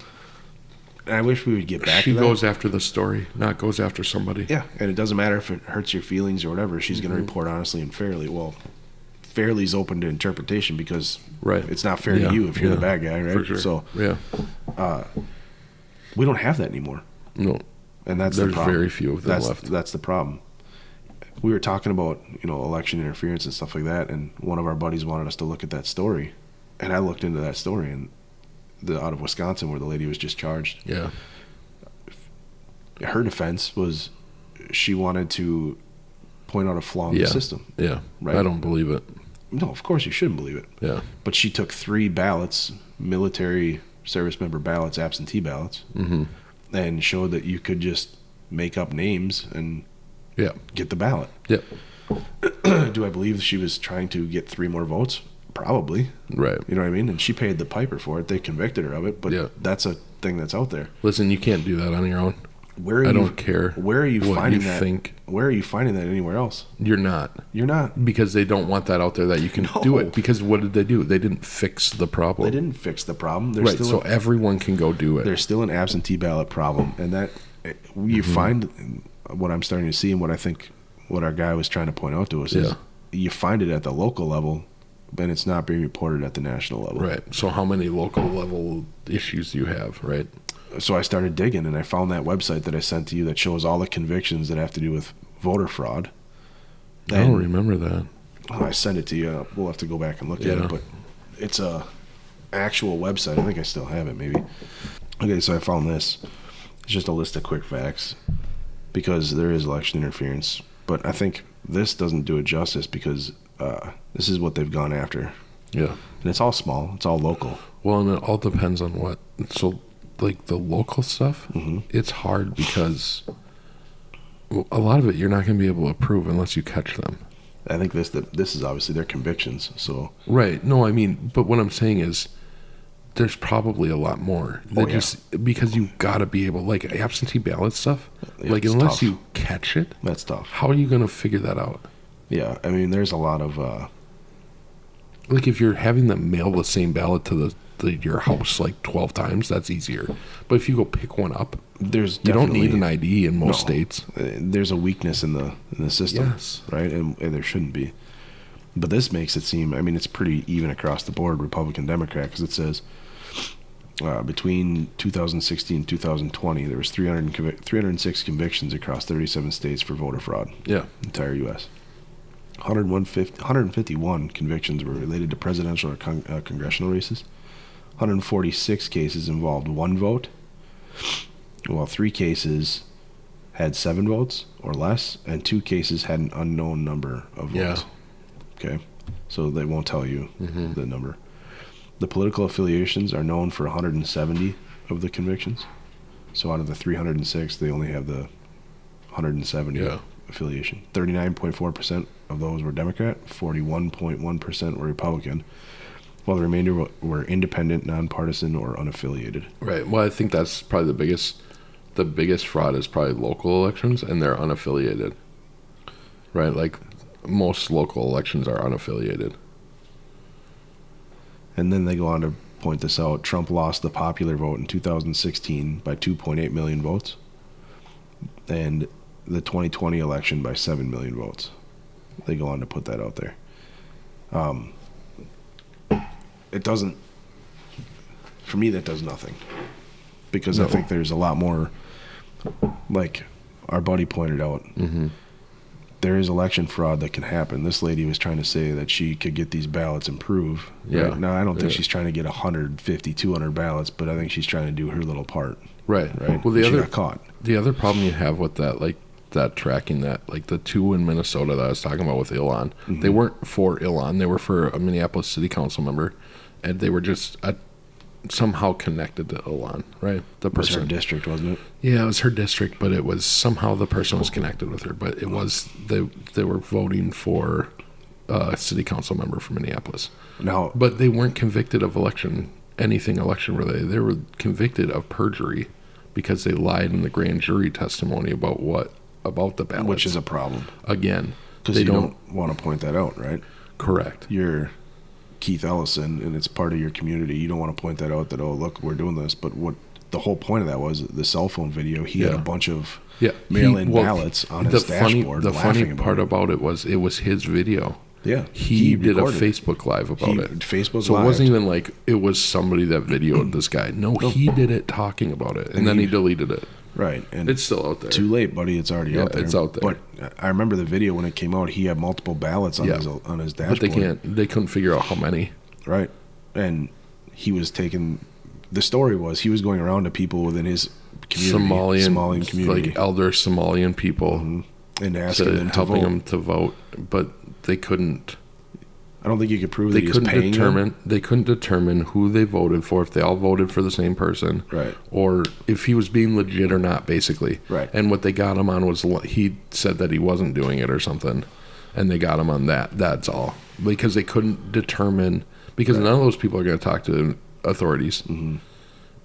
and I wish we would get back She to that. goes after the story, not goes after somebody. Yeah, and it doesn't matter if it hurts your feelings or whatever. She's going to report honestly and fairly. Well, fairly's open to interpretation because Right. it's not fair Yeah, to you if you're the yeah, bad guy, right? For sure. So yeah, we don't have that anymore, no, and that's there's the problem. very few of them that's, left. That's the problem. We were talking about election interference and stuff like that, and one of our buddies wanted us to look at that story, and I looked into that story and out of Wisconsin where the lady was just charged. Yeah, Her defense was she wanted to point out a flaw in yeah, the system. yeah. Right. I don't believe it. No, of course you shouldn't believe it. Yeah, But she took 3 ballots, military service member ballots, absentee ballots, and showed that you could just make up names and yeah, get the ballot. yeah. Do I believe she was trying to get 3 more votes? Probably. Right. You know what I mean? And she paid the piper for it. They convicted her of it, but Yeah. that's a thing that's out there. Listen, you can't do that on your own. Where are I you, don't care. Where are you what finding you that? think. Where are you finding that anywhere else? You're not, You're not. because they don't want that out there that you can No. do it. Because what did they do? They didn't fix the problem. They didn't fix the problem. There's Right. still So everyone can go do it. there's still an absentee ballot problem, and that you find what I'm starting to see, and what I think what our guy was trying to point out to us is Yeah. you find it at the local level, and it's not being reported at the national level. Right. So how many local level issues do you have? Right. So I started digging, and I found that website that I sent to you that shows all the convictions that have to do with voter fraud. I don't remember that. I sent it to you. We'll have to go back and look at Yeah. it, but it's a actual website. I think I still have it, maybe. Okay, so I found this. It's just a list of quick facts because there is election interference, but I think this doesn't do it justice because this is what they've gone after, Yeah. and it's all small. It's all local. Well, and it all depends on what. So, like the local stuff, it's hard because a lot of it you're not going to be able to prove unless you catch them. I think this is obviously their convictions. So Right. No, I mean, but what I'm saying is there's probably a lot more. Oh, yeah. Just because you got to be able, like absentee ballot stuff, Yeah, like it's unless tough. you catch it, that's tough. how are you going to figure that out? Yeah, I mean, there's a lot of Like if you're having them mail the same ballot to your house like 12 times, that's easier. But if you go pick one up, there's you don't need definitely- an ID in most No. states. There's a weakness in the system, Yes. right? And there shouldn't be. But this makes it seem. I mean, it's pretty even across the board, Republican, Democrat, because it says between 2016 and 2020, there was 306 convictions across 37 states for voter fraud, Yeah. entire U.S. 151 convictions were related to presidential or congressional races. 146 cases involved 1 vote, while 3 cases had 7 votes or less, and 2 cases had an unknown number of Yeah. votes. Okay, so they won't tell you the number. The political affiliations are known for 170 of the convictions. So out of the 306, they only have the 170 Yeah. affiliation. 39.4% of those were Democrat, 41.1% were Republican, while the remainder were independent, nonpartisan, or unaffiliated. Right. Well, I think that's probably the biggest fraud is probably local elections, and they're unaffiliated. Right. Like most local elections are unaffiliated. And then they go on to point this out. Trump lost the popular vote in 2016 by 2.8 million votes, and the 2020 election by 7 million votes. They go on to put that out there. It doesn't, for me, that does nothing. Because I No. think there's a lot more, like our buddy pointed out, there is election fraud that can happen. This lady was trying to say that she could get these ballots improved. Yeah. Right? Now, I don't think Yeah. she's trying to get 150, 200 ballots, but I think she's trying to do her little part. Right. Right. Well, She got caught. the other problem you have with that, like that tracking that, like the two in Minnesota that I was talking about with Elon, they weren't for Elon. They were for a Minneapolis city council member, and they were just somehow connected to Elon, right? The It was her person. district, wasn't it? Yeah, it was her district, but it was somehow the person was connected with her. But it was they were voting for a city council member from Minneapolis, Now, but they weren't convicted of anything election related. They were convicted of perjury because they lied in the grand jury testimony about the ballots, which is a problem. again Because they you don't don't want to point that out, right? correct. You're Keith Ellison, and it's part of your community. You don't want to point that out that, oh, look, we're doing this. But what the whole point of that was the cell phone video. He had Yeah. a bunch of Yeah, mail-in ballots on his dashboard. The funny laughing part about about it was his video. it. Yeah, He did a recorded it. Facebook Live about it. Facebook So Live. it wasn't even like it was somebody that videoed this guy. No, he did it talking about it, and then he deleted it. Right, and It's still out there. too late, buddy. It's already Yeah, out there. it's out there. But I remember the video when it came out. He had multiple ballots on Yeah. his But dashboard. they couldn't figure out how many. Right, and he was taking. The story was he was going around to people within his community, Somalian community, like elder Somalian people, and asking them to helping vote. them to vote, but they couldn't. I don't think you could prove that They he was couldn't paying them. determine. They couldn't determine who they voted for, if they all voted for the same person, Right. or if he was being legit or not, basically. Right. And what they got him on was he said that he wasn't doing it or something, and they got him on that. That's all, because they couldn't determine, because none of those people are going to talk to the authorities,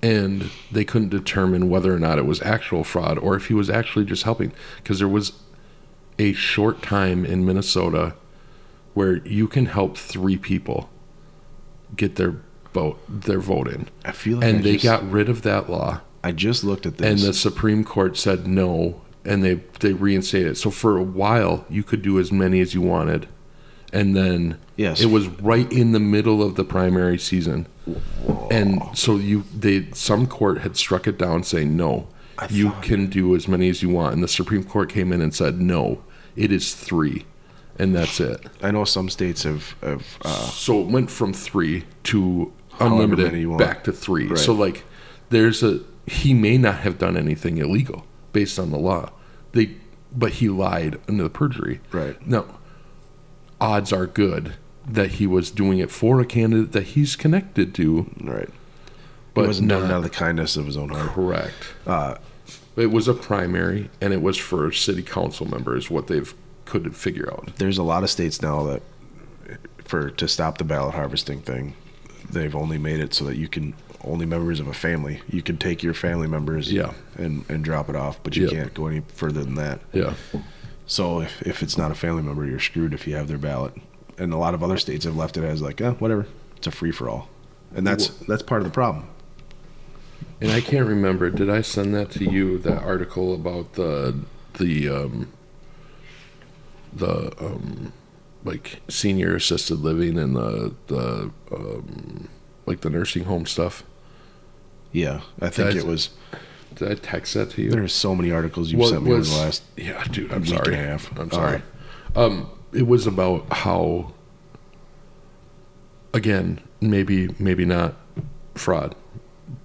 and they couldn't determine whether or not it was actual fraud or if he was actually just helping, because there was a short time in Minnesota where you can help 3 people get their vote in. I feel like And they got rid of that law, I just looked at this. and the Supreme Court said no, and they reinstated it. So for a while, you could do as many as you wanted, and then Yes. it was right in the middle of the primary season, and so some court had struck it down, saying no, you can do as many as you want, and the Supreme Court came in and said no, it is 3. And that's it. I know some states have So it went from 3 to However many you unlimited want. back to 3. Right. So like, he may not have done anything illegal based on the law. But he lied under the perjury. Right. Now, odds are good that he was doing it for a candidate that he's connected to. right. But He wasn't doing it not- out of the kindness of his own heart. Correct. It was a primary, and it was for city council members. What they've could figure out. There's a lot of states now that, to stop the ballot harvesting thing, they've only made it so that you can only members of a family. You can take your family members, Yeah. and drop it off, but you Yeah. can't go any further than that. Yeah. So if it's not a family member, you're screwed if you have their ballot. And a lot of other states have left it as like, whatever, it's a free for all, and that's part of the problem. And I can't remember. Did I send that to you? That article about the like senior assisted living and the like the nursing home stuff. Yeah, I think Guys, it was. Did I text that to you? There's so many articles you've What sent me over was- the last. Yeah, dude. I'm week sorry. and a half. I'm sorry. It was about how, again, maybe not fraud,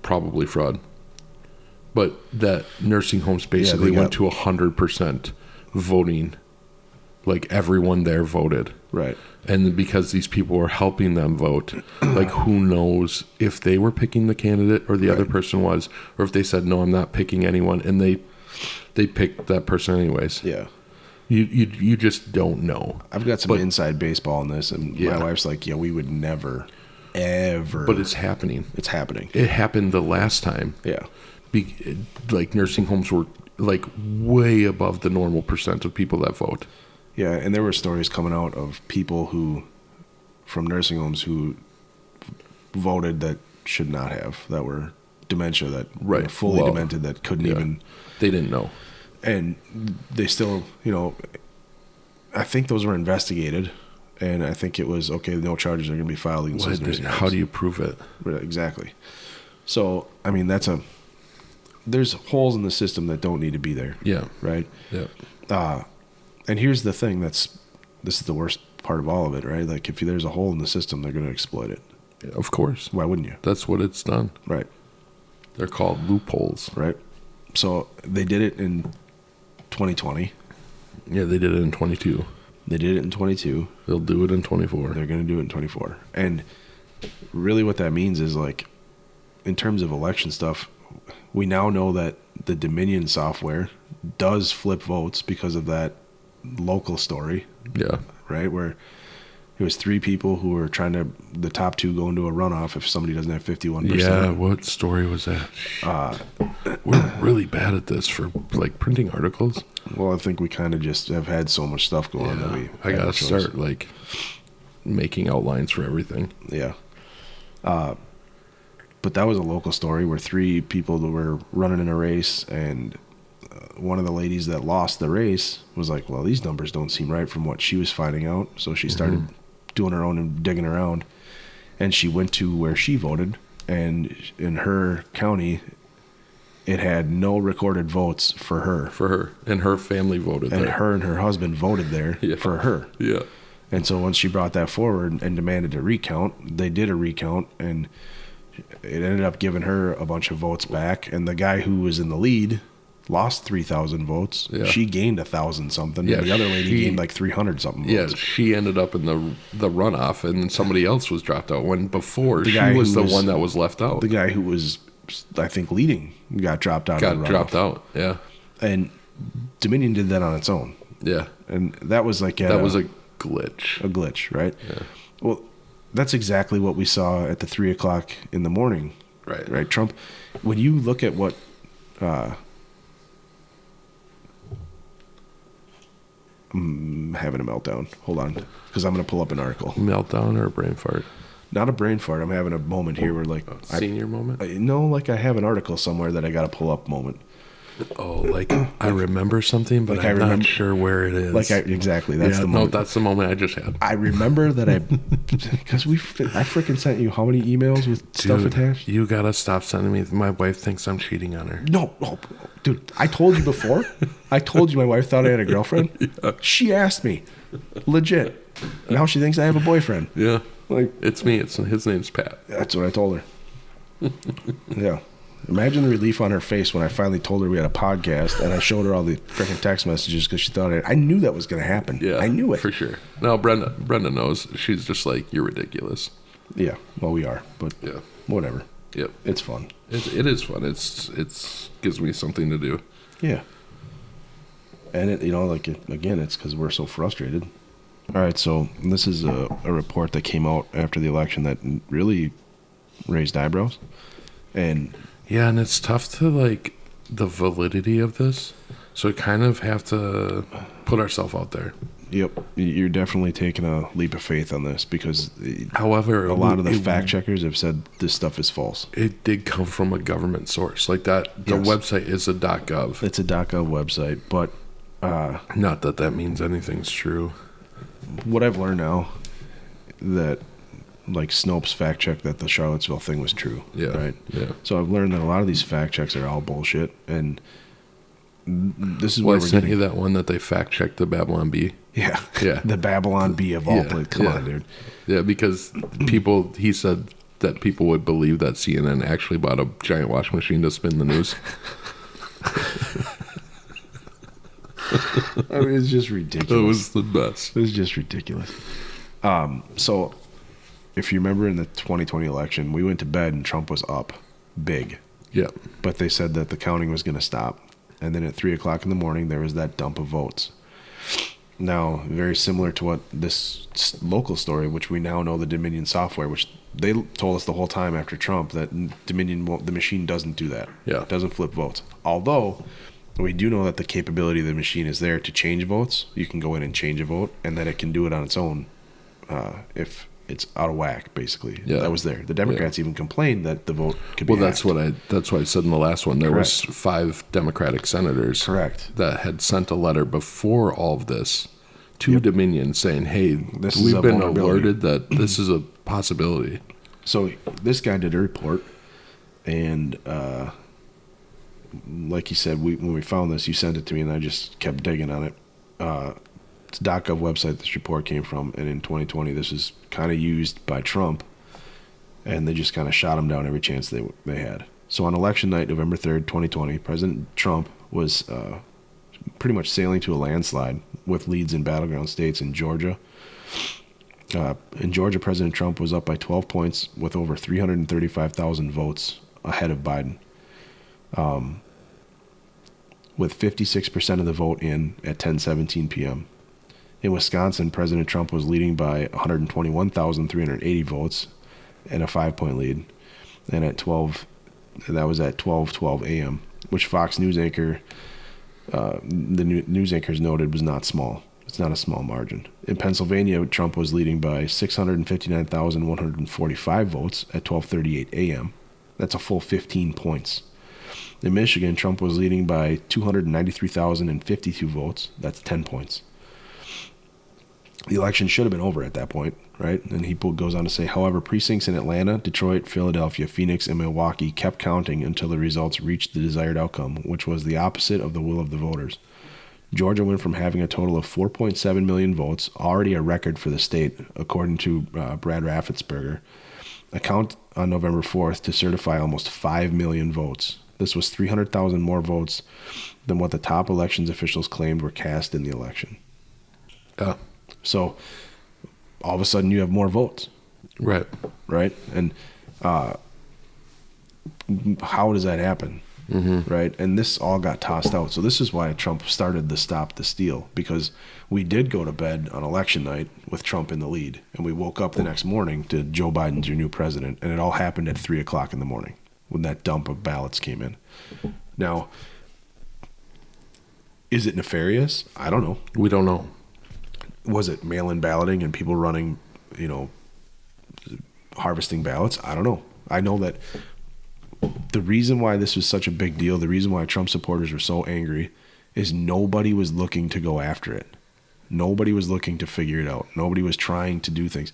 probably fraud, but that nursing homes basically they went got- to 100% voting, like everyone there voted. Right. And because these people were helping them vote, like who knows if they were picking the candidate or the other Right. person was, or if they said no, I'm not picking anyone, and they picked that person anyways. Yeah. You just don't know. I've got some But- inside baseball on this, and Yeah. my wife's like, "Yeah, we would never, ever." But it's happening. it's happening. It happened the last time. Yeah. Like nursing homes were like way above the normal percent of people that vote. Yeah, and there were stories coming out of people from nursing homes who voted that should not have, that were dementia, that were Right. fully Well, demented, that couldn't yeah. even, They didn't know. and they still, I think those were investigated, and I think it was, okay, no charges are going to be filed against those nursing How homes. do you prove it? Right, exactly. So, I mean, there's holes in the system that don't need to be there, Yeah. right? Yeah. And here's the thing this is the worst part of all of it, right? Like, if there's a hole in the system, they're going to exploit it. Of course. Why wouldn't you? That's what it's done. Right. They're called loopholes. Right. So they did it in 2020. Yeah, they did it in 22. They did it in 22. They'll do it in 24. They're going to do it in 24. And really what that means is, like, in terms of election stuff, we now know that the Dominion software does flip votes because of that local story, Yeah. right? Where it was 3 people who were trying to, the top 2 go into a runoff if somebody doesn't have 51%. Yeah, what story was that? We're really bad at this for, like, printing articles. Well, I think we kind of just have had so much stuff going on that we I had no gotta choice. start, like, making outlines for everything. Yeah. But that was a local story where 3 people that were running in a race, and one of the ladies that lost the race was like, well, these numbers don't seem right from what she was finding out. So she started doing her own and digging around, and she went to where she voted, and in her county, it had no recorded votes for her. For her. And her family voted And there. her and her husband voted there Yeah. for her. Yeah. And so once she brought that forward and demanded a recount, they did a recount, and it ended up giving her a bunch of votes back. And the guy who was in the lead lost 3,000 votes. Yeah. She gained 1,000 something. Yeah, and the other lady she- gained like 300 something Yeah, votes. she ended up in the runoff, and then somebody else was dropped out. When before The she guy was who the was- one that was left out. The guy who was, I think, leading got dropped out. Got of the runoff. dropped out. Yeah, And Dominion did that on its own. yeah. And that was like That was a glitch. a glitch, right? Yeah. Well, that's exactly what we saw at the 3 o'clock in the morning. Right. Right. Trump, when you look at what, I'm having a meltdown. Hold on. Because I'm going to pull up an article. Meltdown or a brain fart? Not a brain fart. I'm having a moment here where, like, Senior moment? like I have an article somewhere that I got to pull up moment. Oh, like I remember something, but Like I I'm remember- not sure where it is. Exactly. That's yeah, the no, moment. that's the moment I just had. I remember that because I freaking sent you how many emails with stuff Dude, attached? you gotta stop sending me. My wife thinks I'm cheating on her. No, oh, dude, I told you before. I told you my wife thought I had a girlfriend. She asked me, legit. Now she thinks I have a boyfriend. Yeah, Like, it's me. It's his name's Pat. that's what I told her. Yeah. Imagine the relief on her face when I finally told her we had a podcast and I showed her all the freaking text messages because she thought I knew that was going to happen. Yeah, I knew it. for sure. No, Brenda knows. She's just like, you're ridiculous. Yeah. Well, we are, but Yeah. whatever. Yep. It's fun. It is fun. It's gives me something to do. Yeah. And again, it's because we're so frustrated. All right, so this is a report that came out after the election that really raised eyebrows. And Yeah, and it's tough to like the validity of this. So we kind of have to put ourselves out there. yep, you're definitely taking a leap of faith on this because However, a lot of the it- fact checkers have said this stuff is false. it did come from a government source. Like that, the Yes. website is a .gov. It's a .gov website, but Not that that means anything's true. what I've learned now that like Snopes fact checked that the Charlottesville thing was true. Yeah, Right. yeah. So I've learned that a lot of these fact checks are all bullshit, and this is Well, where I we're sent getting. you that one that they fact checked the Babylon Bee. Yeah. Yeah. The Babylon Bee of all Yeah, places. Come yeah. on, dude. Yeah, because he said that people would believe that CNN actually bought a giant washing machine to spin the news. I mean, it's just That ridiculous. was the best. It was just ridiculous. So if you remember in the 2020 election, we went to bed and Trump was up big, Yeah. but they said that the counting was going to stop. And then at 3 o'clock in the morning, there was that dump of votes. Now, very similar to what this local story, which we now know the Dominion software, which they told us the whole time after Trump that Dominion, the machine doesn't do that. Yeah. It doesn't flip votes. Although we do know that the capability of the machine is there to change votes. You can go in and change a vote, and that it can do it on its own if it's out of whack, basically. Yeah. That was there. The Democrats even complained that the vote could be Well, that's hacked. that's what I said in the last one. There was Correct. 5 Democratic senators Correct. that had sent a letter before all of this to Dominion saying, "Hey, This is we've a been vulnerability." alerted that this is a possibility." So this guy did a report, and like you said, when we found this, you sent it to me, and I just kept digging on it. It's a .gov website this report came from, and in 2020, this was kind of used by Trump, and they just kind of shot him down every chance they had. So on election night, November 3rd, 2020, President Trump was pretty much sailing to a landslide with leads in battleground states in Georgia. In Georgia, President Trump was up by 12 points with over 335,000 votes ahead of Biden, with 56% of the vote in at 10:17 p.m. In Wisconsin, President Trump was leading by 121,380 votes and a 5-point lead, and that was at 12:12 a.m., which Fox News anchor, news anchors noted was not small. It's not a small margin. In Pennsylvania, Trump was leading by 659,145 votes at 12:38 a.m. That's a full 15 points. In Michigan, Trump was leading by 293,052 votes. That's 10 points. The election should have been over at that point, right? And he goes on to say, however, precincts in Atlanta, Detroit, Philadelphia, Phoenix, and Milwaukee kept counting until the results reached the desired outcome, which was the opposite of the will of the voters. Georgia went from having a total of 4.7 million votes, already a record for the state, according to Brad Raffensperger, a count on November 4th to certify almost 5 million votes. This was 300,000 more votes than what the top elections officials claimed were cast in the election. So all of a sudden you have more votes. Right. Right? And how does that happen? Mm-hmm. Right? And this all got tossed out. So this is why Trump started the Stop the Steal, because we did go to bed on election night with Trump in the lead, and we woke up the next morning to Joe Biden's your new president, and it all happened at 3 o'clock in the morning when that dump of ballots came in. Now, is it nefarious? I don't know. We don't know. Was it mail-in balloting and people running, harvesting ballots? I don't know. I know that the reason why this was such a big deal, the reason why Trump supporters were so angry, is nobody was looking to go after it. Nobody was looking to figure it out. Nobody was trying to do things.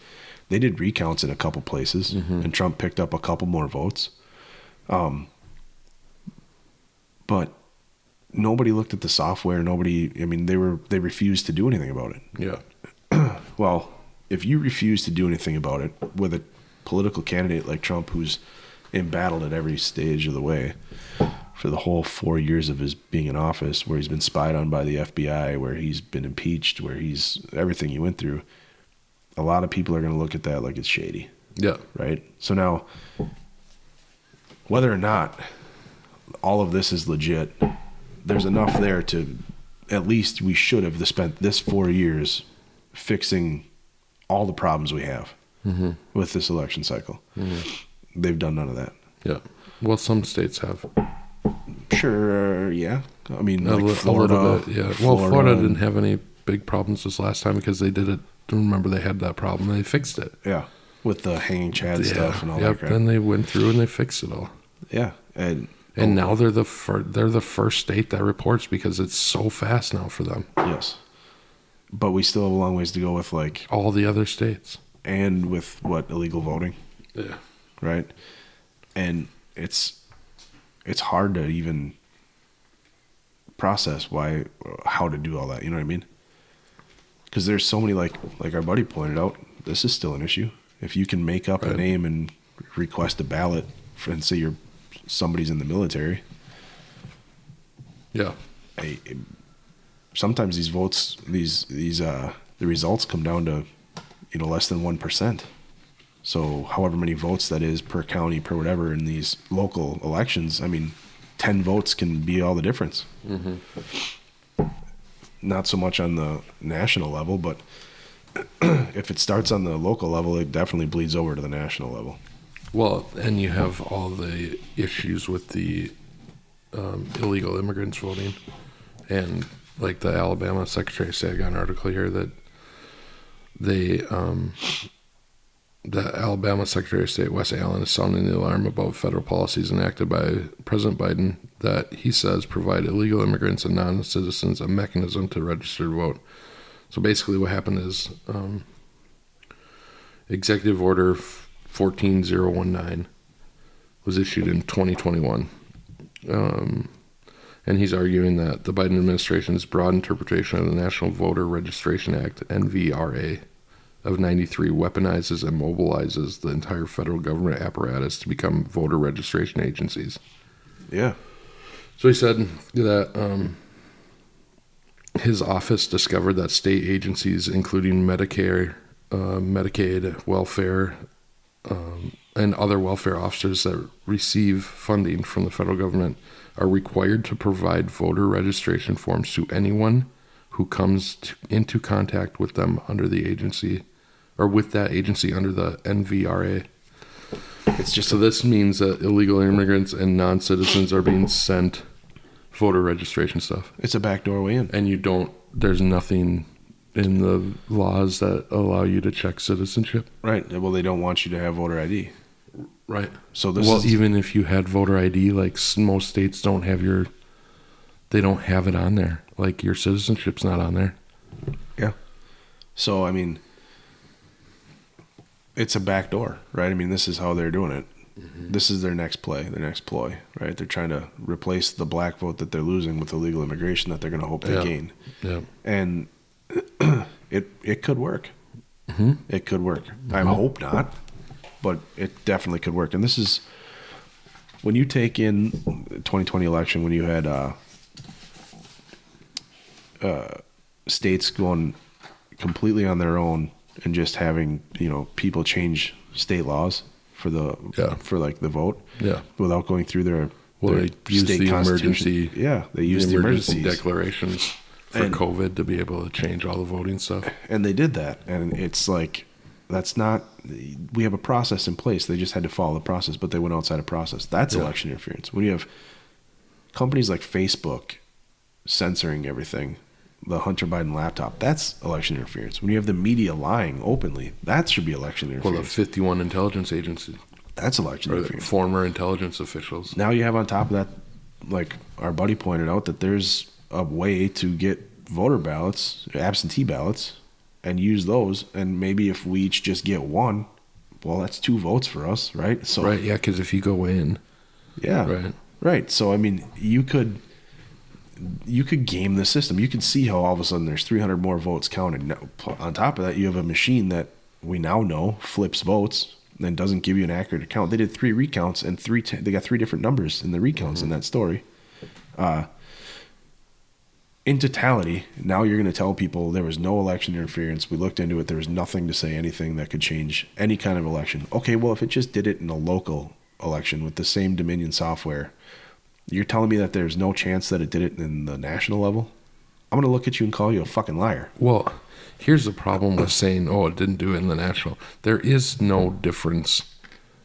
They did recounts in a couple places, and Trump picked up a couple more votes. But nobody looked at the software. They refused to do anything about it. Yeah. Well, if you refuse to do anything about it with a political candidate like Trump, who's embattled at every stage of the way for the whole 4 years of his being in office, where he's been spied on by the FBI, where he's been impeached, where he's everything he went through, a lot of people are going to look at that like it's shady. Yeah. Right? So now, whether or not all of this is legit, there's enough there to, at least we should have spent this 4 years fixing all the problems we have with this election cycle. They've done none of that. Yeah. Well, some states have. Sure, yeah. I mean, Florida. A little bit, yeah. Well, Florida didn't have any big problems this last time because they did it. Remember, they had that problem. They fixed it. Yeah. With the hanging Chad stuff and all that crap. Then they went through and they fixed it all. Yeah. And now they're the first state that reports because it's so fast now for them. Yes. But we still have a long ways to go with all the other states. And with illegal voting. Yeah. Right? And it's hard to even process how to do all that. You know what I mean? Because there's so many, like our buddy pointed out, this is still an issue. If you can make up a name and request a ballot and say somebody's in the military. Yeah. Sometimes these votes, the results come down to, less than 1%. So however many votes that is per county, per whatever in these local elections, 10 votes can be all the difference. Not so much on the national level, but if it starts on the local level, it definitely bleeds over to the national level. Well, and you have all the issues with the illegal immigrants voting. And like the Alabama Secretary of State, I got an article here that the Alabama Secretary of State, Wes Allen, is sounding the alarm about federal policies enacted by President Biden that he says provide illegal immigrants and non-citizens a mechanism to register to vote. So basically what happened is Executive Order 14019 was issued in 2021. And he's arguing that the Biden administration's broad interpretation of the National Voter Registration Act, NVRA, of 93 weaponizes and mobilizes the entire federal government apparatus to become voter registration agencies. Yeah. So he said that his office discovered that state agencies, including Medicare, Medicaid, welfare, and other welfare officers that receive funding from the federal government, are required to provide voter registration forms to anyone who comes into contact with them under the agency, or with that agency under the NVRA. It's just So this means that illegal immigrants and non-citizens are being sent voter registration stuff. it's a backdoor way in. And there's nothing in the laws that allow you to check citizenship. Right. Well, they don't want you to have voter ID. Right. So this Well, is even if you had voter ID, like most states don't have they don't have it on there. Like your citizenship's not on there. yeah. So I mean, it's a backdoor, right? I mean, this is how they're doing it. This is their next play, their next ploy, right? They're trying to replace the black vote that they're losing with illegal immigration that they're going to hope they Yeah. gain, Yeah. and it could work. Mm-hmm. It could work. I hope not, but it definitely could work. And this is when you take in the 2020 election, when you had states going completely on their own and just having people change state laws for the vote, Yeah. without going through their They use state the constitution. emergency. Yeah, they use the emergencies. declarations for And- COVID to be able to change all the voting stuff. And they did that. And it's like, that's not, we have a process in place. They just had to follow the process, but they went outside of process. That's Yeah. election interference. When you have companies like Facebook censoring everything, the Hunter Biden laptop, that's election interference. When you have the media lying openly, that should be election Well, the interference. 51 intelligence agencies, That's election or the interference. former intelligence officials. Now you have on top of that, like our buddy pointed out, that there's a way to get voter ballots, absentee ballots, and use those. And maybe if we each just get one, well, that's 2 votes for us, right? So Right, yeah, because if you go in, yeah, right. right. So I mean, you could game the system. You could see how all of a sudden there's 300 more votes counted. Now, on top of that, you have a machine that we now know flips votes and doesn't give you an accurate account. They did 3 recounts and they got 3 different numbers in the recounts in that story. In totality, now you're going to tell people there was no election interference. We looked into it. There was nothing to say anything that could change any kind of election. Okay, well, if it just did it in a local election with the same Dominion software, you're telling me that there's no chance that it did it in the national level? I'm going to look at you and call you a fucking liar. Well, here's the problem with saying, oh, it didn't do it in the national. There is no difference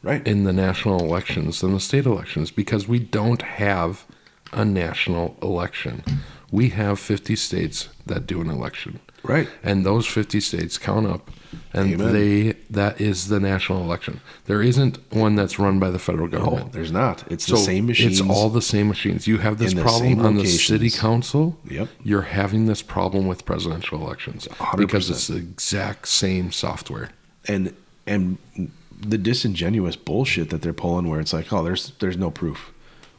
Right. in the national elections than the state elections because we don't have a national election. We have 50 states that do an election. Right. And those 50 states count up, and Amen. that is the national election. There isn't one that's run by the federal No, government. there's not. It's the same machines. It's all the same machines. You have this in the problem same on the locations. city council. Yep. You're having this problem with presidential elections 100%. because it's the exact same software. and the disingenuous bullshit that they're pulling where it's like, oh, there's no proof.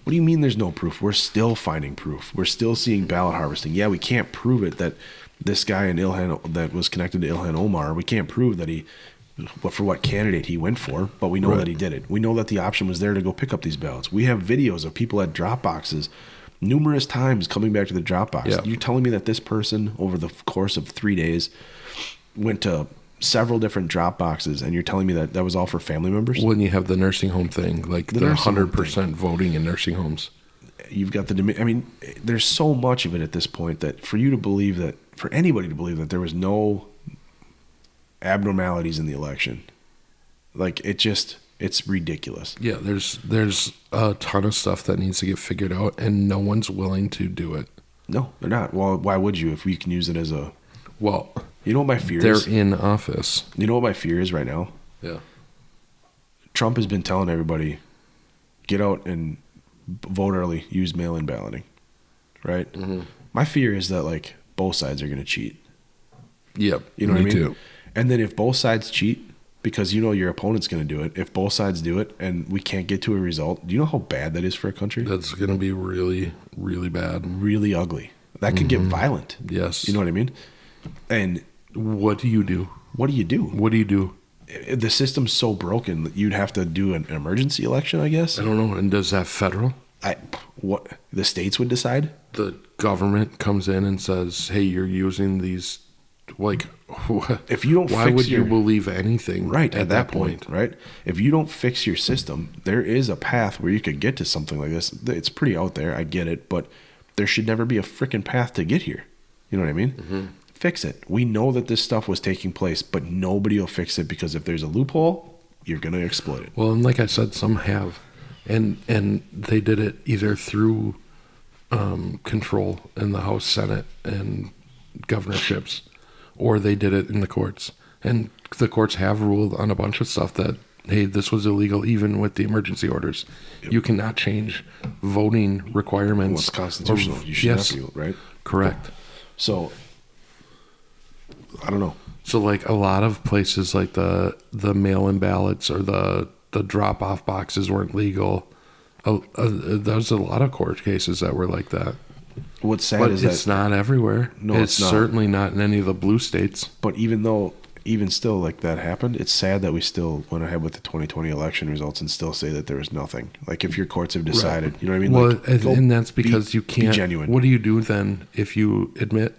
What do you mean there's no proof? We're still finding proof. We're still seeing ballot harvesting. Yeah, we can't prove it that this guy in Ilhan that was connected to Ilhan Omar, we can't prove that for what candidate he went for, but we know Right. that he did it. We know that the option was there to go pick up these ballots. We have videos of people at drop boxes numerous times coming back to the drop box. Yeah. You're telling me that this person over the course of 3 days went to several different drop boxes, and you're telling me that that was all for family members? When you have the nursing home thing, like the nursing home 100% voting in nursing homes. You've got I mean, there's so much of it at this point that for anybody to believe that there was no abnormalities in the election, like it's ridiculous. Yeah, there's a ton of stuff that needs to get figured out, and no one's willing to do it. No, they're not. Well, why would you if we can use it as a? Well, You know what my fear they're is? in office. You know what my fear is right now? Yeah. Trump has been telling everybody, get out and vote early, use mail-in balloting, right? Mm-hmm. My fear is that like both sides are going to cheat. Yep. You know what I mean? Too. And then if both sides cheat, because you know your opponent's going to do it. If both sides do it and we can't get to a result, do you know how bad that is for a country? That's going to be really, really bad. Really ugly. That could get violent. Yes. You know what I mean? And What do you do? what do you do? What do you do? The system's so broken that you'd have to do an emergency election, I guess. I don't know. And does that federal? What the states would decide? The government comes in and says, "Hey, you're using these." Like, If you don't why fix would your, you believe anything? right at that point, right? If you don't fix your system, there is a path where you could get to something like this. It's pretty out there, I get it, but there should never be a freaking path to get here. You know what I mean? Fix it. We know that this stuff was taking place, but nobody will fix it because if there's a loophole, you're gonna exploit it. Well, and like I said, some have, and they did it either through control in the House, Senate, and governorships, or they did it in the courts. And the courts have ruled on a bunch of stuff that, hey, this was illegal, even with the emergency orders. You cannot change voting requirements. Well, it's constitutional. You should yes, not be able, right? correct. So I don't know. So like a lot of places, like the mail-in ballots or the drop-off boxes weren't legal. There's a lot of court cases that were like that. What's sad But is it's that not everywhere. No, it's it's not. certainly not in any of the blue states. but even still like that happened, it's sad that we still went ahead with the 2020 election results and still say that there was nothing. Like if your courts have decided, you know what I mean? Well, Like, go and that's because you be can't. genuine. What do you do then if you admit?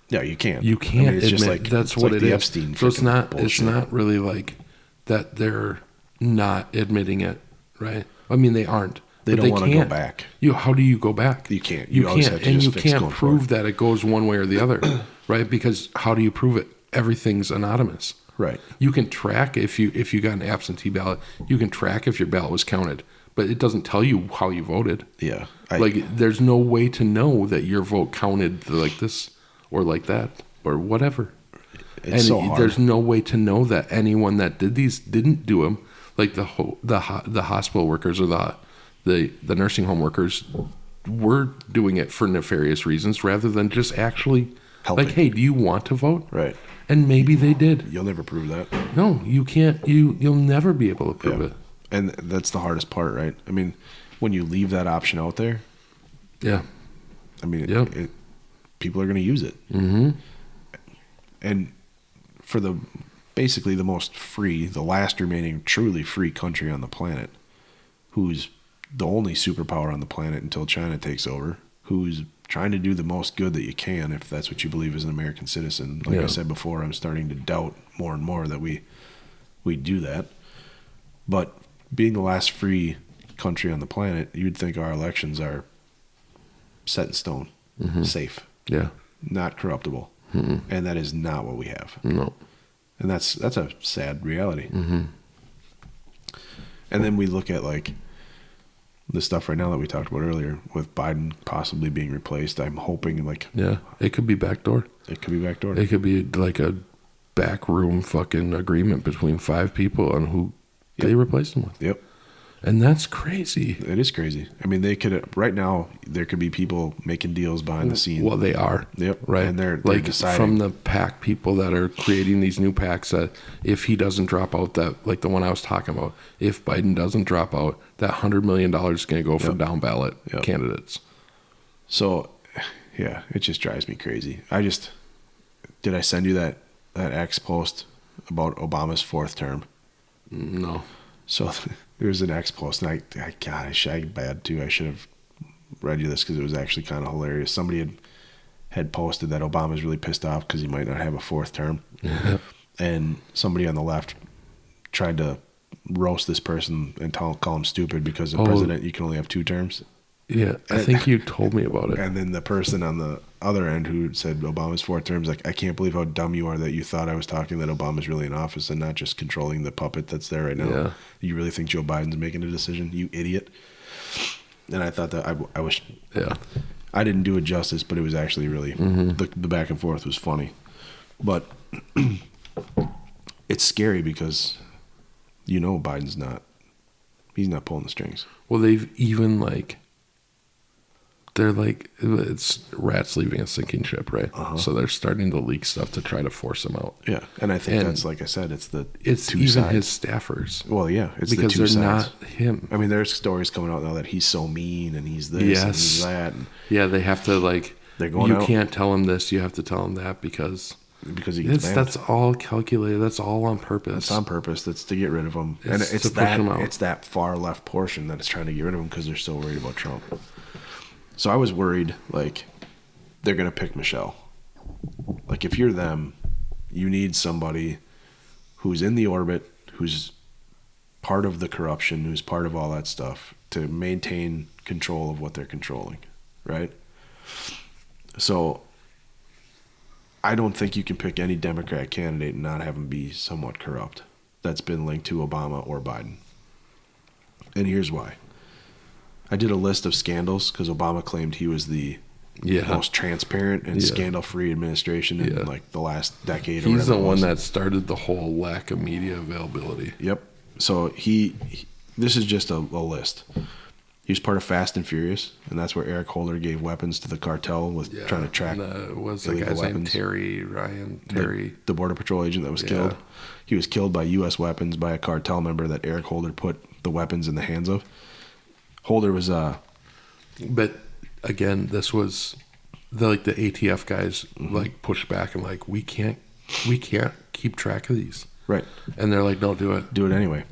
Yeah, you can't. You can't it's admit. just like That's it's what like it the is. Epstein So it's freaking not. bullshit. It's not really like that. They're not admitting it, right? I mean, they aren't. They but don't want to go can't. back. How do you go back? You can't. You You always can't, have to and just you fix can't going prove that it goes one way or the other, right? Because how do you prove it? Everything's anonymous. Right. You can track if you got an absentee ballot. You can track if your ballot was counted, but it doesn't tell you how you voted. Yeah. Like there's no way to know that your vote counted like this or like that or whatever. it's so hard. There's no way to know that anyone that did these didn't do them. Like the hospital workers or the nursing home workers were doing it for nefarious reasons rather than just actually Helping. like, hey, do you want to vote? Right. And maybe they did. You'll never prove that. No, you can't. You'll never be able to prove Yeah. it. And that's the hardest part, right? I mean, when you leave that option out there, Yeah. I mean, Yeah. people are going to use it. Mm-hmm. And for basically the most free, the last remaining truly free country on the planet, who's the only superpower on the planet until China takes over, who's trying to do the most good that you can, if that's what you believe as an American citizen. Like I Yeah. said before, I'm starting to doubt more and more that we do that. But being the last free country on the planet, you'd think our elections are set in stone, safe, Yeah. not corruptible. And that is not what we have. No. And that's a sad reality. And then we look at like the stuff right now that we talked about earlier with Biden possibly being replaced. I'm hoping like Yeah. It could be backdoor. it could be backdoor. It could be like a backroom fucking agreement between 5 people on who they replace them with. Yep. And that's crazy. It is crazy. I mean, they could right now. There could be people making deals behind the scenes. Well, they are. Yep. Right. And they're like deciding. from the PAC people that are creating these new PACs that if he doesn't drop out, that like the one I was talking about, if Biden doesn't drop out, that $100 million is going to go for Yep. down ballot Yep. candidates. So, yeah, it just drives me crazy. Did I send you that X post about Obama's 4th term? No. So there was an X post, and I shagged bad too. I should have read you this because it was actually kind of hilarious. Somebody had posted that Obama's really pissed off because he might not have a 4th term, and somebody on the left tried to roast this person and call him stupid because the president, you can only have 2 terms. Yeah, I think you told me about it. And then the person on the other end who said Obama's 4 terms, like, I can't believe how dumb you are that you thought I was talking that Obama's really in office and not just controlling the puppet that's there right now. Yeah. You really think Joe Biden's making a decision, you idiot? And I thought that I wish Yeah. I didn't do it justice, but it was actually really the back and forth was funny. But it's scary because Biden's he's not pulling the strings. Well, they've even like they're like, it's rats leaving a sinking ship, right? So they're starting to leak stuff to try to force him out. Yeah, and I think And that's, like I said, it's the It's two even sides. his staffers. Well, yeah, it's Because the two they're sides. not him. I mean, there's stories coming out now that he's so mean and he's this and Yes. he's that, and Yeah, they have to like, They're going you out. can't tell him this, you have to tell him that because because he gets banned. that's all calculated. That's all on purpose. It's on purpose. That's to get rid of him, and It's it's to push that him out. it's that far left portion that is trying to get rid of him because they're so worried about Trump. So I was worried, like, they're gonna pick Michelle. Like, if you're them, you need somebody who's in the orbit, who's part of the corruption, who's part of all that stuff, to maintain control of what they're controlling, right? So I don't think you can pick any Democrat candidate and not have him be somewhat corrupt. That's been linked to Obama or Biden. And here's why. I did a list of scandals because Obama claimed he was the Yeah. most transparent and Yeah. scandal-free administration in Yeah. like the last decade. Or He's whatever the it one was. that started the whole lack of media availability. Yep. So this is just a list. He was part of Fast and Furious, and that's where Eric Holder gave weapons to the cartel with trying to track was the illegal guy's name weapons. Terry. the Border Patrol agent that was Yeah. killed. He was killed by U.S. weapons by a cartel member that Eric Holder put the weapons in the hands of. Holder was But again, this was the ATF guys Mm-hmm. like pushed back and like we can't keep track of these, right. and they're like, no, do it. Do it anyway.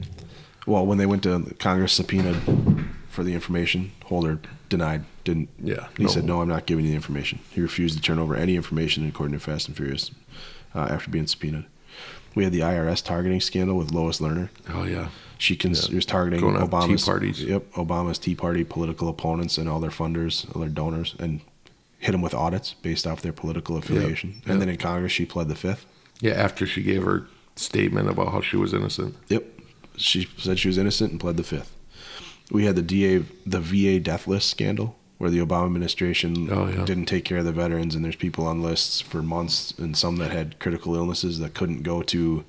Well, when they went to Congress subpoenaed for the information, Holder denied. Didn't. Yeah, He said, "No, I'm not giving you the information." He refused to turn over any information according to Fast and Furious after being subpoenaed. We had the IRS targeting scandal with Lois Lerner. Oh yeah, She was targeting Going on Obama's Tea parties. Yep, Obama's Tea Party political opponents and all their funders, all their donors, and hit them with audits based off their political affiliation. Yep. And then in Congress, she pled the fifth. yeah. After she gave her statement about how she was innocent. Yep, she said she was innocent and pled the fifth. We had the VA death list scandal, where the Obama administration Oh, yeah. didn't take care of the veterans, and there's people on lists for months, and some that had critical illnesses that couldn't go to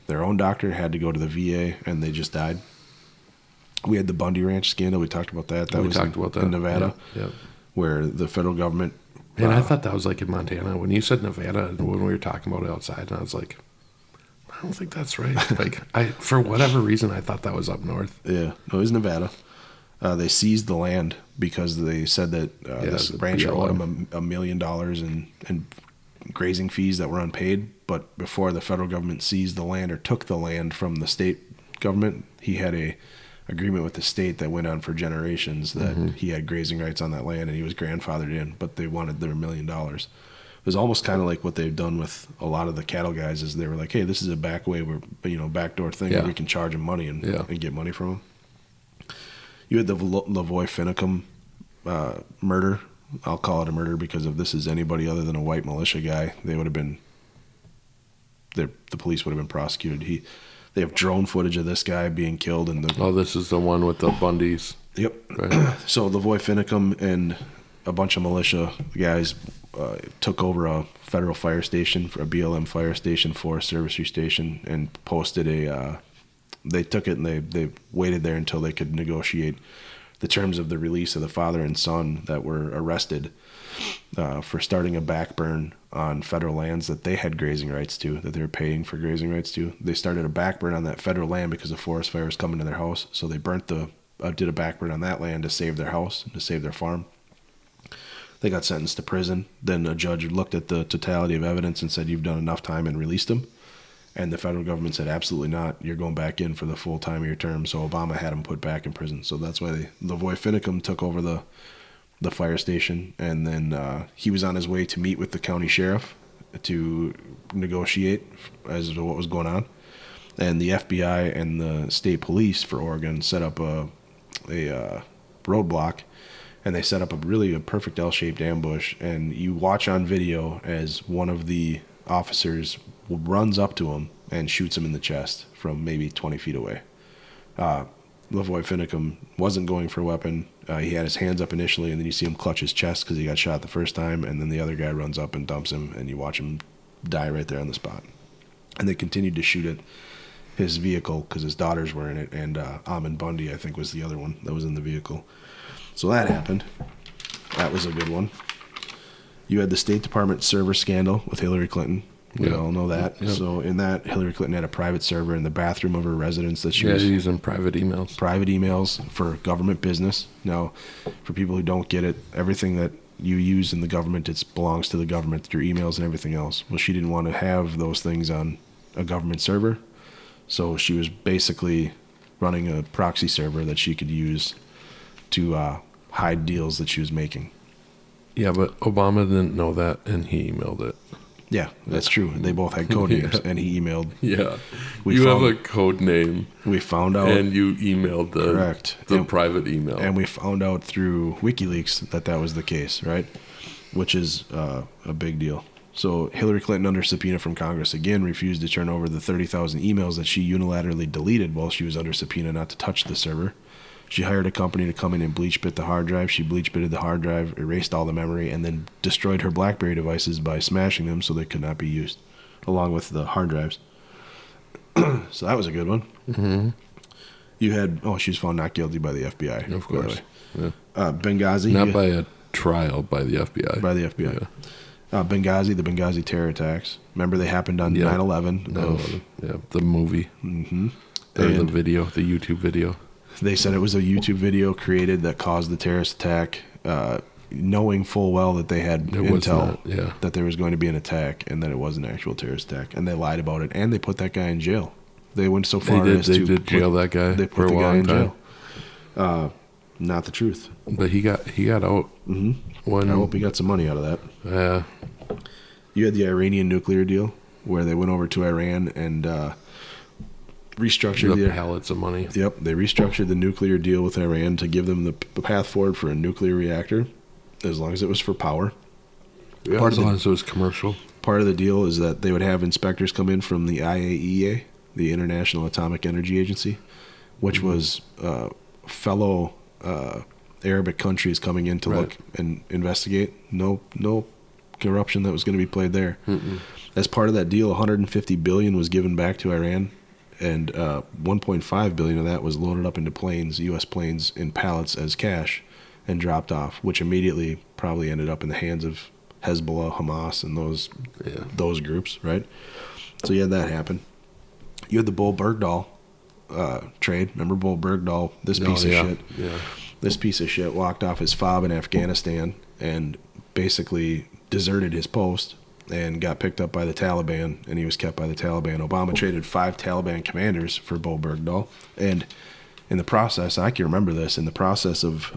their own doctor, had to go to the VA, and they just died. We had the Bundy Ranch scandal. We talked about that. That We was talked about that in Nevada, Yeah. where the federal government. And I thought that was like in Montana. When you said Nevada, when we were talking about it outside, and I was like, I don't think that's right. Like, for whatever reason, I thought that was up north. Yeah, no, it was Nevada. They seized the land because they said that this the rancher owed BLM. them $1 million in grazing fees that were unpaid. But before the federal government seized the land or took the land from the state government, he had a agreement with the state that went on for generations that he had grazing rights on that land and he was grandfathered in. But they wanted their $1 million. It was almost kind of like what they've done with a lot of the cattle guys. Is they were like, hey, this is a back way, where backdoor thing where Yeah. we can charge them money and Yeah. get money from them. You had the Lavoy Finicum murder. I'll call it a murder because if this is anybody other than a white militia guy, they would have been. The police would have been prosecuted. They have drone footage of this guy being killed in the. Oh, this is the one with the Bundys. Yep. Right. So Lavoy Finicum and a bunch of militia guys took over a federal fire station, for a BLM fire station, Forest Service station, and posted a. They took it and they waited there until they could negotiate the terms of the release of the father and son that were arrested for starting a backburn on federal lands that they had grazing rights to, that they were paying for grazing rights to. They started a backburn on that federal land because a forest fire was coming to their house, so they did a backburn on that land to save their house and to save their farm. They got sentenced to prison. Then a judge looked at the totality of evidence and said, you've done enough time, and released them. And the federal government said, absolutely not. You're going back in for the full time of your term. So Obama had him put back in prison. So that's why Lavoy Finicum took over the fire station. And then he was on his way to meet with the county sheriff to negotiate as to what was going on. And the FBI and the state police for Oregon set up a roadblock. And they set up a perfect L-shaped ambush. And you watch on video as one of the officers runs up to him and shoots him in the chest from maybe 20 feet away. Lavoy Finicum wasn't going for a weapon. He had his hands up initially, and then you see him clutch his chest because he got shot the first time, and then the other guy runs up and dumps him, and you watch him die right there on the spot. And they continued to shoot at his vehicle because his daughters were in it, and Ammon Bundy, I think, was the other one that was in the vehicle. So that happened. That was a good one. You had the State Department server scandal with Hillary Clinton. We Yeah. all know that. Yeah. So in that, Hillary Clinton had a private server in the bathroom of her residence that she Yeah, was using private emails. private emails for government business. Now, for people who don't get it, everything that you use in the government, it belongs to the government, your emails and everything else. Well, she didn't want to have those things on a government server. So she was basically running a proxy server that she could use to hide deals that she was making. Yeah, but Obama didn't know that, and he emailed it. Yeah, that's true. They both had code names, Yeah. and he emailed. Yeah. We You have found- a code name, We found out, and you emailed the, Correct. the And- private email. and we found out through WikiLeaks that that was the case, right? Which is a big deal. So Hillary Clinton, under subpoena from Congress, again refused to turn over the 30,000 emails that she unilaterally deleted while she was under subpoena not to touch the server. She hired a company to come in and bleach bit the hard drive. She bleach bitted the hard drive, erased all the memory, and then destroyed her BlackBerry devices by smashing them so they could not be used, along with the hard drives. So that was a good one. Mm-hmm. You had, she was found not guilty by the FBI. Of by the course. way. Yeah. Benghazi. Not you- by a trial by the FBI. by the FBI. Yeah. Benghazi, the Benghazi terror attacks. Remember they happened on Yeah. 9/11. No, yeah, the movie. Mm-hmm. Or the And video, the YouTube video. they said it was a YouTube video created that caused the terrorist attack, knowing full well that they had It was intel not, yeah. that there was going to be an attack and that it was an actual terrorist attack. And they lied about it. And they put that guy in jail. They went so far as They to did jail that guy they for put a the guy long in time. jail. Not the truth. But he got out Mm-hmm. when I hope he got some money out of that. You had the Iranian nuclear deal where they went over to Iran and restructured the the pallets of money. Yep, they restructured the nuclear deal with Iran to give them the path forward for a nuclear reactor, as long as it was for power. Yeah, Part as of the- long as it was commercial. Part of the deal is that they would have inspectors come in from the IAEA, the International Atomic Energy Agency, which was fellow Arabic countries coming in to Right. look and investigate. No corruption that was going to be played there. Mm-mm. As part of that deal, 150 billion was given back to Iran, and 1.5 billion of that was loaded up into planes, U.S. planes, in pallets as cash, and dropped off, which immediately probably ended up in the hands of Hezbollah, Hamas, and those groups, right? So you had that happen. You had the Bull Bergdahl trade. Remember Bull Bergdahl? This piece of shit. Yeah. This piece of shit walked off his fob in Afghanistan and basically deserted his post and got picked up by the Taliban, and he was kept by the Taliban. Obama traded 5 Taliban commanders for Bull Bergdahl, and in the process, I can remember this, in the process of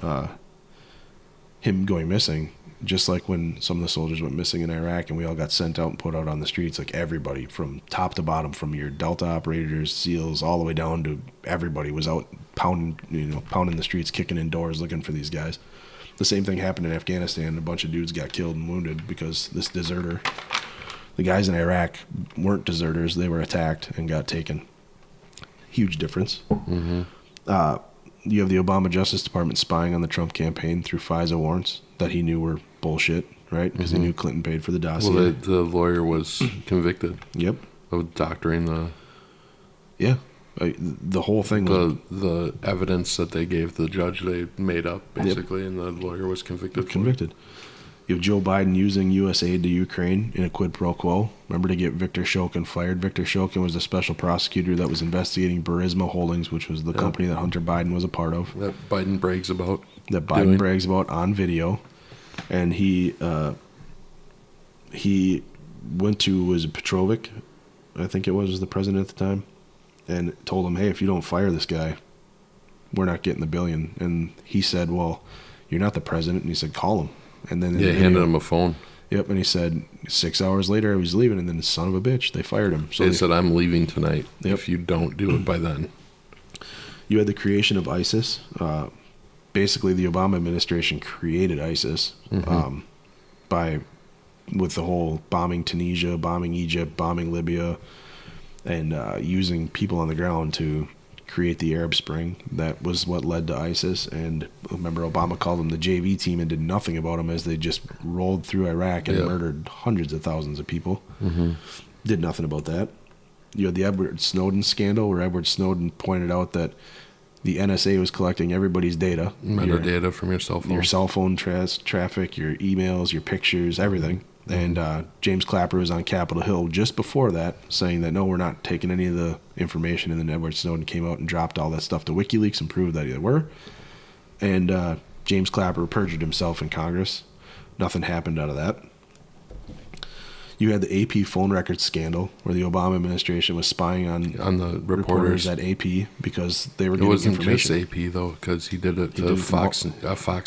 him going missing, just like when some of the soldiers went missing in Iraq and we all got sent out and put out on the streets, like everybody from top to bottom, from your Delta operators, SEALs, all the way down to everybody was out pounding the streets, kicking in doors, looking for these guys. The same thing happened in Afghanistan. A bunch of dudes got killed and wounded because this deserter, the guys in Iraq weren't deserters, they were attacked and got taken. Huge difference. Mm-hmm. You have the Obama Justice Department spying on the Trump campaign through FISA warrants that he knew were bullshit, right? Because he knew Clinton paid for the dossier. Well, the lawyer was convicted Yep. of doctoring the Yeah. The whole thing was the evidence that they gave the judge. They made up basically, and the lawyer was convicted. for it. convicted. You have Joe Biden using U.S. aid to Ukraine in a quid pro quo. Remember to get Victor Shokin fired. Victor Shokin was the special prosecutor that was investigating Burisma Holdings, which was the company that Hunter Biden was a part of. That Biden brags about. That Biden doing. brags about on video, and he went to, was it Petrovic, I think it was the president at the time, and told him, hey, if you don't fire this guy, we're not getting the billion. And he said, well, you're not the president. And he said, call him. And then Yeah, handed him a phone. Yep, and he said 6 hours later I was leaving, and then son of a bitch, they fired him. So They said, "I'm leaving tonight. Yep. If you don't do it by then." you had the creation of ISIS. Basically, the Obama administration created ISIS with the whole bombing Tunisia, bombing Egypt, bombing Libya, and using people on the ground to create the Arab Spring. That was what led to ISIS. And remember, Obama called them the JV team and did nothing about them as they just rolled through Iraq and Yeah. murdered hundreds of thousands of people. Mm-hmm. Did nothing about that. You had the Edward Snowden scandal, where Edward Snowden pointed out that The NSA was collecting everybody's data. Metadata from your cell phone. Your cell phone traffic, your emails, your pictures, everything. And James Clapper was on Capitol Hill just before that saying that, no, we're not taking any of the information. And then Edward Snowden came out and dropped all that stuff to WikiLeaks and proved that they were. And James Clapper perjured himself in Congress. Nothing happened out of that. You had the AP phone records scandal where the Obama administration was spying on the reporters at AP because they were It getting wasn't information. just AP, though, because he did it He to did it Fox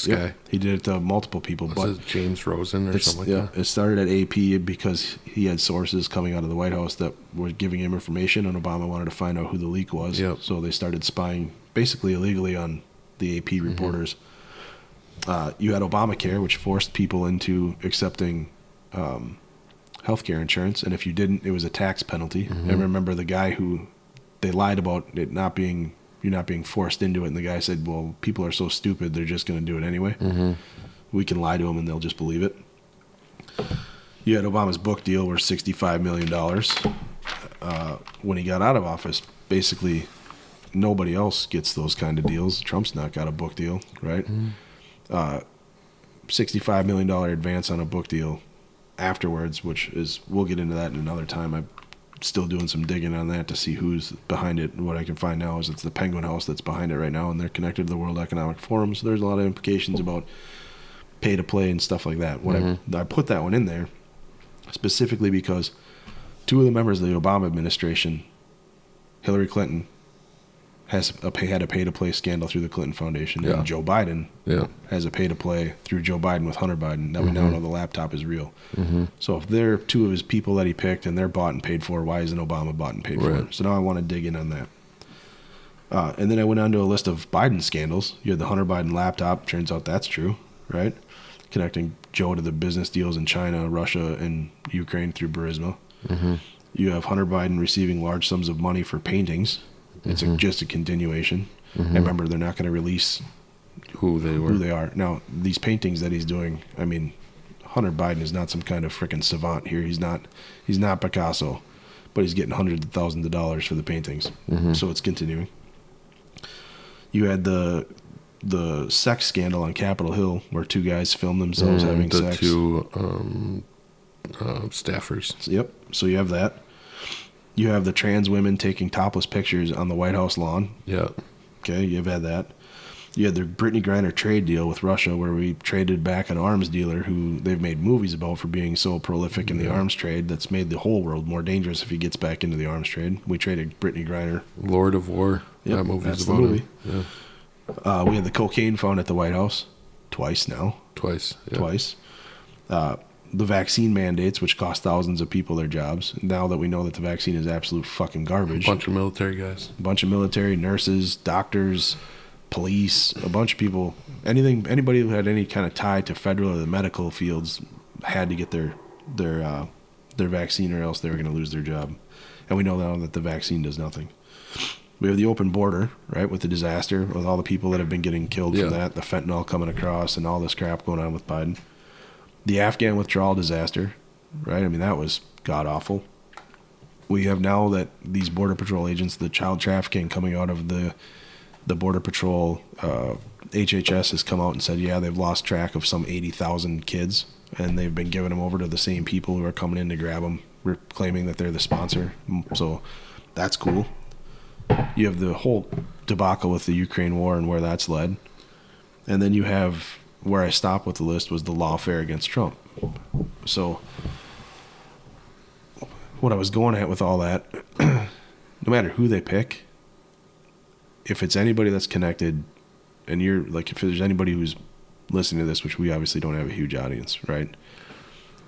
Yep, guy. he did it to multiple people. Was But it James Rosen or something like that? it started at AP because he had sources coming out of the White House that were giving him information, and Obama wanted to find out who the leak was. Yep. So they started spying basically illegally on the AP reporters. You had Obamacare, which forced people into accepting healthcare insurance, and if you didn't, it was a tax penalty. I remember the guy who they lied about it not being you're not being forced into it, and the guy said, "Well, people are so stupid, they're just going to do it anyway. We can lie to them, and they'll just believe it." You had Obama's book deal worth $65 million. When he got out of office, basically nobody else gets those kind of deals. Trump's not got a book deal, right? $65 million advance on a book deal afterwards, which is, we'll get into that in another time. I'm still doing some digging on that to see who's behind it. And what I can find now is it's the Penguin House that's behind it right now, and they're connected to the World Economic Forum. So there's a lot of implications about pay to play and stuff like that. I put that one in there specifically because two of the members of the Obama administration, Hillary Clinton, had a pay-to-play scandal through the Clinton Foundation, and Joe Biden has a pay-to-play through Joe Biden with Hunter Biden. Now we now know the laptop is real. So if they're two of his people that he picked and they're bought and paid for, why isn't Obama bought and paid for? So now I want to dig in on that. And then I went on to a list of Biden scandals. You had the Hunter Biden laptop. Turns out that's true, right? Connecting Joe to the business deals in China, Russia, and Ukraine through Burisma. You have Hunter Biden receiving large sums of money for paintings. It's just a continuation. And remember, they're not going to release who they are. Now, these paintings that he's doing, I mean, Hunter Biden is not some kind of freaking savant here. He's not Picasso, but he's getting hundreds of thousands of dollars for the paintings. So it's continuing. You had the sex scandal on Capitol Hill where two guys filmed themselves having sex. The two staffers. Yep. So you have that. You have the trans women taking topless pictures on the White House lawn. Yeah. Okay, you've had that. You had the Brittany Griner trade deal with Russia where we traded back an arms dealer who they've made movies about for being so prolific in the arms trade that's made the whole world more dangerous if he gets back into the arms trade. We traded Brittany Griner. Lord of War. Yep, that movie's that's about the movie. him. Yeah. We had the cocaine found at the White House. Twice now. Twice. Yeah. Twice. The vaccine mandates, which cost thousands of people their jobs. Now that we know that the vaccine is absolute fucking garbage. Bunch of military guys. A bunch of military, nurses, doctors, police, a bunch of people. Anybody who had any kind of tie to federal or the medical fields had to get their vaccine, or else they were going to lose their job. And we know now that the vaccine does nothing. We have the open border, right, with the disaster, with all the people that have been getting killed from that, the fentanyl coming across, and all this crap going on with Biden. The Afghan withdrawal disaster, right? I mean, that was god-awful. We have now that these Border Patrol agents, the child trafficking coming out of the Border Patrol, HHS has come out and said, they've lost track of some 80,000 kids, and they've been giving them over to the same people who are coming in to grab them, claiming that they're the sponsor. So that's cool. You have the whole debacle with the Ukraine war and where that's led. And then you have, where I stopped with the list was the lawfare against Trump. So what I was going at with all that, no matter who they pick, if it's anybody that's connected, and you're like, if there's anybody who's listening to this, which we obviously don't have a huge audience, right?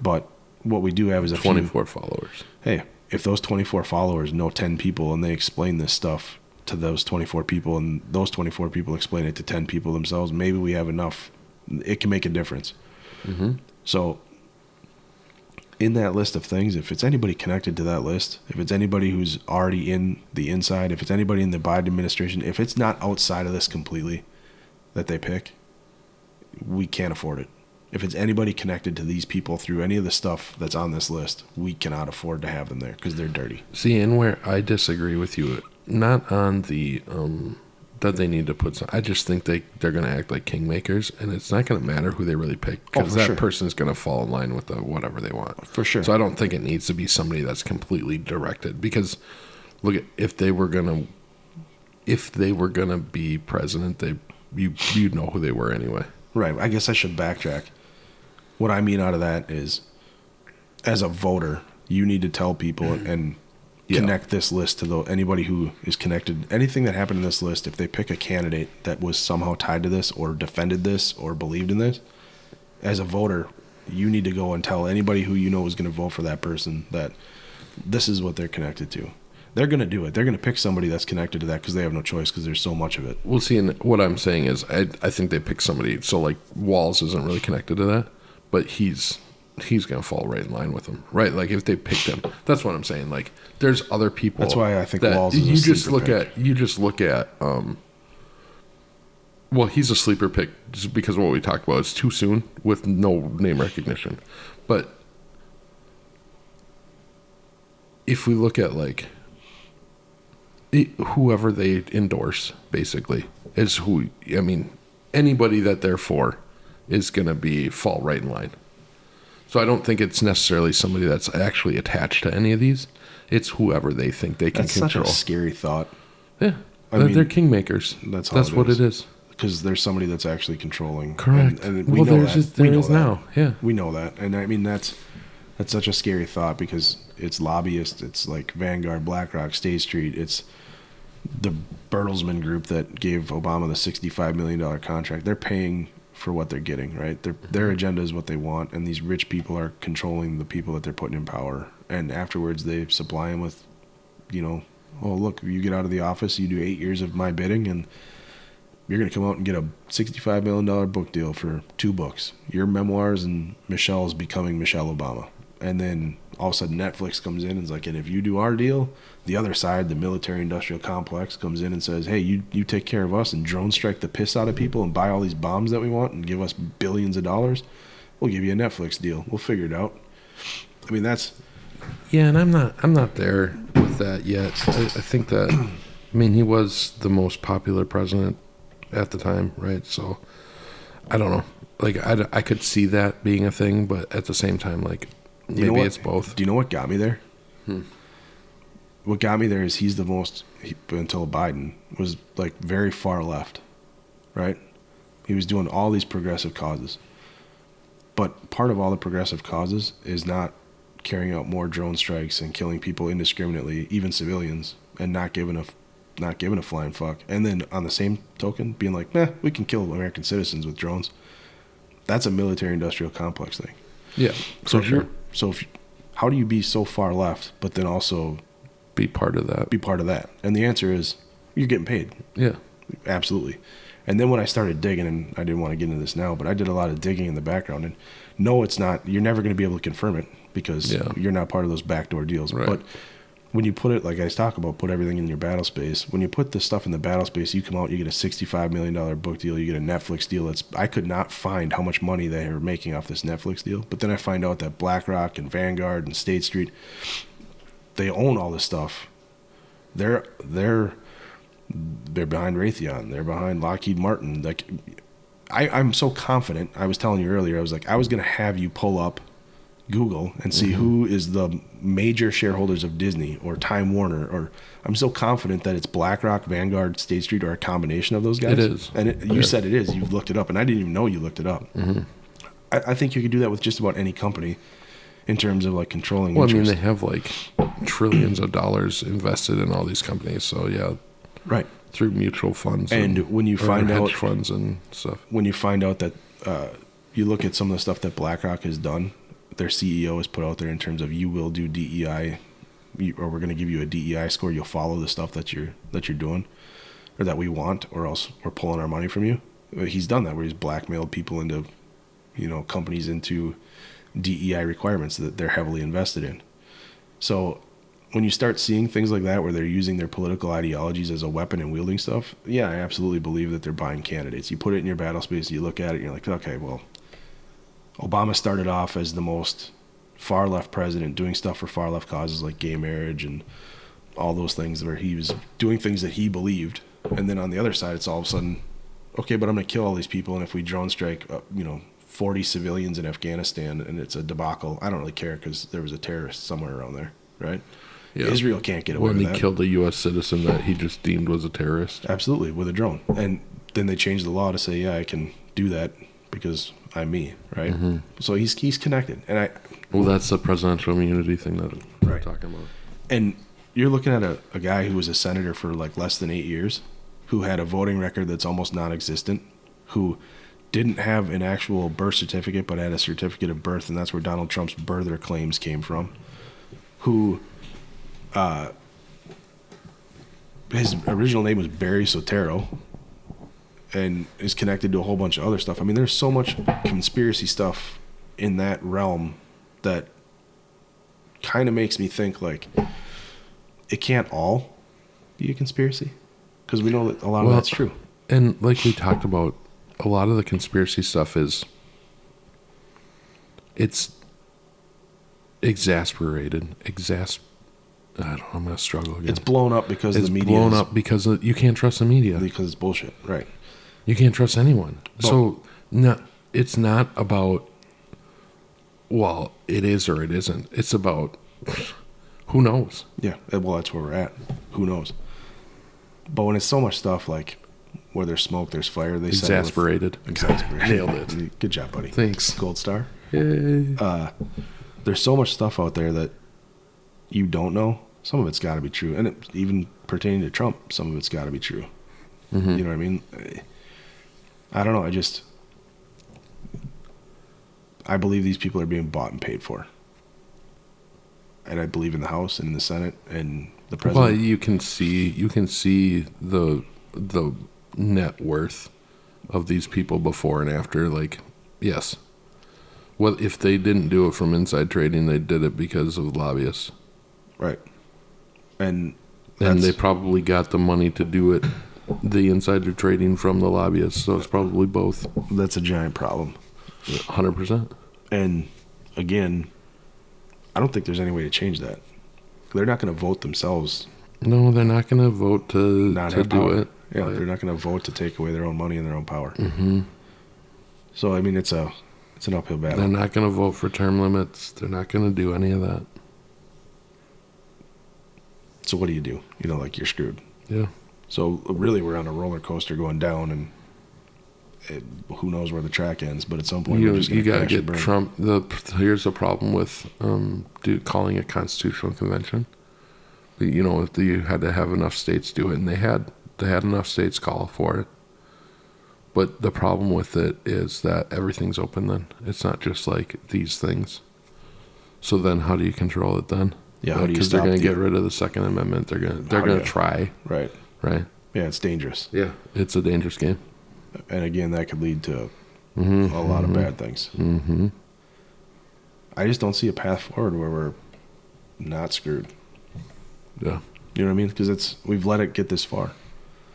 But what we do have is 24 followers. Hey, if those 24 followers know 10 people and they explain this stuff to those 24 people, and those 24 people explain it to 10 people themselves, maybe we have enough. It can make a difference. So in that list of things, if it's anybody connected to that list, if it's anybody who's already in the inside, if it's anybody in the Biden administration, if it's not outside of this completely that they pick, we can't afford it. If it's anybody connected to these people through any of the stuff that's on this list, we cannot afford to have them there because they're dirty. See, and where I disagree with you, not on the that they need to put some. I just think they're going to act like kingmakers, and it's not going to matter who they really pick because for that sure. person is going to fall in line with whatever they want. For sure. So I don't think it needs to be somebody that's completely directed because look at if they were gonna be president, you'd know who they were anyway. Right. I guess I should backtrack. What I mean out of that is, as a voter, you need to tell people and connect this list to anybody who is connected. Anything that happened in this list, if they pick a candidate that was somehow tied to this or defended this or believed in this, as a voter, you need to go and tell anybody who you know is going to vote for that person that this is what they're connected to. They're going to do it. They're going to pick somebody that's connected to that because they have no choice because there's so much of it. We'll see. And what I'm saying is, I think they pick somebody. So like Walls isn't really connected to that, but he's going to fall right in line with them, right? Like if they picked him, that's what I'm saying. Like there's other people. That's why I think that Walls is you a just sleeper look pick. at. You just look at. Well, he's a sleeper pick just because of what we talked about. It's too soon with no name recognition, but if we look at like whoever they endorse, basically is who. I mean, anybody that they're for is going to fall right in line. So I don't think it's necessarily somebody that's actually attached to any of these. It's whoever they think they can That's control. such a scary thought Yeah, I they're mean, kingmakers. that's what it is. because there's somebody that's actually controlling. Correct. And Well, we know there's that. just- there we know is that. now. Yeah. We know that. And I mean, that's such a scary thought because it's lobbyists. It's like Vanguard, BlackRock, State Street. It's the Bertelsmann Group that gave Obama the $65 million contract. They're paying for what they're getting, right? Their agenda is what they want, and these rich people are controlling the people that they're putting in power. And afterwards, they supply them with, oh, look, you get out of the office, you do 8 years of my bidding, and you're going to come out and get a $65 million book deal for 2 books. Your memoirs and Michelle's becoming Michelle Obama. And then all of a sudden Netflix comes in and is like, and if you do our deal, the other side, the military industrial complex, comes in and says, hey, you take care of us and drone strike the piss out of people and buy all these bombs that we want and give us billions of dollars. We'll give you a Netflix deal. We'll figure it out. I mean, that's... Yeah, and I'm not there with that yet. I think that, I mean, he was the most popular president at the time, right? So I don't know. Like I could see that being a thing, but at the same time, like maybe it's both. Do you know what got me there? What got me there is he's the most, until Biden, was like very far left, right? He was doing all these progressive causes. But part of all the progressive causes is not carrying out more drone strikes and killing people indiscriminately, even civilians, and not giving a flying fuck. And then on the same token, being like, we can kill American citizens with drones. That's a military-industrial complex thing. Yeah, So for sure. How do you be so far left, but then also Be part of that. be part of that? And the answer is you're getting paid. Yeah. Absolutely. And then when I started digging, and I didn't want to get into this now, but I did a lot of digging in the background. And no, it's not, you're never going to be able to confirm it because you're not part of those backdoor deals. Right. But when you put it, like I talk about, put everything in your battle space, when you put this stuff in the battle space, you come out, you get a $65 million book deal, you get a Netflix deal. I could not find how much money they were making off this Netflix deal. But then I find out that BlackRock and Vanguard and State Street, they own all this stuff. They're behind Raytheon. They're behind Lockheed Martin. Like, I'm so confident. I was telling you earlier, I was going to have you pull up Google and see who is the major shareholders of Disney or Time Warner. Or I'm so confident that it's BlackRock, Vanguard, State Street, or a combination of those guys. It is. And you said it is. You've looked it up, and I didn't even know you looked it up. I think you could do that with just about any company in terms of like controlling Well, I mean, interest. they have like trillions of dollars invested in all these companies. So yeah, Right. through mutual funds And when you or find hedge out funds and stuff. when you find out that you look at some of the stuff that BlackRock has done, their CEO has put out there in terms of you will do DEI, or we're going to give you a DEI score. You'll follow the stuff that you're doing, or that we want, or else we're pulling our money from you. He's done that where he's blackmailed people into, companies into DEI requirements that they're heavily invested in. So when you start seeing things like that where they're using their political ideologies as a weapon and wielding stuff, yeah, I absolutely believe that they're buying candidates. You put it in your battle space, you look at it, and you're like, okay, well, Obama started off as the most far left president doing stuff for far left causes like gay marriage and all those things where he was doing things that he believed And then on the other side, it's all of a sudden, okay, but I'm going to kill all these people. And if we drone strike, 40 civilians in Afghanistan and it's a debacle, I don't really care because there was a terrorist somewhere around there, right? Yeah. Israel can't get away When with he that. killed a U.S. citizen that he just deemed was a terrorist. Absolutely, with a drone. And then they changed the law to say, yeah, I can do that because I'm me, right? Mm-hmm. So he's connected. And Well, that's the presidential immunity thing that we're Right. talking about. and you're looking at a guy who was a senator for like less than 8 years, who had a voting record that's almost non-existent, who didn't have an actual birth certificate but had a certificate of birth, and that's where Donald Trump's birther claims came from, who his original name was Barry Soetoro and is connected to a whole bunch of other stuff. I mean, there's so much conspiracy stuff in that realm that kind of makes me think like it can't all be a conspiracy, because we know that a lot of that's true. And like we talked about, a lot of the conspiracy stuff it's exasperated. I don't know, I'm going to struggle again. It's blown up because It's the media blown up because you can't trust the media. because it's bullshit, right? You can't trust anyone. So no, it's not about, well, it is or it isn't. It's about who knows. Yeah, well, that's where we're at. Who knows? But when it's so much stuff like where there's smoke, there's fire. They said it with- Exasperated. Nailed it. Good job, buddy. Thanks. Gold star. Yay. There's so much stuff out there that you don't know. Some of it's got to be true, and even pertaining to Trump, some of it's got to be true. Mm-hmm. You know what I mean? I don't know. I believe these people are being bought and paid for, and I believe in the House and in the Senate and the Well, president. you can see the net worth of these people before and after. Like, yes, well, if they didn't do it from inside trading, they did it because of lobbyists, Right. And and they that's- probably got the money to do it, the insider trading from the lobbyists. So it's probably both, that's a giant problem. 100%. And again, I don't think there's any way to change that. They're not going to vote themselves No, they're not going to vote to not have do power. it. Yeah, Right. they're not going to vote to take away their own money and their own power. Mm-hmm. So I mean, it's an uphill battle. They're not going to vote for term limits. They're not going to do any of that. So what do? Like you're screwed. Yeah. So really, we're on a roller coaster going down, and who knows where the track ends? But at some point, we're just You going to got to crash and get burn. Trump. Here's the problem with calling a constitutional convention. If you had to have enough states do it, and they had enough states call for it. But the problem with it is that everything's open. Then it's not just like these things. So then, how do you control it then? Yeah, how do you Because they're stop going to the- get rid of the Second Amendment. They're going How do to you- try, Right. right? Yeah, it's dangerous, Yeah, it's a dangerous game. and again, that could lead to Mm-hmm. a lot of bad things. Mm-hmm. I just don't see a path forward where we're not screwed. Yeah, You know what I mean? Because we've let it get this far.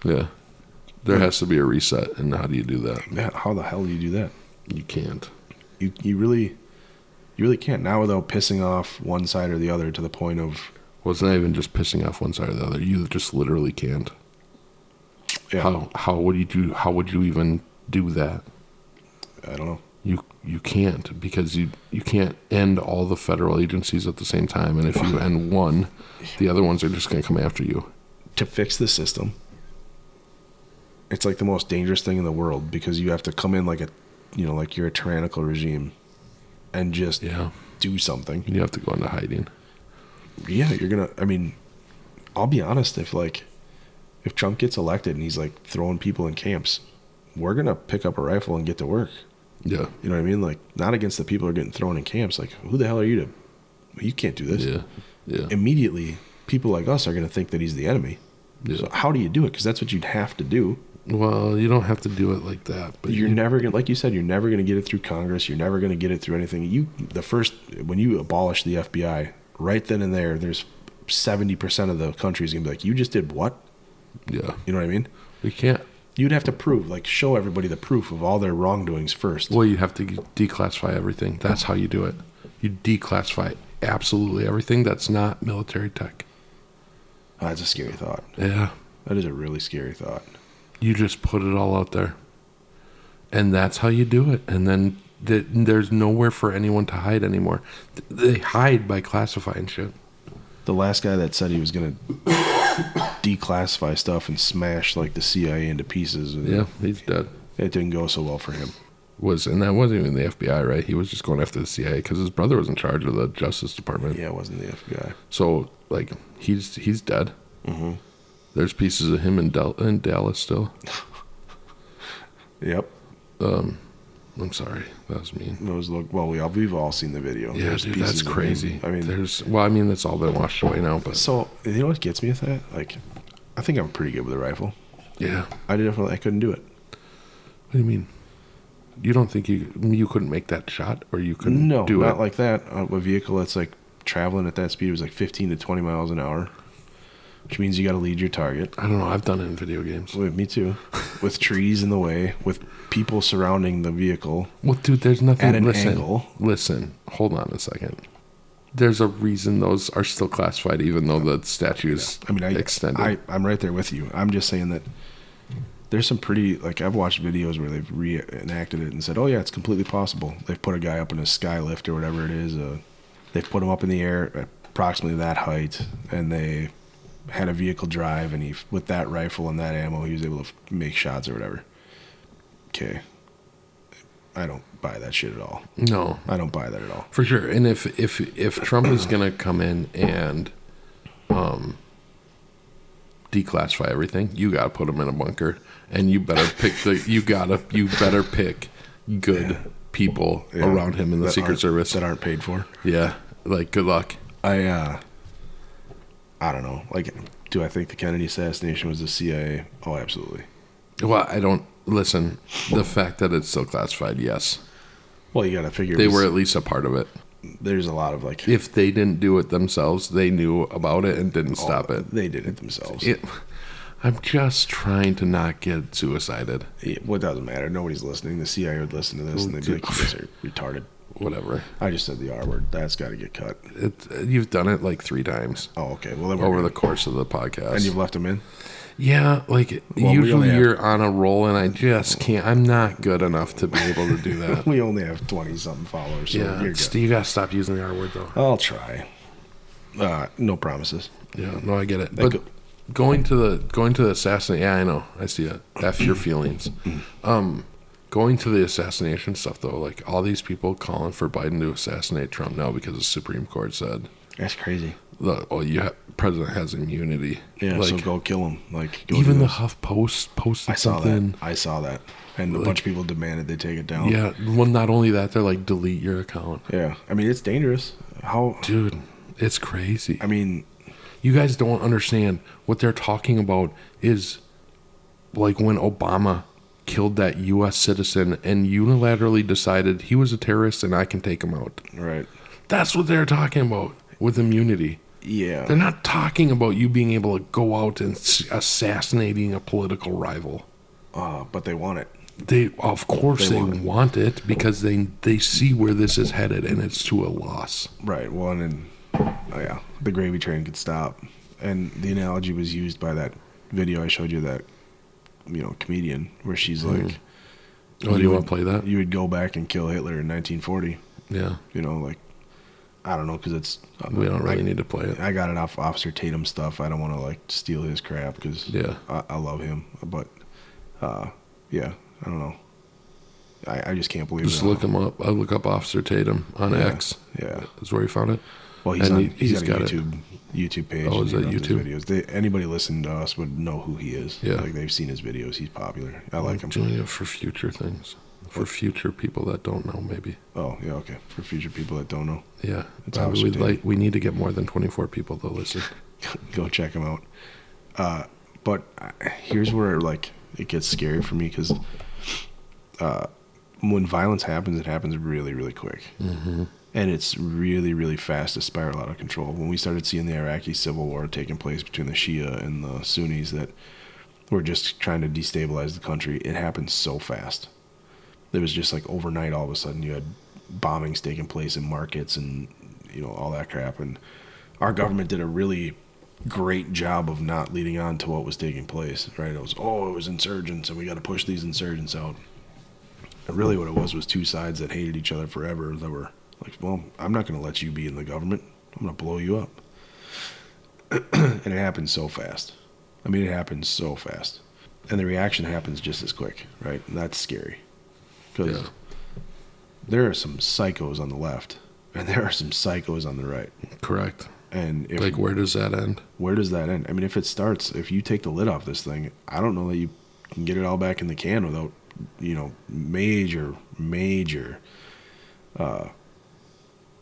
yeah. There has to be a reset, and how do you do that? Man, how the hell do you do that? You can't. You really can't now without pissing off one side or the other to the point of Well, it's not even just pissing off one side or the other. You just literally can't. How would you do? How would you even do that? I don't know. You can't, because you can't end all the federal agencies at the same time. And if you end one, the other ones are just going to come after you. To fix the system, it's like the most dangerous thing in the world, because you have to come in like like you're a tyrannical regime and just Yeah, do something. you have to go into hiding. Yeah, I mean, I'll be honest, if Trump gets elected and he's like throwing people in camps, we're going to pick up a rifle and get to work. Yeah, You know what I mean? Like, not against the people who are getting thrown in camps. Like, who the hell are you you can't do this. yeah. Immediately, people like us are going to think that he's the enemy. Yeah. So how do you do it? Because that's what you'd have to do. Well, you don't have to do it like that, but You're never going to, like you said, you're never going to get it through Congress. You're never going to get it through anything. When you abolish the FBI, right then and there's 70% of the country is going to be like, you just did what? Yeah, You know what I mean? we can't. You'd have to show everybody the proof of all their wrongdoings first. Well, you have to declassify everything. That's how you do it. You declassify absolutely everything that's not military tech. That's a scary thought. Yeah, That is a really scary thought. You just put it all out there. And that's how you do it. And then there's nowhere for anyone to hide anymore. They hide by classifying shit. The last guy that said he was going to declassify stuff and smash like the CIA into pieces. Yeah, he's dead. It didn't go so well for him. And that wasn't even the FBI, right? He was just going after the CIA because his brother was in charge of the Justice Department. Yeah, it wasn't the FBI. So, like, he's dead. Mm-hmm. There's pieces of him in Dallas still. Yep. I'm sorry, that was mean. We've all seen the video. Yeah, There's dude, pieces that's of crazy. him. I mean, that's all been washed away now. But so you know what gets me with that? Like, I think I'm pretty good with a rifle. yeah, I couldn't do it. what do you mean? You don't think you couldn't make that shot, or you couldn't No, do not it? like that. A vehicle that's like traveling at that speed was like 15 to 20 miles an hour, which means you got to lead your target. I don't know. I've done it in video games. Well, me too. With trees in the way, with people surrounding the vehicle. Well, dude, there's nothing. At an listen, angle. Listen, hold on a second. There's a reason those are still classified, even though the statue's extended. I'm right there with you. I'm just saying that there's some pretty, like, I've watched videos where they've reenacted it and said, oh yeah, it's completely possible. They've put a guy up in a sky lift or whatever it is. They've put him up in the air at approximately that height, and they had a vehicle drive, and with that rifle and that ammo, he was able to make shots or whatever. Okay. I don't buy that shit at all. No, I don't buy that at all. for sure. And if Trump is gonna come in and declassify everything, you gotta put him in a bunker, and you better pick good people Yeah. around him in the That Secret aren't- Service. that aren't paid for. Yeah, like good luck. I don't know. Like, do I think the Kennedy assassination was the CIA? Oh, absolutely. Well, I don't listen. The fact that it's still classified, yes, Well, you got to figure they were at least a part of it. There's a lot of like. If they didn't do it themselves, they knew about it and didn't stop it. They did it themselves. I'm just trying to not get suicided. What doesn't matter? Nobody's listening. The CIA would listen to this and they'd be like, "You guys are retarded." Whatever. I just said the R word. That's got to get cut. You've done it like 3 times Oh, okay. Well, then we're over the good. course of the podcast. And you've left them in. Yeah, like Well, we usually only have- you're on a roll, and I just can't. I'm not good enough to be able to do that. We only have 20-something followers, so Yeah, you're good. you gotta stop using the R word though. I'll try. No promises. Yeah, no, I get it. Like- But going to the assassination, yeah, I know, I see it. F your feelings. Going to the assassination stuff though, like all these people calling for Biden to assassinate Trump now because the Supreme Court said, That's crazy. president has immunity. Yeah, like, so go kill him. Like, go even do the this. HuffPost posted I saw something. that. I saw that. And a bunch of people demanded they take it down. Yeah, well, not only that, they're like, delete your account. Yeah. I mean, it's dangerous. How? Dude, it's crazy. I mean, You guys don't understand what they're talking about is like when Obama killed that U.S. citizen and unilaterally decided he was a terrorist and I can take him out. right. That's what they're talking about with immunity. Yeah. They're not talking about you being able to go out and assassinating a political rival. But they want it. Of course They they want it. want it because they see where this is headed and it's to a loss. Right. Well, and then, yeah, the gravy train could stop. And the analogy was used by that video I showed you, that, comedian, where she's like, Oh, do you want to play that? you would go back and kill Hitler in 1940. Yeah. Like, I don't know, because it's. We don't really need to play it. I got it off Officer Tatum stuff. I don't want to, like, steal his crap because Yeah. I love him. But, yeah, I don't know. I just can't believe Just it. look him up. I look up Officer Tatum on Yeah. X. Yeah. That's where you found it. Well, he's And on, he's he's got a got it. YouTube page. Oh, and is he that runs his YouTube? Videos. Anybody listening to us would know who he is. Yeah. Like, they've seen his videos. He's popular. I like him. Doing it for future things. For future people that don't know, maybe. Oh, yeah, okay. For future people that don't know, Yeah. It's Officer We need to get more than 24 people to listen. go check him out. But here's where, like, it gets scary for me because when violence happens, it happens really, really quick. Mm-hmm. And it's really, really fast to spiral out of control. When we started seeing the Iraqi civil war taking place between the Shia and the Sunnis that were just trying to destabilize the country, it happened so fast. It was just like overnight, all of a sudden, you had bombings taking place in markets and, all that crap. And our government did a really great job of not leading on to what was taking place, right? It was insurgents and we got to push these insurgents out. And really what it was two sides that hated each other forever that were like, well, I'm not going to let you be in the government. I'm going to blow you up. And it happened so fast. I mean, it happened so fast. And the reaction happens just as quick, right? And that's scary. Because there are some psychos on the left and there are some psychos on the right. Correct. And where does that end? Where does that end? I mean, if you take the lid off this thing, I don't know that you can get it all back in the can without, major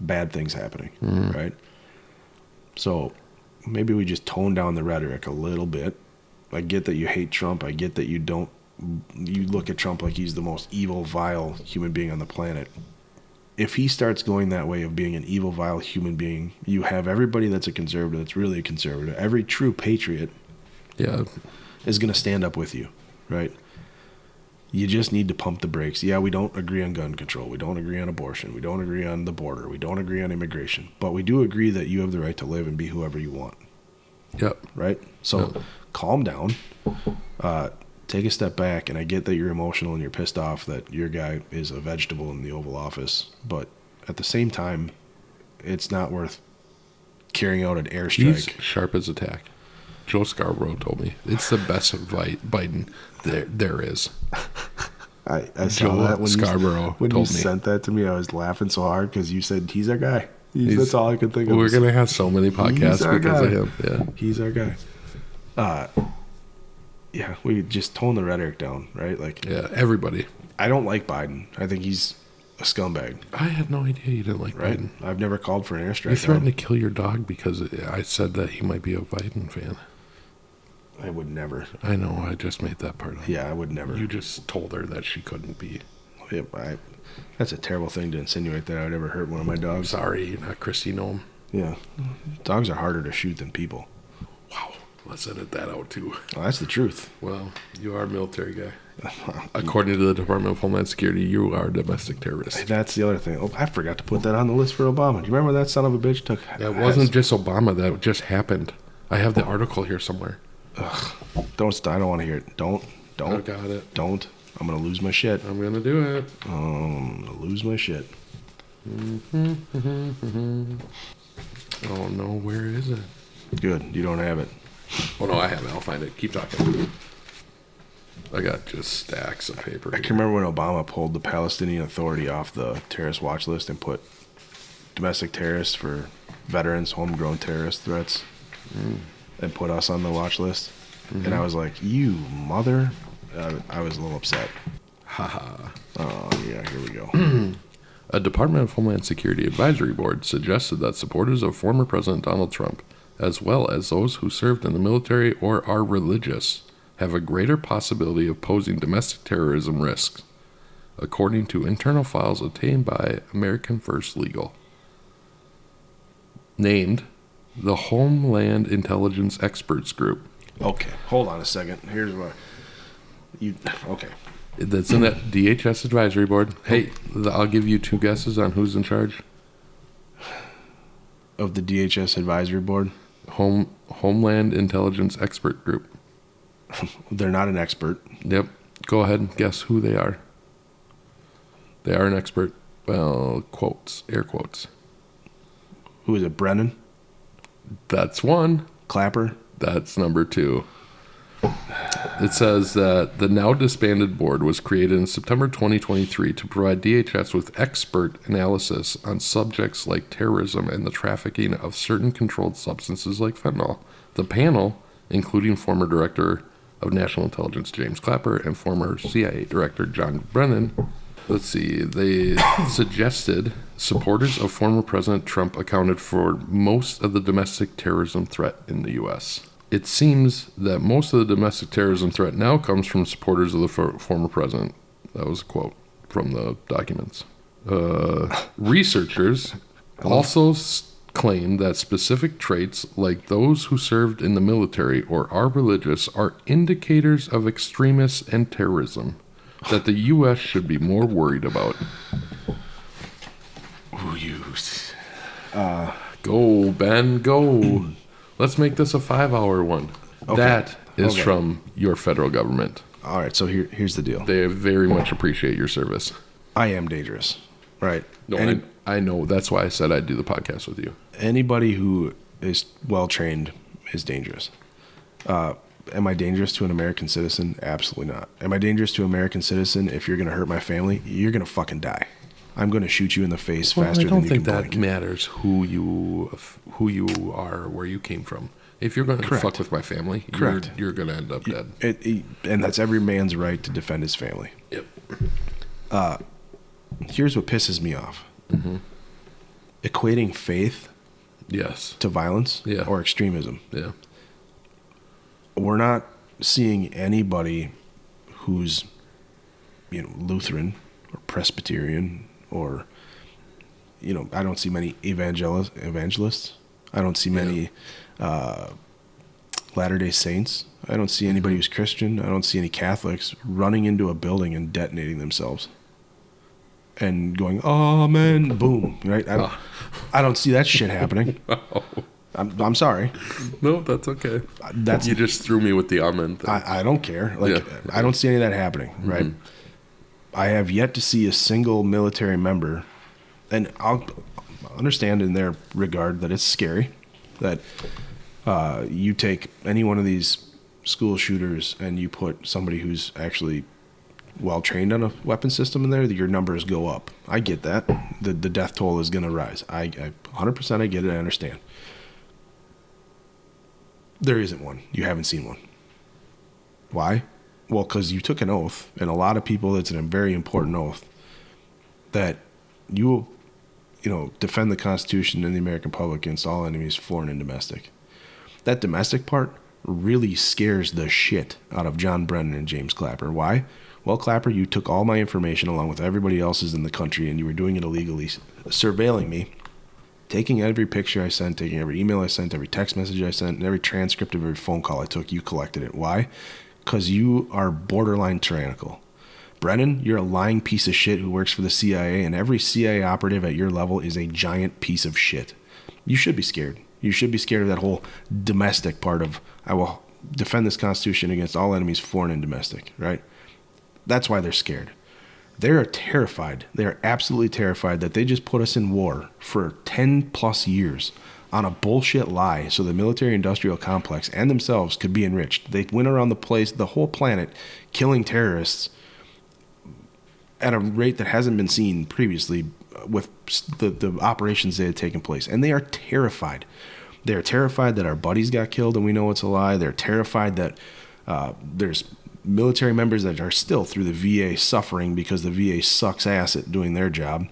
bad things happening, right? So maybe we just tone down the rhetoric a little bit. I get that you hate Trump. I get that you look at Trump like he's the most evil, vile human being on the planet. If he starts going that way of being an evil, vile human being, you have everybody that's a conservative, that's really a conservative. Every true patriot is going to stand up with you, right? You just need to pump the brakes. Yeah, we don't agree on gun control. We don't agree on abortion. We don't agree on the border. We don't agree on immigration. But we do agree that you have the right to live and be whoever you want. Yep. Right? So calm down. Take a step back, and I get that you're emotional and you're pissed off that your guy is a vegetable in the Oval Office, but at the same time, it's not worth carrying out an airstrike. He's sharp as a tack. Joe Scarborough told me it's the best Biden there is. I saw that when Scarborough when told you me. sent that to me. I was laughing so hard because you said he's our guy. That's all I could think of. We're gonna have so many podcasts because of him. Yeah, he's our guy. Yeah, we just tone the rhetoric down, right? Like, everybody. I don't like Biden. I think he's a scumbag. I had no idea you didn't like Right? Biden. I've never called for an airstrike. You threatened to kill your dog because I said that he might be a Biden fan. I would never. I know. I just made that part up. Yeah, I would never. You just told her that she couldn't be. That's a terrible thing to insinuate that I would ever hurt one of my dogs. Sorry, you're not Christy Nome. Yeah. Dogs are harder to shoot than people. Wow. Let's edit that out too. Well, that's the truth. Well, you are a military guy. According to the Department of Homeland Security, you are a domestic terrorist. That's the other thing. Oh, I forgot to put that on the list for Obama. Do you remember that son of a bitch took? That wasn't just Obama. That just happened. I have the article here somewhere. Ugh. Don't. I don't want to hear it. Don't. I got it. Don't. I'm gonna lose my shit. I'm gonna do it. I'm gonna lose my shit. Oh no, where is it? Good. You don't have it. Oh no, I have it. I'll find it. Keep talking. I got just stacks of paper. I can remember when Obama pulled the Palestinian Authority off the terrorist watch list and put domestic terrorists for veterans, homegrown terrorist threats, and put us on the watch list. And I was like, you mother. I was a little upset. Haha. Oh, yeah, here we go. A Department of Homeland Security advisory board suggested that supporters of former President Donald Trump, as well as those who served in the military or are religious, have a greater possibility of posing domestic terrorism risks, according to internal files obtained by American First Legal. Named the Homeland Intelligence Experts Group. Okay, hold on a second. Here's what okay. That's in that DHS advisory board. Hey, I'll give you two guesses on who's in charge. Of the DHS advisory board? Homeland Intelligence Expert Group. They're not an expert. Yep. Go ahead and guess who they are. They are an expert. Well, quotes, air quotes. Who is it? Brennan? That's one. Clapper? That's number two. It says that the now disbanded board was created in September 2023 to provide DHS with expert analysis on subjects like terrorism and the trafficking of certain controlled substances like fentanyl. The panel, including former Director of National Intelligence James Clapper and former CIA Director John Brennan, they suggested supporters of former President Trump accounted for most of the domestic terrorism threat in the U.S. It seems that most of the domestic terrorism threat now comes from supporters of the former president. That was a quote from the documents. Researchers also claim that specific traits like those who served in the military or are religious are indicators of extremists and terrorism that the U.S. should be more worried about. Ooh, Go, Ben, go. Let's make this a 5-hour one. Okay. That is Okay. from your federal government. All right, so here's the deal. They very much appreciate your service. I am dangerous, right? No, I know. That's why I said I'd do the podcast with you. Anybody who is well trained is dangerous. Am I dangerous to an American citizen? Absolutely not. Am I dangerous to an American citizen if you're going to hurt my family? You're going to fucking die. I'm going to shoot you in the face Well, faster I than don't you think can that blink. matters who you are, where you came from. If you're going to Correct. fuck with my family, Correct. you're going to end up dead. And that's every man's right to defend his family. Yep. Here's what pisses me off. Mm-hmm. Equating faith Yes. to violence Yeah. or extremism. Yeah. We're not seeing anybody who's, Lutheran or Presbyterian or, I don't see many evangelists. I don't see many Latter-day Saints. I don't see anybody who's Christian. I don't see any Catholics running into a building and detonating themselves and going, amen, boom, right? I don't see that shit happening. I'm sorry. No, that's okay. That's You just threw me with the amen thing. I don't care. Like, Yeah. I don't see any of that happening, right? I have yet to see a single military member, and I'll understand in their regard that it's scary that you take any one of these school shooters and you put somebody who's actually well trained on a weapon system in there, that your numbers go up. I get that. The death toll is going to rise. I 100% I get it. I understand. There isn't one. You haven't seen one. Why? Well, because you took an oath, and a lot of people, it's a very important oath, that you will, defend the Constitution and the American public against all enemies, foreign and domestic. That domestic part really scares the shit out of John Brennan and James Clapper. Why? Well, Clapper, you took all my information along with everybody else's in the country, and you were doing it illegally, surveilling me, taking every picture I sent, taking every email I sent, every text message I sent, and every transcript of every phone call I took, you collected it. Why? Because you are borderline tyrannical. Brennan, you're a lying piece of shit who works for the CIA, and every CIA operative at your level is a giant piece of shit. You should be scared. You should be scared of that whole domestic part of, I will defend this Constitution against all enemies, foreign and domestic, right? That's why they're scared. They're terrified. They're absolutely terrified that they just put us in war for 10 plus years on a bullshit lie so the military-industrial complex and themselves could be enriched. They went around the whole planet, killing terrorists at a rate that hasn't been seen previously with the operations that had taken place. And they are terrified. They are terrified that our buddies got killed and we know it's a lie. They're terrified that there's military members that are still through the VA suffering because the VA sucks ass at doing their job.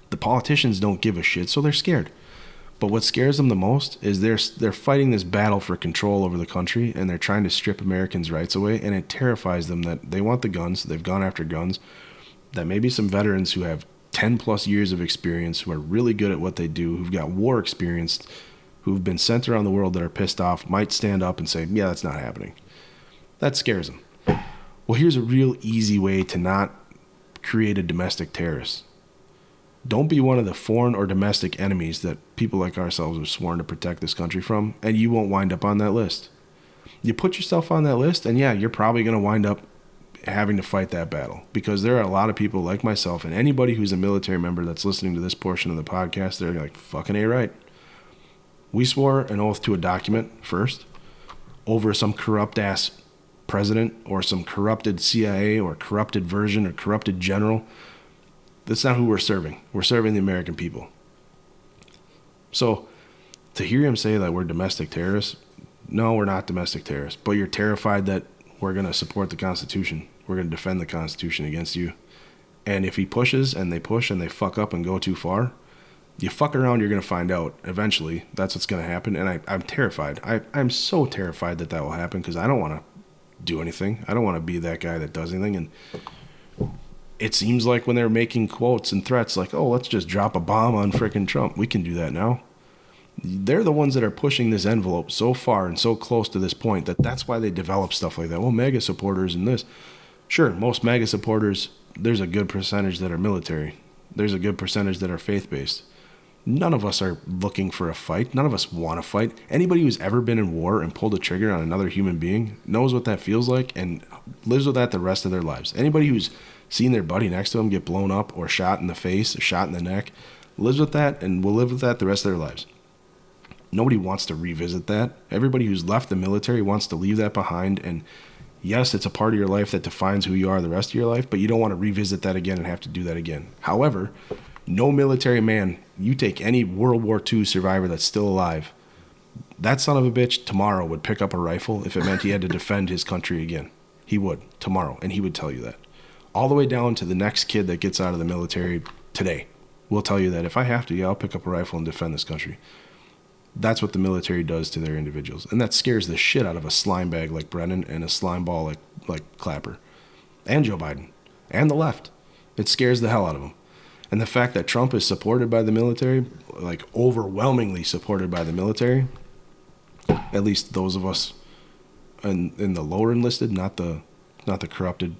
The politicians don't give a shit, so they're scared. But what scares them the most is they're fighting this battle for control over the country, and they're trying to strip Americans' rights away, and it terrifies them that they want the guns, they've gone after guns, that maybe some veterans who have 10 plus years of experience, who are really good at what they do, who've got war experience, who've been sent around the world that are pissed off, might stand up and say, yeah, that's not happening. That scares them. Well, here's a real easy way to not create a domestic terrorist. Don't be one of the foreign or domestic enemies that people like ourselves have sworn to protect this country from, and you won't wind up on that list. You put yourself on that list, and yeah, you're probably going to wind up having to fight that battle, because there are a lot of people like myself and anybody who's a military member that's listening to this portion of the podcast, they're like, fucking A right. We swore an oath to a document first over some corrupt-ass president or some corrupted CIA or corrupted version or corrupted general. That's not who we're serving. We're serving the American people. So to hear him say that we're domestic terrorists, no, we're not domestic terrorists, but you're terrified that we're going to support the Constitution. We're going to defend the Constitution against you. And if he pushes and they push and they fuck up and go too far, you fuck around, you're going to find out eventually. That's what's going to happen. And I'm terrified. I'm so terrified that will happen, because I don't want to do anything. I don't want to be that guy that does anything. And it seems like when they're making quotes and threats like, oh, let's just drop a bomb on frickin' Trump, we can do that now. They're the ones that are pushing this envelope so far and so close to this point that's why they develop stuff like that. Well, MAGA supporters and this. Sure, most MAGA supporters, there's a good percentage that are military. There's a good percentage that are faith-based. None of us are looking for a fight. None of us want to fight. Anybody who's ever been in war and pulled a trigger on another human being knows what that feels like and lives with that the rest of their lives. Anybody who's seen their buddy next to them get blown up or shot in the face or shot in the neck lives with that and will live with that the rest of their lives. Nobody wants to revisit that. Everybody who's left the military wants to leave that behind. And yes, it's a part of your life that defines who you are the rest of your life, but you don't want to revisit that again and have to do that again. However, no military man, you take any World War II survivor that's still alive, that son of a bitch tomorrow would pick up a rifle if it meant he had to defend his country again. He would, tomorrow, and he would tell you that. All the way down to the next kid that gets out of the military today will tell you that if I have to, yeah, I'll pick up a rifle and defend this country. That's what the military does to their individuals. And that scares the shit out of a slime bag like Brennan and a slime ball like Clapper. And Joe Biden. And the left. It scares the hell out of them. And the fact that Trump is supported by the military, like overwhelmingly supported by the military, at least those of us in the lower enlisted, not the corrupted,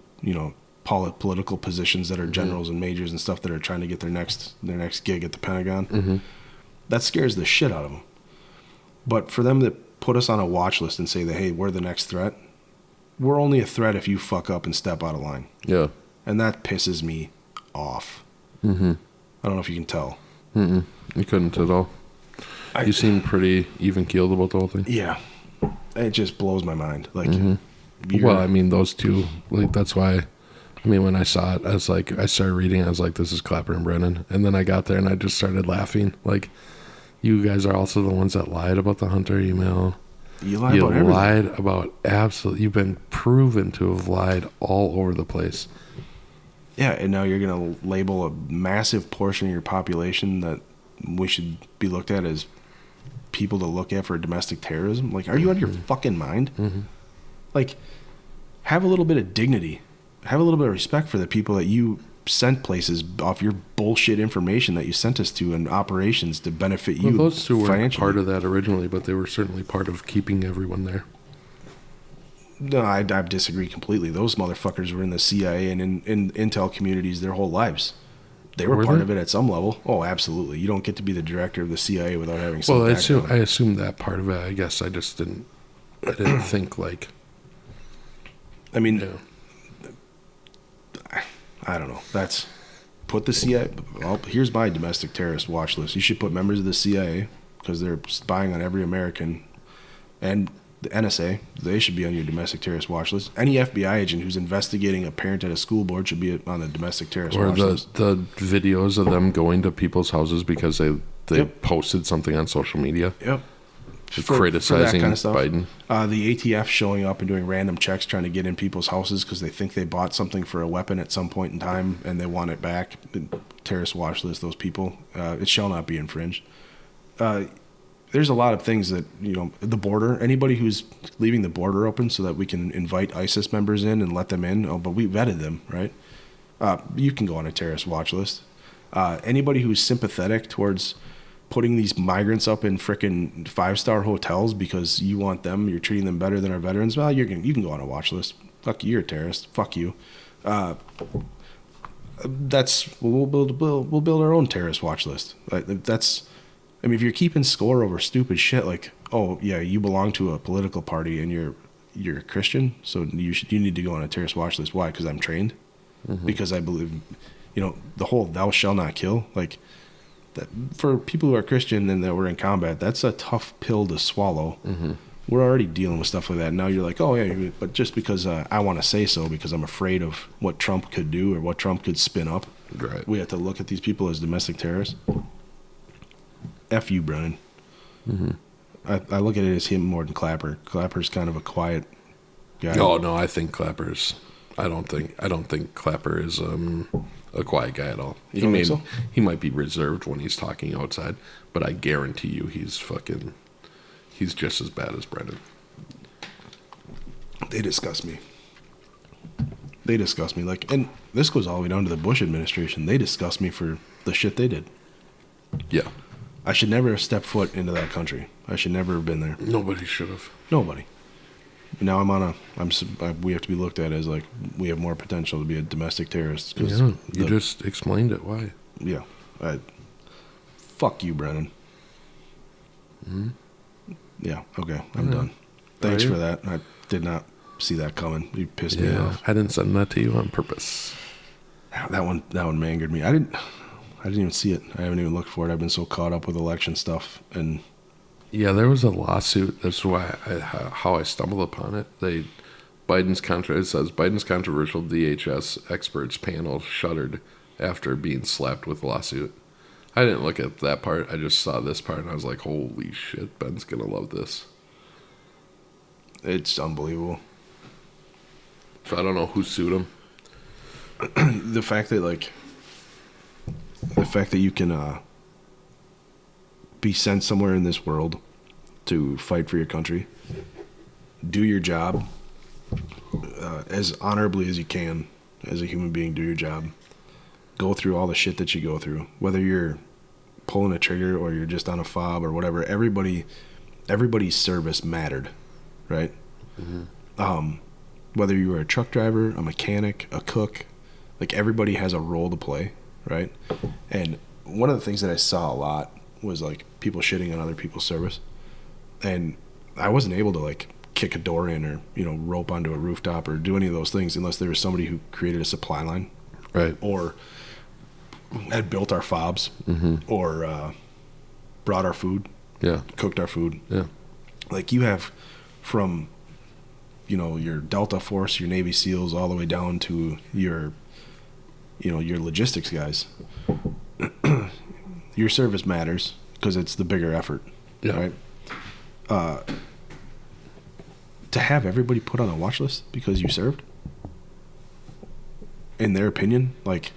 political positions that are generals and majors and stuff that are trying to get their next gig at the Pentagon. That scares the shit out of them. But for them to put us on a watch list and say that, hey, we're the next threat, we're only a threat if you fuck up and step out of line. Yeah. And that pisses me off. I don't know if you can tell. You couldn't at all. You seem pretty even-keeled about the whole thing. Yeah. It just blows my mind. Like, well, I mean, those two, like, that's why, I mean, when I saw it, I was like, I started reading, I was like, this is Clapper and Brennan. And then I got there and I just started laughing. Like, you guys are also the ones that lied about the Hunter email. You lied about everything. lied about absolutely, you've been proven to have lied all over the place. Yeah, and now you're going to label a massive portion of your population that we should be looked at as people to look at for domestic terrorism. Like, are you out of your fucking mind? Like, have a little bit of dignity. Have a little bit of respect for the people that you sent places off your bullshit information that you sent us to and operations to benefit you Well, those two weren't financially. part of that originally, but they were certainly part of keeping everyone there. No, I disagree completely. Those motherfuckers were in the CIA and in intel communities their whole lives. They were part of it at some level. Oh, absolutely. You don't get to be the director of the CIA without having some background. I assumed that part of it. I guess I just didn't think like. I mean, I don't know. That's put the CIA. Well, here's my domestic terrorist watch list. You should put members of the CIA because they're spying on every American, and the NSA. They should be on your domestic terrorist watch list. Any FBI agent who's investigating a parent at a school board should be on the domestic terrorist watch list. Or the videos of them going to people's houses because they posted something on social media. Yep. Criticizing that kind of stuff. Biden. The ATF showing up and doing random checks trying to get in people's houses because they think they bought something for a weapon at some point in time and they want it back. Terrorist watch list, those people. It shall not be infringed. There's a lot of things that, the border, anybody who's leaving the border open so that we can invite ISIS members in and let them in. Oh, but we vetted them, right? You can go on a terrorist watch list. Anybody who's sympathetic towards putting these migrants up in frickin' 5-star hotels because you want them, you're treating them better than our veterans. Well, you can go on a watch list. Fuck you, you're a terrorist. Fuck you. We'll build our own terrorist watch list. If you're keeping score over stupid shit like, oh yeah, you belong to a political party and you're a Christian, so you need to go on a terrorist watch list. Why? Because I'm trained. Because I believe, the whole "thou shalt not kill." Like, that for people who are Christian and that were in combat, that's a tough pill to swallow. We're already dealing with stuff like that. Now you're like, oh yeah, but just because I want to say so because I'm afraid of what Trump could do or what Trump could spin up, Right. we have to look at these people as domestic terrorists. F you, Brennan. I look at it as him more than Clapper. Clapper's kind of a quiet guy. Oh no, I think Clapper's. I don't think Clapper is a quiet guy at all. You don't think so? He might be reserved when he's talking outside, but I guarantee you he's just as bad as Brennan. They disgust me. Like, and this goes all the way down to the Bush administration. They disgust me for the shit they did. Yeah. I should never have stepped foot into that country. I should never have been there. Nobody should have. Nobody. Now we have to be looked at as like we have more potential to be a domestic terrorist. Yeah, you just explained it. Why? Yeah. Fuck you, Brennan. Yeah, okay, I'm done. Are Thanks you? for that. I did not see that coming. You pissed me Yeah, off. I didn't send that to you on purpose. That one angered me. I didn't even see it. I haven't even looked for it. I've been so caught up with election stuff, and Yeah, there was a lawsuit. That's why how I stumbled upon it. It says Biden's controversial DHS experts panel shuttered after being slapped with lawsuit. I didn't look at that part. I just saw this part, and I was like, holy shit, Ben's going to love this. it's unbelievable. So I don't know who sued him. The fact that you can be sent somewhere in this world to fight for your country, do your job as honorably as you can as a human being, do your job, go through all the shit that you go through, whether you're pulling a trigger or you're just on a fob or whatever. Everybody's service mattered, right? Whether you were a truck driver, a mechanic, a cook, like everybody has a role to play, right? And one of the things that I saw a lot was like people shitting on other people's service, and I wasn't able to like kick a door in or rope onto a rooftop or do any of those things unless there was somebody who created a supply line, Right. or had built our fobs, or brought our food, Yeah. cooked our food. Yeah. Like you have from your Delta Force, your Navy SEALs, all the way down to your logistics guys. Your service matters because it's the bigger effort, Yeah. right? To have everybody put on a watch list because you served, in their opinion, like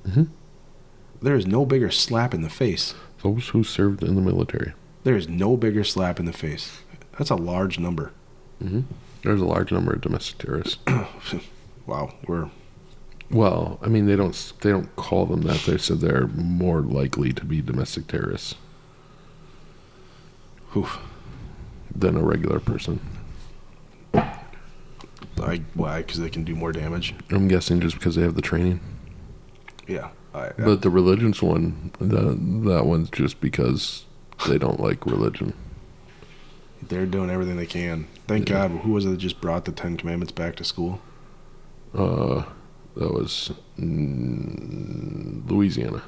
there is no bigger slap in the face. Those who served in the military. There is no bigger slap in the face. That's a large number. There's a large number of domestic terrorists. Wow, Well, I mean, they don't call them that. They said they're more likely to be domestic terrorists than a regular person. why? Because they can do more damage. I'm guessing just because they have the training. Yeah, But the religions one, that one's just because they don't like religion. they're doing everything they can. Thank God. Who was it that just brought the 10 Commandments back to school? That was Louisiana.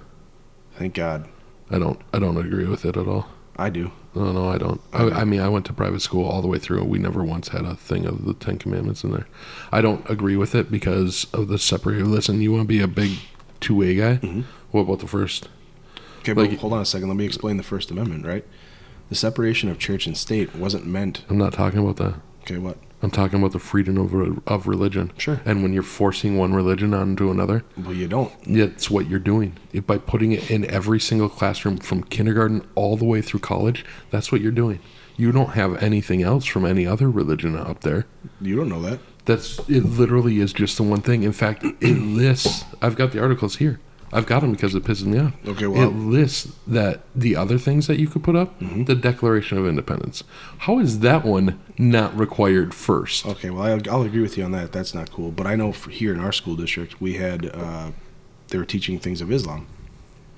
Thank God. I don't agree with it at all. I do. No, I don't. I mean, I went to private school all the way through, and we never once had a thing of the 10 Commandments in there. I don't agree with it because of the separate. Listen, you want to be a big two-way guy? What about the first? Okay, but hold on a second. Let me explain the First Amendment, right? The separation of church and state wasn't meant. I'm not talking about that. Okay, what? I'm talking about the freedom of religion. Sure. And when you're forcing one religion onto another, Well, you don't. that's what you're doing. By putting it in every single classroom from kindergarten all the way through college, that's what you're doing. You don't have anything else from any other religion up there. You don't know that. It literally is just the one thing. In fact, it lists, I've got the articles here. I've got them because it pisses me off. Okay, well, it lists that the other things that you could put up, the Declaration of Independence. How is that one not required first? Okay, well, I'll agree with you on that. That's not cool. But I know here in our school district, we had, they were teaching things of Islam,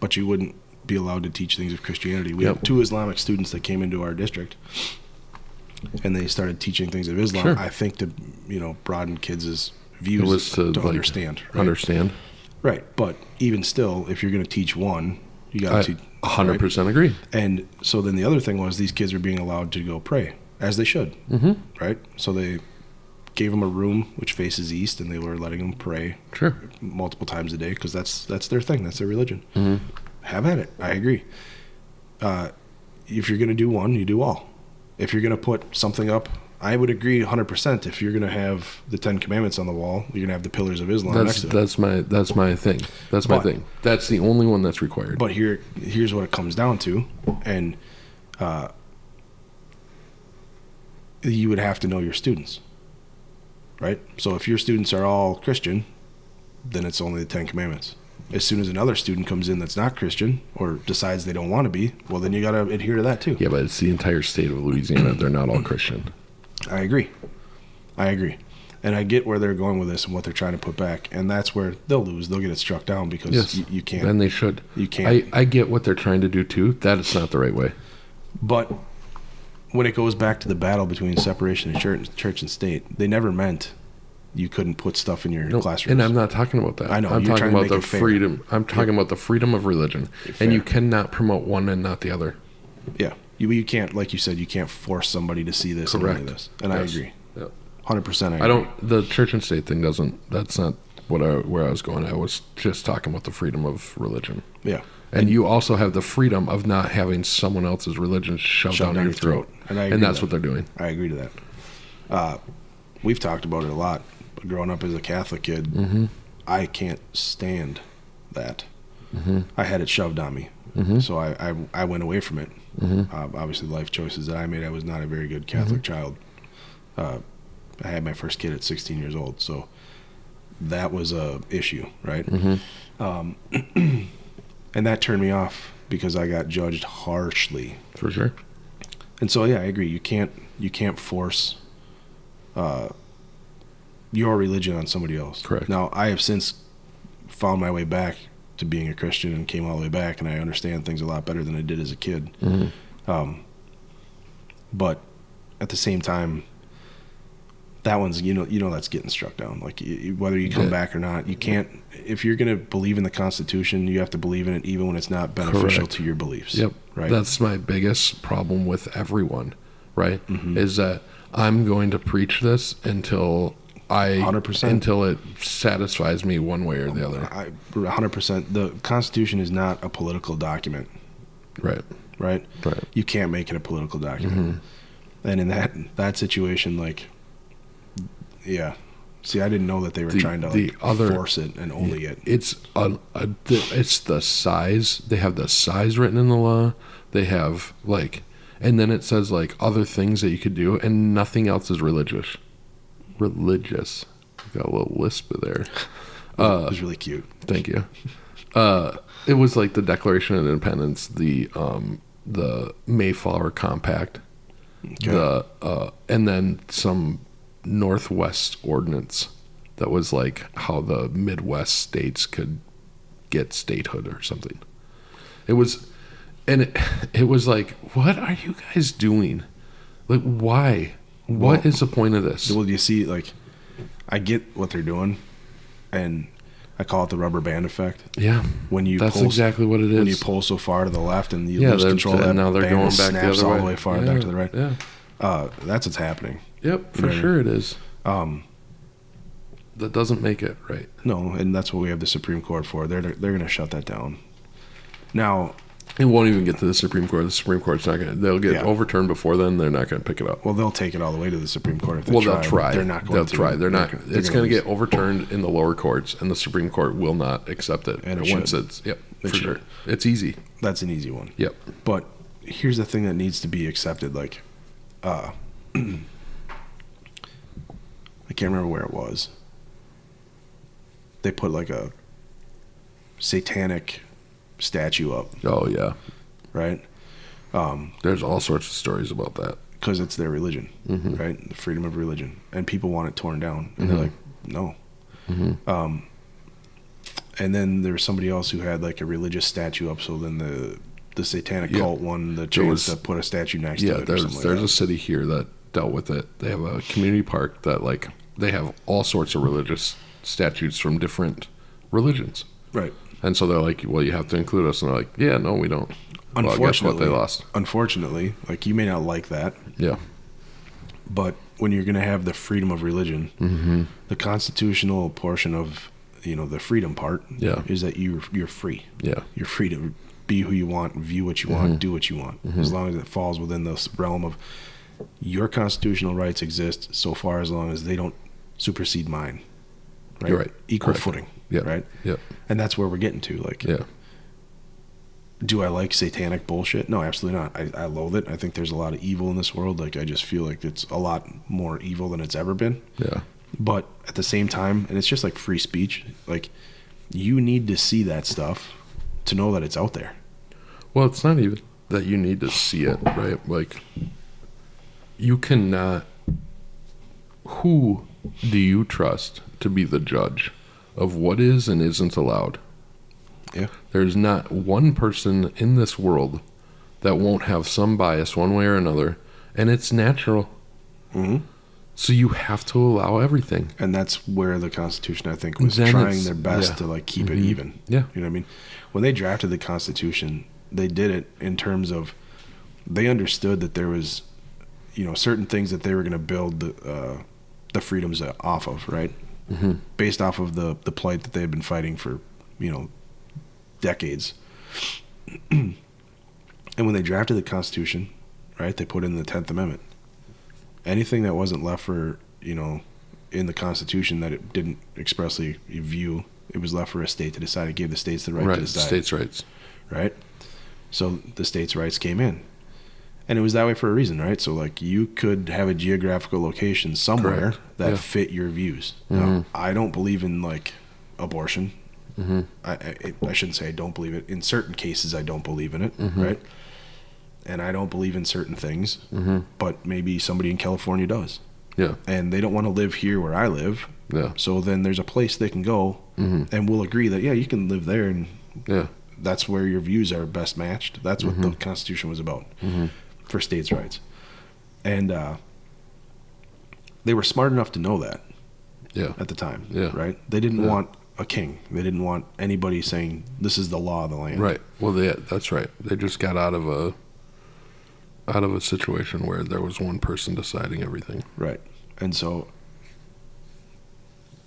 but you wouldn't be allowed to teach things of Christianity. We had 2 Islamic students that came into our district, and they started teaching things of Islam. Sure. I think to, broaden kids' It views was to like, understand. Right? Understand. Right, but even still, if you're going to teach one, you got to teach. 100% agree. And so then the other thing was these kids are being allowed to go pray, as they should, right? So they gave them a room which faces east, and they were letting them pray Sure. multiple times a day because that's their thing, that's their religion. Have at it. I agree. If you're going to do one, you do all. If you're going to put something up, I would agree 100%. If you're going to have the 10 Commandments on the wall, you're going to have the pillars of Islam next to it. That's my thing. That's my thing. That's the only one that's required. But here's what it comes down to, and you would have to know your students, right? So if your students are all Christian, then it's only the 10 Commandments. As soon as another student comes in that's not Christian or decides they don't want to be, well, then you got to adhere to that too. Yeah, but it's the entire state of Louisiana. They're not all Christian. I agree. And I get where they're going with this and what they're trying to put back, and that's where they'll lose. They'll get it struck down because Yes. you can't. And they should. You can't. I get what they're trying to do too. That is not the right way. But when it goes back to the battle between separation of church and state, they never meant you couldn't put stuff in your classrooms. And I'm not talking about that. I know, I'm you're talking trying to about make the it fair. freedom. I'm talking about the freedom of religion. Fair. And you cannot promote one and not the other. Yeah, you can't, like you said, you can't force somebody to see this and Correct. only this. And I Yes. agree, Yep. 100%. I agree. I don't. The church and state thing doesn't. That's not where I was going. I was just talking about the freedom of religion. Yeah, And you also have the freedom of not having someone else's religion shoved down your throat. And I agree that's with what they're doing. I agree to that. We've talked about it a lot. But growing up as a Catholic kid, Mm-hmm. I can't stand that. Mm-hmm. I had it shoved on me, so I went away from it. Mm-hmm. Obviously, life choices that I made. I was not a very good Catholic child. I had my first kid at 16 years old, so that was a issue, right? Mm-hmm. And that turned me off because I got judged harshly. For sure. And so, yeah, I agree. You can't force your religion on somebody else. Correct. Now, I have since found my way back to being a Christian and came all the way back, and I understand things a lot better than I did as a kid. Mm-hmm. But at the same time, that one's that's getting struck down. Like whether you come back or not, you can't. If you're going to believe in the Constitution, you have to believe in it even when it's not beneficial Correct. to your beliefs. Yep. Right. That's my biggest problem with everyone, right? Mm-hmm. Is that I'm going to preach this until 100%. until it satisfies me one way or the other. 100%. The Constitution is not a political document, Right. right? Right. You can't make it a political document. And in that situation, like, yeah. See, I didn't know that they were trying to force it and only it. It's it's the size. They have the size written in the law. They have and then it says other things that you could do, and nothing else is religious. Religious. Got a little lisp there. It was really cute. Thank you. It was like the Declaration of Independence, the Mayflower Compact, Okay. and then some Northwest ordinance that was like how the Midwest states could get statehood or something. It was, and it was like, what are you guys doing? Like, why? What is the point of this? Well, you see, I get what they're doing, and I call it the rubber band effect. Yeah, When you that's pull, exactly what it is. when you pull so far to the left and you yeah, lose control of that, and now they're band going and back the snaps other all way. the way far Yeah, back to the right. Yeah. That's what's happening. Yep, for You know what I sure it is. Um, That doesn't make it right. no, and that's what we have the Supreme Court for. They're going to shut that down. Now, It won't even get to the Supreme Court. The Supreme Court's not going to. They'll get Yeah. overturned before then. They're not going to pick it up. well, they'll take it all the way to the Supreme Court if they Well, try. they'll try. They're not going They'll to. try. They're not. They're It's gonna going to lose. get overturned in the lower courts, and the Supreme Court will not accept it. And it once should. it's yep, It for should. sure. It's easy. That's an easy one. Yep. But here's the thing that needs to be accepted. I can't remember where it was. They put a satanic statue up, Oh yeah. right? There's all sorts of stories about that. Because it's their religion, Mm-hmm. right? The freedom of religion, and people want it torn down, and they're like, no. Mm-hmm. And then there was somebody else who had a religious statue up. So then the satanic Yeah. cult won the chance was- to put a statue next Yeah. to it. Or There's something there's like a city here that dealt with it. They have a community park that they have all sorts of religious statues from different religions. that. Right. And so they're like, well, you have to include us. And they're like, yeah, no, we don't. Well, guess what? Unfortunately, They lost. Unfortunately, you may not like that, Yeah. but when you're going to have the freedom of religion, Mm-hmm. the constitutional portion of the freedom part Yeah. is that you're free. Yeah. You're free to be who you want, view what you want, do what you want, as long as it falls within the realm of your constitutional rights exist so far as long as they don't supersede mine. Right? You're right. Equal Correct. footing. Yeah. Right? Yeah. And that's where we're getting to. Yeah. Do I like satanic bullshit? No, absolutely not. I loathe it. I think there's a lot of evil in this world. I just feel like it's a lot more evil than it's ever been. Yeah. But at the same time, and it's just like free speech, you need to see that stuff to know that it's out there. Well, it's not even that you need to see it, right? You cannot. Who do you trust to be the judge of what is and isn't allowed? Yeah. There's not one person in this world that won't have some bias one way or another, and it's natural. Mm-hmm. So you have to allow everything. And that's where the Constitution, I think, was Then trying it's- their best yeah. to like keep it even. Yeah. You know what I mean? When they drafted the Constitution, they did it in terms of they understood that there was, you know, certain things that they were going to build the freedoms off of, right? Mm-hmm. Based off of the plight that they had been fighting for, you know, decades. And when they drafted the Constitution, right, they put in the 10th Amendment. Anything that wasn't left for, you know, in the Constitution that it didn't expressly view, it was left for a state to decide. It gave the states the right to decide. States' rights. Right? So the states' rights came in. And it was that way for a reason, right? So, like, you could have a geographical location somewhere Correct. that Yeah. fit your views. Mhm. Now, I don't believe in, like, abortion. Mm-hmm. I shouldn't say I don't believe it. In certain cases, I don't believe in it, Mhm. right? And I don't believe in certain things, Mm-hmm. but maybe somebody in California does. Yeah. And they don't want to live here where I live. Yeah. So then there's a place they can go, Mm-hmm. and we'll agree that, yeah, you can live there, and Yeah. that's where your views are best matched. That's what the Constitution was about Mm-hmm. for states' rights. And they were smart enough to know that Yeah. at the time, Yeah. right? They didn't Yeah. want a king. They didn't want anybody saying, this is the law of the land. Right. Well, that's right. They just got out of a situation where there was one person deciding everything. Right. And so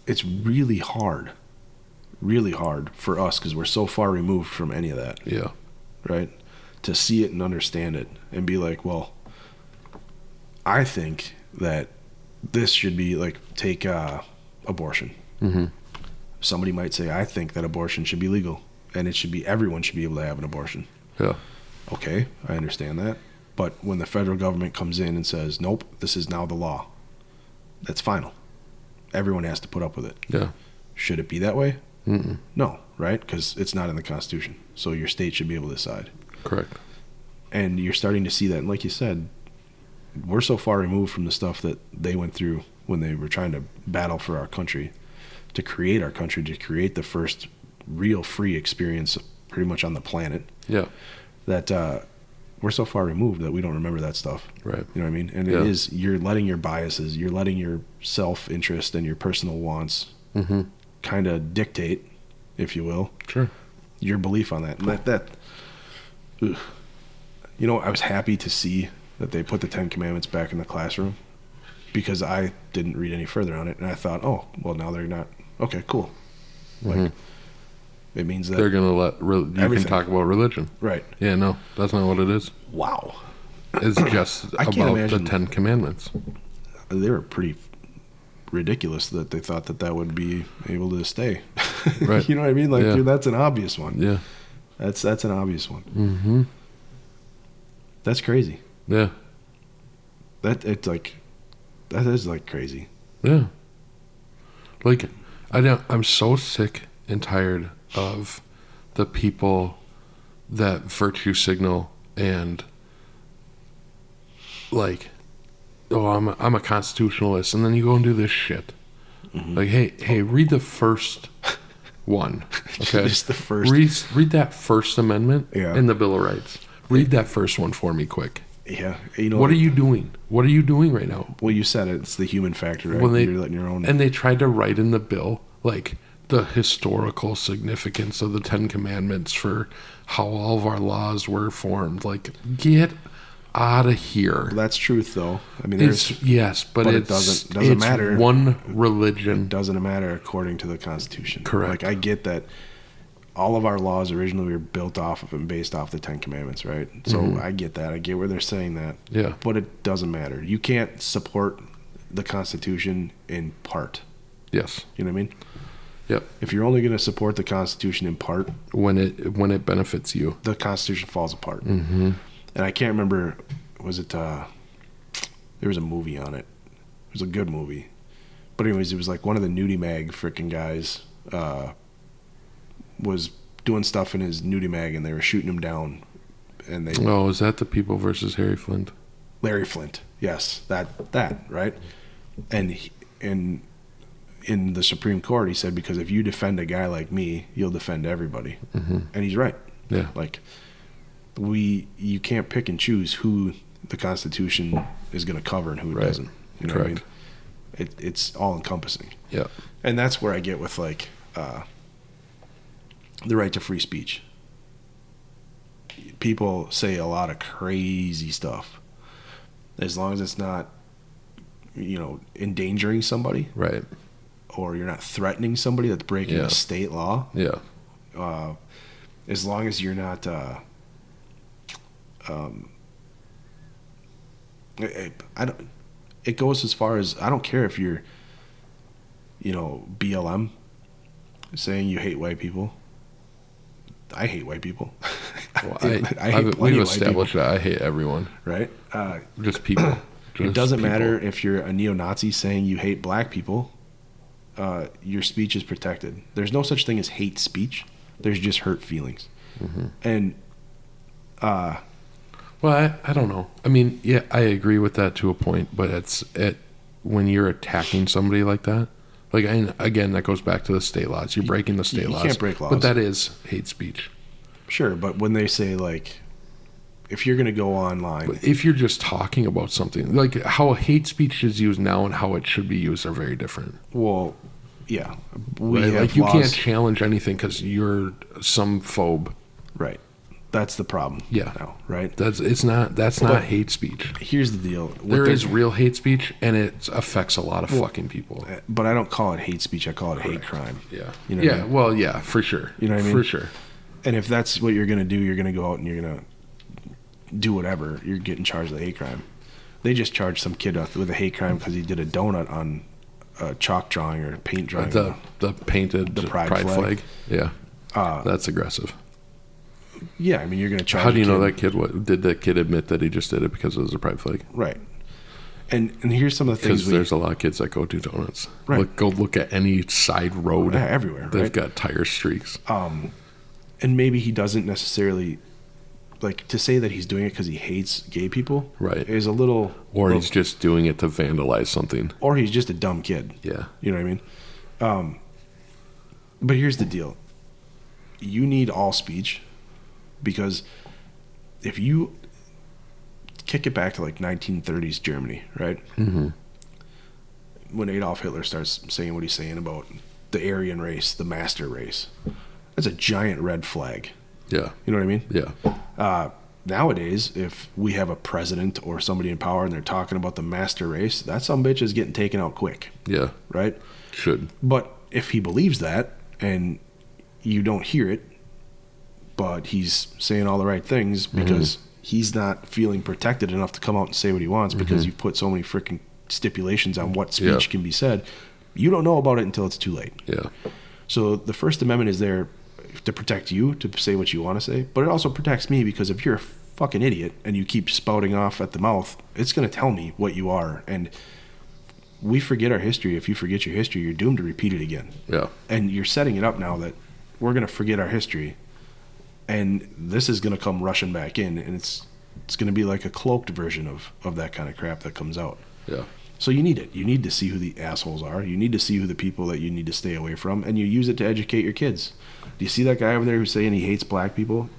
it's really hard for us because we're so far removed from any of that, Yeah. right? To see it and understand it and be like, well, I think that this should be like, take abortion. Mm-hmm. Somebody might say, I think that abortion should be legal and it should be, everyone should be able to have an abortion. Yeah. Okay, I understand that. But when the federal government comes in and says, nope, this is now the law, that's final. Everyone has to put up with it. Yeah. Should it be that way? Mm-mm. No, right? Because it's not in the Constitution. So your state should be able to decide. Correct. And you're starting to see that. And like you said, we're so far removed from the stuff that they went through when they were trying to battle for our country, to create our country, to create the first real free experience pretty much on the planet, Yeah. that we're so far removed that we don't remember that stuff. Right. You know what I mean? And Yeah. it is, you're letting your biases, you're letting your self-interest and your personal wants Mm-hmm. kind of dictate, if you will, Sure. your belief on that. And ugh. You know, I was happy to see that they put the 10 Commandments back in the classroom because I didn't read any further on it. And I thought, oh, well, now they're not. Okay, cool. Like, Mhm. it means that. They're gonna let you Everything. can talk about religion. Right. Yeah. No, that's not what it is. Wow. It's just I can't about imagine- the 10 Commandments. They were pretty ridiculous that they thought that that would be able to stay. Right. You know what I mean? Like, Yeah. dude, that's an obvious one. Yeah. That's an obvious one. Mm-hmm. That's crazy. Yeah. That is like crazy. Yeah. Like, I'm so sick and tired of the people that virtue signal and like, oh, I'm a constitutionalist, and then you go and do this shit. Mm-hmm. Like, hey, read the first one. Okay, Just the first. read that First Amendment Yeah. in the Bill of Rights. Read that first one for me, quick. Yeah. You know What are you doing? What are you doing right now? Well, you said it. It's the human factor, right? When they- You're letting your own. And they tried to write in the bill like the historical significance of the 10 Commandments for how all of our laws were formed. Like, get out of here. That's truth, though. I mean, there's. It's yes, but but it it's, doesn't it's matter. one religion. Doesn't matter according to the Constitution. Correct. Like, I get that all of our laws originally were built off of and based off the 10 Commandments, right? So Mhm. I get that. I get where they're saying that. Yeah, But it doesn't matter. You can't support the Constitution in part. yes, You know what I mean? yep. If you're only going to support the Constitution in part, When it benefits you. the Constitution falls apart. Mm-hmm. And I can't remember, was it, there was a movie on it. It was a good movie. But anyways, it was like one of the nudie mag freaking guys was doing stuff in his nudie mag and they were shooting him down. And they, Oh, is that the People versus Harry Flint? Larry Flint, yes, that, right? And in the Supreme Court, he said, because if you defend a guy like me, you'll defend everybody. And he's right. Yeah. Like, you can't pick and choose who the Constitution is going to cover and who it Right. doesn't. You know what I mean? Correct. It's all encompassing. Yeah. And that's where I get with like the right to free speech. People say a lot of crazy stuff. As long as it's not, endangering somebody, Right. or you're not threatening somebody that's breaking Yeah. a state law. Yeah. As long as you're not, I don't. It goes as far as I don't care if you're, BLM, saying you hate white people. I hate white people. Well, I hate plenty we've of white people, established that I hate everyone. right? Just people. It Just doesn't people. matter if you're a neo-Nazi saying you hate black people. Your speech is protected. There's no such thing as hate speech. There's just hurt feelings. And Well, I don't know. I mean, yeah, I agree with that to a point, but when you're attacking somebody like that, like, and again, that goes back to the state laws. You're breaking the state you laws. can't break laws. But that is hate speech. sure, but when they say like, if you're going to go online, If you're just talking about something, like how hate speech is used now and how it should be used are very different. well, yeah, we Right? have Like, you laws, can't challenge anything because you're some phobe. right? That's the problem. Yeah. Now, right? That's not hate speech. Here's the deal. What There they're- is real hate speech, and it affects a lot of fucking people. but I don't call it hate speech. I call it hate crime. Yeah. You know what I yeah. mean? Well, yeah, for sure. You know what I mean? For sure. And if that's what you're going to do, you're going to go out and you're going to do whatever. You're getting charged with a hate crime. They just charged some kid with a hate crime because he did a donut on a chalk drawing or paint drawing. The painted pride pride flag. flag. Yeah. That's aggressive. Yeah, I mean, you're going to charge. How do you a know kid- that kid? What did that kid admit that he just did it because it was a pride flag? Right. And here's some of the things Because there's a lot of kids that go do donuts. Right. Go look at any side road. Yeah, everywhere, They've right? got tire streaks. and maybe he doesn't necessarily like to say that he's doing it because he hates gay people. Right. Is a little, Or he's just doing it to vandalize something. or he's just a dumb kid. Yeah. You know what I mean? But here's the deal. You need all speech because if you kick it back to like 1930s Germany, right? Mm-hmm. When Adolf Hitler starts saying what he's saying about the Aryan race, the master race, that's a giant red flag. Yeah. You know what I mean? Yeah. Nowadays, if we have a president or somebody in power and they're talking about the master race, that some bitch is getting taken out quick, Yeah. right? Should. But if he believes that and you don't hear it, but he's saying all the right things because he's not feeling protected enough to come out and say what he wants because you've put so many freaking stipulations on what speech Yeah. can be said, you don't know about it until it's too late. Yeah. So the First Amendment is there to protect you, to say what you want to say, but it also protects me because if you're a fucking idiot and you keep spouting off at the mouth, it's going to tell me what you are. And we forget our history. If you forget your history, you're doomed to repeat it again. Yeah. And you're setting it up now that we're going to forget our history and this is going to come rushing back in, and it's going to be like a cloaked version of that kind of crap that comes out. Yeah. So you need it. You need to see who the assholes are. You need to see who the people that you need to stay away from, and you use it to educate your kids. Do you see that guy over there who's saying he hates black people?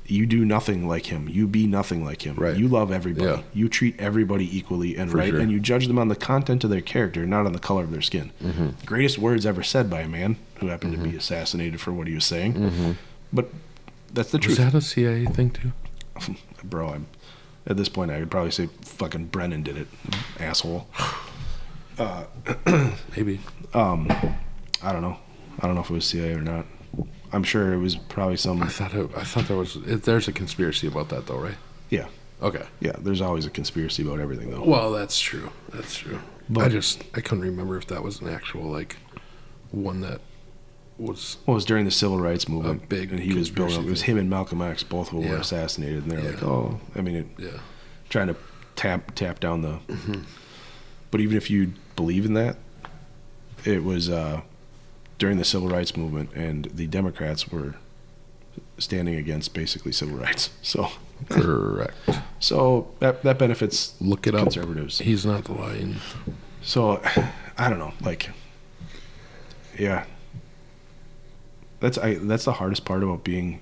You do nothing like him. You be nothing like him. Right. You love everybody. Yeah. You treat everybody equally and For right, sure. and you judge them on the content of their character, not on the color of their skin. Greatest words ever said by a man who happened to be assassinated for what he was saying. But that's the Was truth. that a CIA thing too? Bro, at this point, I would probably say fucking Brennan did it, asshole. Maybe. I don't know. I don't know if it was CIA or not. I'm sure it was probably some. I thought there was. There's a conspiracy about that though, right? Yeah, Okay. yeah. There's always a conspiracy about everything, though. Well, that's true. That's true. But- I couldn't remember if that was an actual like one that was. Well, it was during the civil rights movement, A big and he was building. conspiracy It was thing. him and Malcolm X, both of them were Yeah. assassinated, and they're Yeah. like, oh, I mean, Yeah. trying to tap down the. But even if you believe in that, it was during the civil rights movement, and the Democrats were standing against basically civil rights. Correct. So that benefits Look it up. conservatives. He's not lying. So I don't know, like, yeah. That's the hardest part about being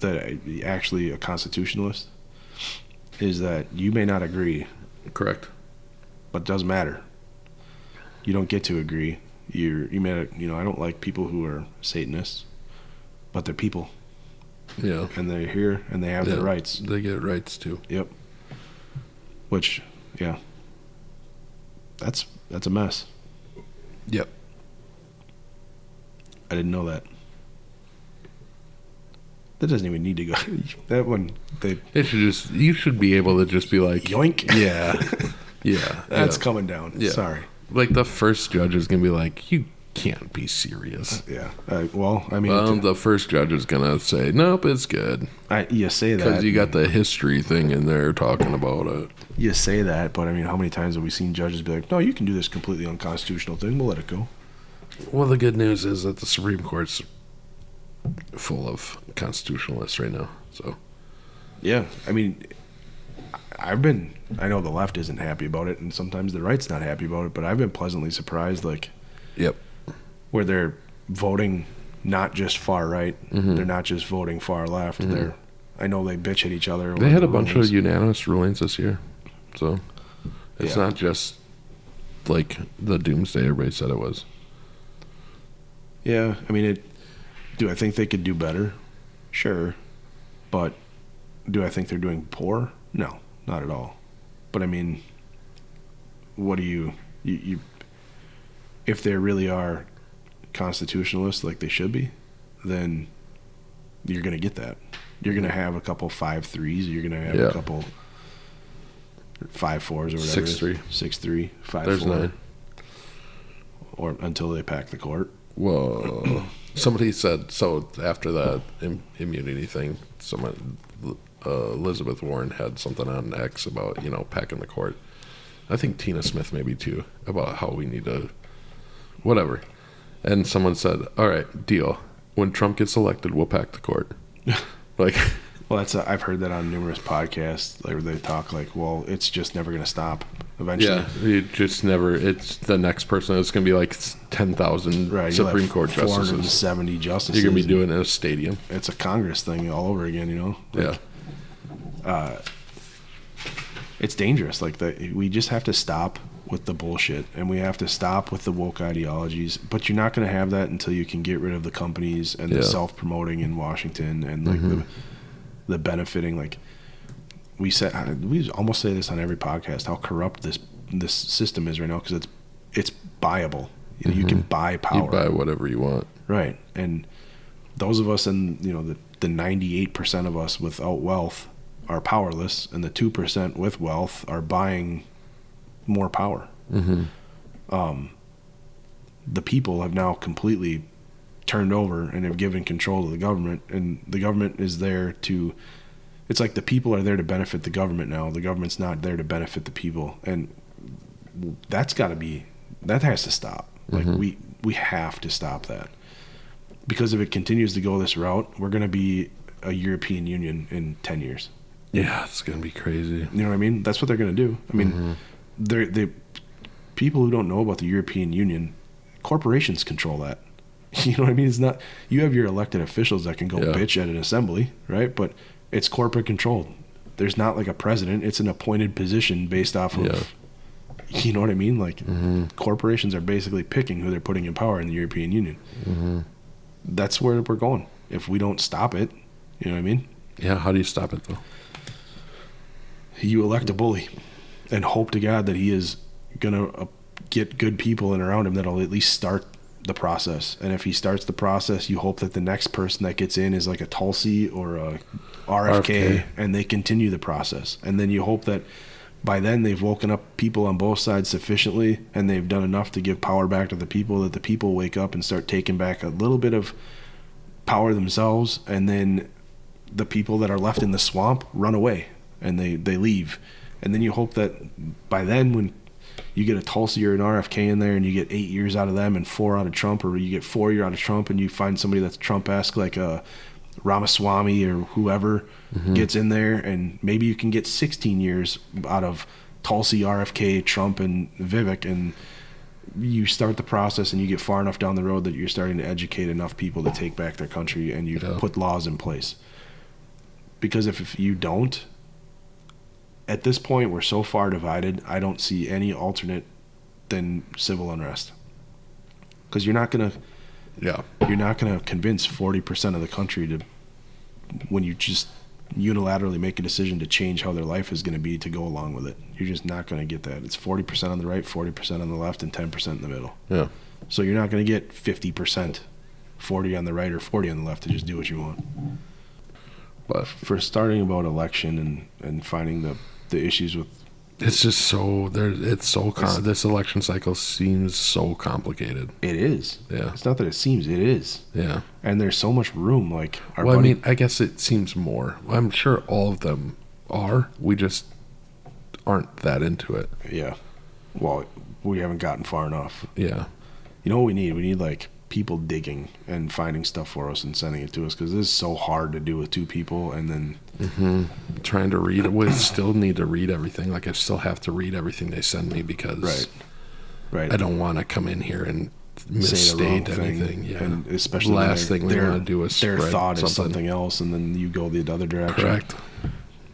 actually a constitutionalist, is that you may not agree, Correct. but it doesn't matter. You don't get to agree. You may, I don't like people who are Satanists, but they're people, Yeah. and they're here, and they have their rights. They get rights too. Yep. Which, yeah, that's a mess. Yep. I didn't know that. That doesn't even need to go. That one, You should be able to just be like, yoink. yeah, yeah. That's yeah. coming down. Yeah. Sorry. Like the first judge is gonna be like, you can't be serious. Yeah. Well, I mean, The first judge is gonna say, nope, it's good, you say that because you got the history thing in there talking about it. You say that, but I mean, how many times have we seen judges be like, "No, you can do this completely unconstitutional thing. We'll let it go." Well, the good news is that the Supreme Court's full of constitutionalists right now. So Yeah. I mean, I know the left isn't happy about it, and sometimes the right's not happy about it, but I've been pleasantly surprised, like, yep, where they're voting not just far right, they're not just voting far left. I know they bitch at each other. they had a bunch of unanimous rulings this year, so it's Yeah. not just like the doomsday everybody said it was. Yeah, I mean, do I think they could do better? Sure. But do I think they're doing poor? No, not at all. But I mean, what do you if they really are constitutionalists like they should be, then you're going to get that. You're going to have a couple 5-3s. You're going to have a couple 5-4s or whatever. 6-3. 6-3, 5-4. There's 9. Or until they pack the court. Whoa. Somebody said, so after that immunity thing, Elizabeth Warren had something on X about, packing the court. I think Tina Smith maybe too, about how we need to, whatever. And someone said, all right, deal. When Trump gets elected, we'll pack the court. Like, well, I've heard that on numerous podcasts, like, where they talk like, well, it's just never going to stop eventually. yeah, it just never, it's the next person. It's going to be like 10,000 Right, you'll Supreme have Court justices. 470 justices. You're going to be doing it in a stadium. It's a Congress thing all over again, Like, Yeah. it's dangerous. Like, we just have to stop with the bullshit, and we have to stop with the woke ideologies. But you're not going to have that until you can get rid of the companies and the self-promoting in Washington and like the benefiting. Like, we almost say this on every podcast, how corrupt this system is right now, because it's buyable. You can buy power. You buy whatever you want. Right. And those of us in, the 98% of us without wealth are powerless, and the 2% with wealth are buying more power. The people have now completely turned over and have given control to the government, and the government is there to, it's like the people are there to benefit the government now. The government's not there to benefit the people. And that has to stop. Like, we have to stop that, because if it continues to go this route, we're going to be a European Union in 10 years. Yeah, it's going to be crazy. You know what I mean? That's what they're going to do. I mean, they people who don't know about the European Union, corporations control that. You know what I mean? It's not, you have your elected officials that can go bitch at an assembly, right? But it's corporate controlled. There's not like a president. It's an appointed position based off of, you know what I mean? Like, corporations are basically picking who they're putting in power in the European Union. That's where we're going. If we don't stop it, you know what I mean? Yeah, how do you stop it though? You elect a bully and hope to God that he is going to get good people in around him that'll at least start the process. And if he starts the process, you hope that the next person that gets in is like a Tulsi or a RFK, and they continue the process. And then you hope that by then they've woken up people on both sides sufficiently, and they've done enough to give power back to the people, that the people wake up and start taking back a little bit of power themselves, and then the people that are left in the swamp run away and they leave. And then you hope that by then, when you get a Tulsi or an RFK in there and you get 8 years out of them and 4 out of Trump, or you get 4 years out of Trump and you find somebody that's Trump-esque, like a Ramaswamy or whoever gets in there, and maybe you can get 16 years out of Tulsi, RFK, Trump, and Vivek, and you start the process and you get far enough down the road that you're starting to educate enough people to take back their country, and you put laws in place. Because if you don't, at this point, we're so far divided, I don't see any alternate than civil unrest. Because you're not gonna convince 40% of the country to, when you just unilaterally make a decision to change how their life is going to be, to go along with it. You're just not going to get that. It's 40% on the right, 40% on the left, and 10% in the middle. Yeah. So you're not going to get 50%, 40 on the right or 40 on the left to just do what you want. But for starting about election and finding the issues with, it's just so there. It's so this election cycle seems so complicated. it is. Yeah. It's not that it seems, it is. Yeah. And there's so much room. Like Well, I mean, I guess it seems more. I'm sure all of them are. We just aren't that into it. Yeah. Well, we haven't gotten far enough. Yeah. You know what we need? We need like people digging and finding stuff for us and sending it to us, because this is so hard to do with two people, and then Trying to read it. We still need to read everything. Like, I still have to read everything they send me because right. I don't want to come in here and Say the wrong misstate anything. thing, Yeah. and especially last when thing we want to do is their spread thought is something else, and then you go the other direction. Correct.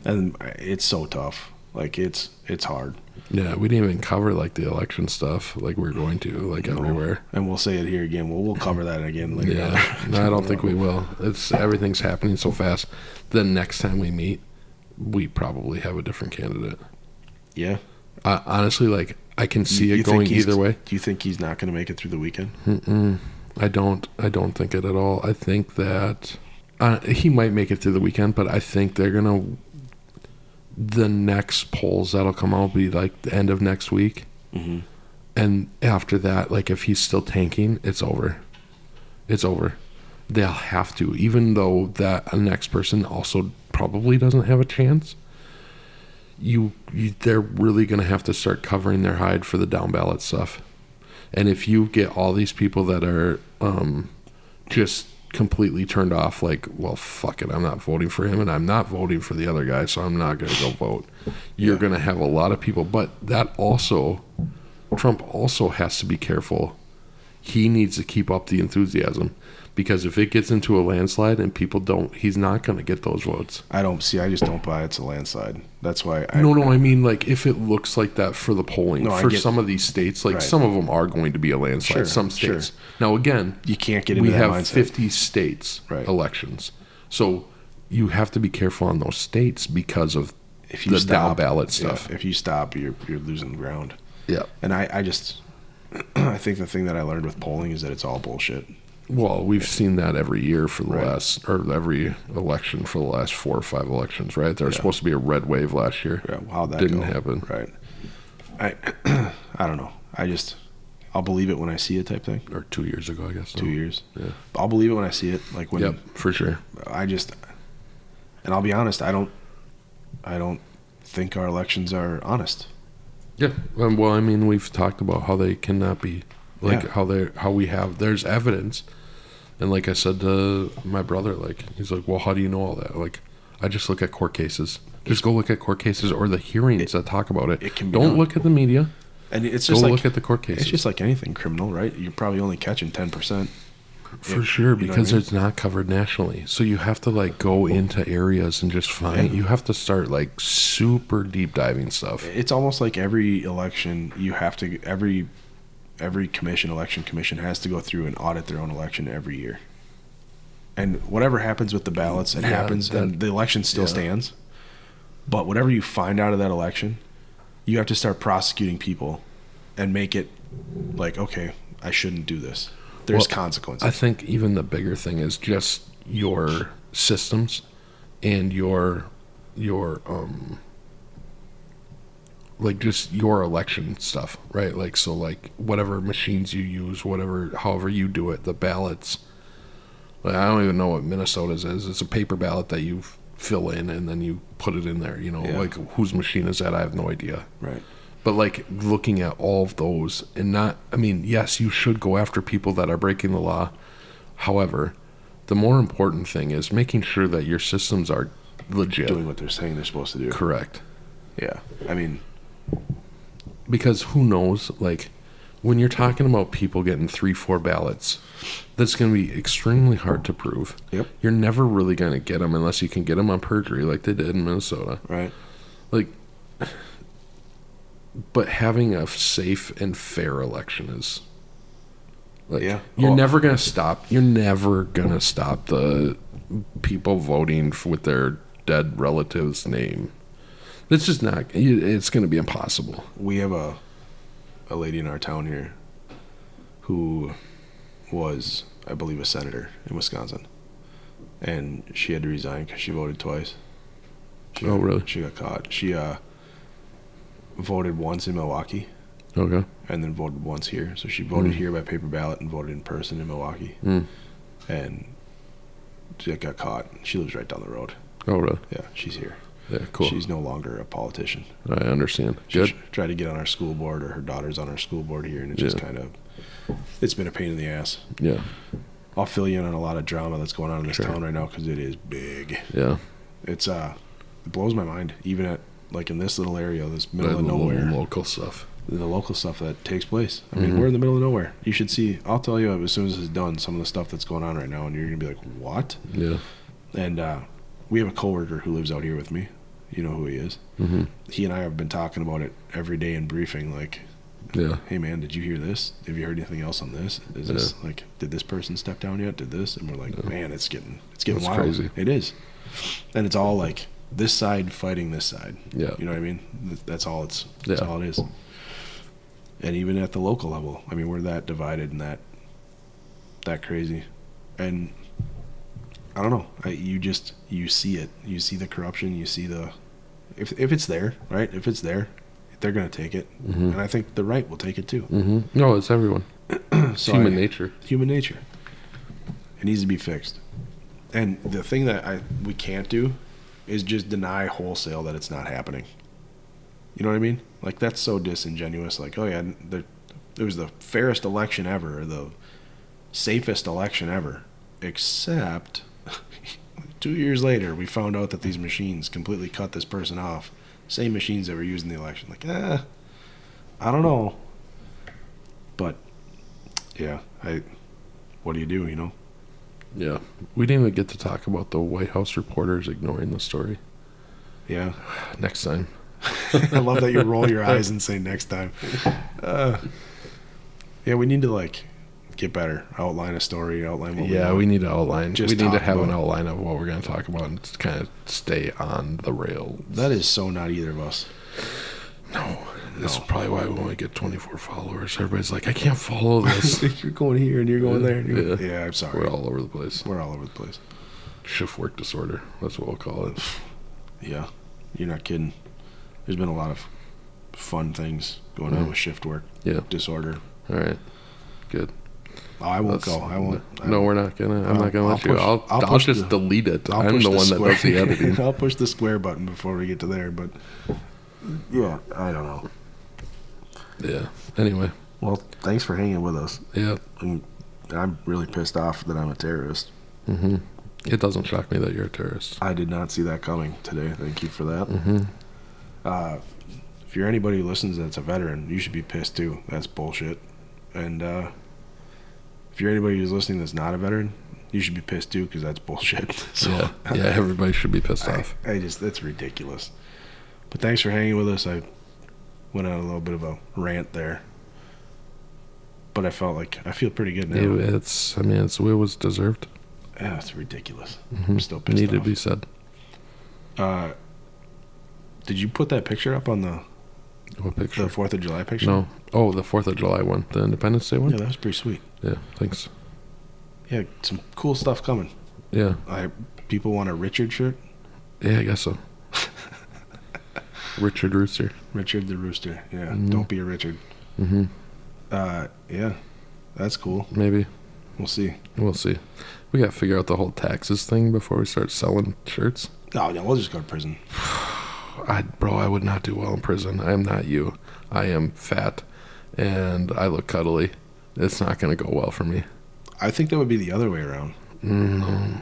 And it's so tough. Like it's hard. Yeah, we didn't even cover like the election stuff like we're going to, like everywhere. And we'll say it here again. We'll cover that again later. Yeah, no, I don't think we will. Everything's happening so fast. The next time we meet, we probably have a different candidate. Yeah. Honestly, like, I can see You it going think either way. Do you think he's not going to make it through the weekend? I don't think it at all. I think that he might make it through the weekend, but I think they're gonna. The next polls that'll come out will be like the end of next week, and after that, like, if he's still tanking, it's over. It's over. They'll have to, even though that next person also probably doesn't have a chance. They're really gonna have to start covering their hide for the down ballot stuff. And if you get all these people that are just completely turned off, like, well, fuck it, I'm not voting for him, and I'm not voting for the other guy, so I'm not going to go vote. You're going to have a lot of people. But that also, Trump also has to be careful. He needs to keep up the enthusiasm, because if it gets into a landslide and people don't, he's not going to get those votes. I just don't buy it's a landslide. That's why I mean, like, if it looks like that for the polling, some of these states, like, some of them are going to be a landslide. Sure, some states. sure. Now, again, you can't get into that mindset. We have 50 states elections. So you have to be careful on those states because of the down ballot stuff. If you stop, you're losing ground. Yeah. And I think the thing that I learned with polling is that it's all bullshit. Well, we've seen that every year for the every election for the last 4 or 5 elections, right? There was supposed to be a red wave last year. Yeah, how'd that didn't go? happen. Right. I don't know. I'll believe it when I see it, type thing. Or 2 years ago, I guess. 2 years. Yeah. I'll believe it when I see it. Like when. Yep, for sure. And I'll be honest. I don't think our elections are honest. Yeah. Well, I mean, we've talked about how they cannot be. Like, there's evidence. And like I said to my brother, like, he's like, well, how do you know all that? Like, I just look at court cases. Just go look at court cases or the hearings that talk about it. Don't look at the media. And it's just look at the court cases. It's just like anything criminal, right? You're probably only catching 10%. For sure, because it's not covered nationally. So you have to, like, go into areas and just find. You have to start, like, super deep diving stuff. It's almost like every election, you have to every election commission has to go through and audit their own election every year. And whatever happens with the ballots, it happens, and the election still stands. But whatever you find out of that election, you have to start prosecuting people and make it like, okay, I shouldn't do this. There's consequences. I think even the bigger thing is just your systems and your like, just your election stuff, right? Like, so, like, whatever machines you use, however you do it, the ballots. Like, I don't even know what Minnesota's is. It's a paper ballot that you fill in and then you put it in there, like, whose machine is that? I have no idea. Right. But, like, looking at all of those and yes, you should go after people that are breaking the law. However, the more important thing is making sure that your systems are legit. Doing what they're saying they're supposed to do. Correct. Yeah. I mean, because who knows, like, when you're talking about people getting 3-4 ballots, that's going to be extremely hard to prove. Yep. You're never really going to get them unless you can get them on perjury like they did in Minnesota. Right. Like, but having a safe and fair election is, like, Yeah. you're Well- never going to stop. You're never going to stop the people voting with their dead relative's name. It's just not. It's going to be impossible. We have a lady in our town here who was, I believe, a senator in Wisconsin, and she had to resign because she voted twice. Oh, really? She got caught. She voted once in Milwaukee Okay. and then voted once here. So she voted here by paper ballot and voted in person in Milwaukee, and she got caught. She lives right down the road. Oh, really? Yeah, she's here. Yeah, cool. She's no longer a politician. I understand. She Good. tried to get on our school board, or her daughter's on our school board here, and it's just kind of, it's been a pain in the ass. Yeah. I'll fill you in on a lot of drama that's going on in this Sure. town right now because it is big. Yeah. It's it blows my mind, even at like in this little area, this middle of The nowhere, local stuff. the local stuff that takes place. I mean, we're in the middle of nowhere. You should see. I'll tell you as soon as it's done some of the stuff that's going on right now, and you're gonna be like, what? Yeah. And we have a coworker who lives out here with me. You know who he is. Mm-hmm. He and I have been talking about it every day in briefing. Like, Yeah. hey man, did you hear this? Have you heard anything else on this? Is this like, did this person step down yet? Did this? And we're like, man, it's getting That's wild. crazy. It is, and it's all like this side fighting this side. Yeah. You know what I mean? That's all it's. That's Yeah. all it is. And even at the local level, I mean, we're that divided and that crazy, and I don't know. You see it. You see the corruption. You see the if it's there, right? If it's there, they're gonna take it, and I think the right will take it too. Mm-hmm. No, it's everyone. It's So human nature. Human nature. It needs to be fixed. And the thing that we can't do is just deny wholesale that it's not happening. You know what I mean? Like, that's so disingenuous. Like, oh yeah, it was the fairest election ever, or the safest election ever, except 2 years later we found out that these machines completely cut this person off. Same machines that were used in the election. Like, I don't know. But yeah, what do you know? Yeah. We didn't even get to talk about the White House reporters ignoring the story. Yeah. Next time. I love that you roll your eyes and say next time. Yeah, we need to like get better. Outline a story, outline what Yeah, we need to outline. Just We need to talk have an about it. outline of what we're going to talk about and just kind of stay on the rail. That is so not either of us. No. This is probably why we only get 24 followers. Everybody's like, I can't follow this. You're going here and you're going there. Yeah. I'm sorry. We're all over the place. We're all over the place. Shift work disorder. That's what we'll call it. Yeah, you're not kidding. There's been a lot of fun things going on with shift work Yeah. disorder. All right. Good. Oh, I won't Let's- go. I won't. No, we're not gonna. I'm not gonna let you. push- I'll I'll push just the- delete it. I'll I'm push the one that square. does the editing. I'll push the square button before we get to there. But yeah, I don't know. Yeah. Anyway. Well, thanks for hanging with us. Yeah. I'm really pissed off that I'm a terrorist. Mm-hmm. It doesn't shock me that you're a terrorist. I did not see that coming today. Thank you for that. If you're anybody who listens that's a veteran, you should be pissed too. That's bullshit. And if you're anybody who's listening that's not a veteran, you should be pissed too because that's bullshit. So Yeah. Everybody should be pissed off. that's ridiculous. But thanks for hanging with us. I went on a little bit of a rant there, but I feel pretty good now. It's it was deserved. Yeah, it's ridiculous. I'm still pissed Needed off. to be said. Did you put that picture up on the What picture? 4th of July picture? No. Oh, the 4th of July one. The Independence Day one? Yeah, that was pretty sweet. Yeah. Thanks. Yeah, some cool stuff coming. Yeah. People want a Richard shirt. Yeah, I guess so. Richard Rooster. Richard the Rooster. Yeah, don't be a Richard. Mm-hmm. Yeah, that's cool. Maybe. We'll see. We'll see. We got to figure out the whole taxes thing before we start selling shirts. No, yeah, we'll just go to prison. I would not do well in prison. I am not you. I am fat, and I look cuddly. It's not going to go well for me. I think that would be the other way around. No,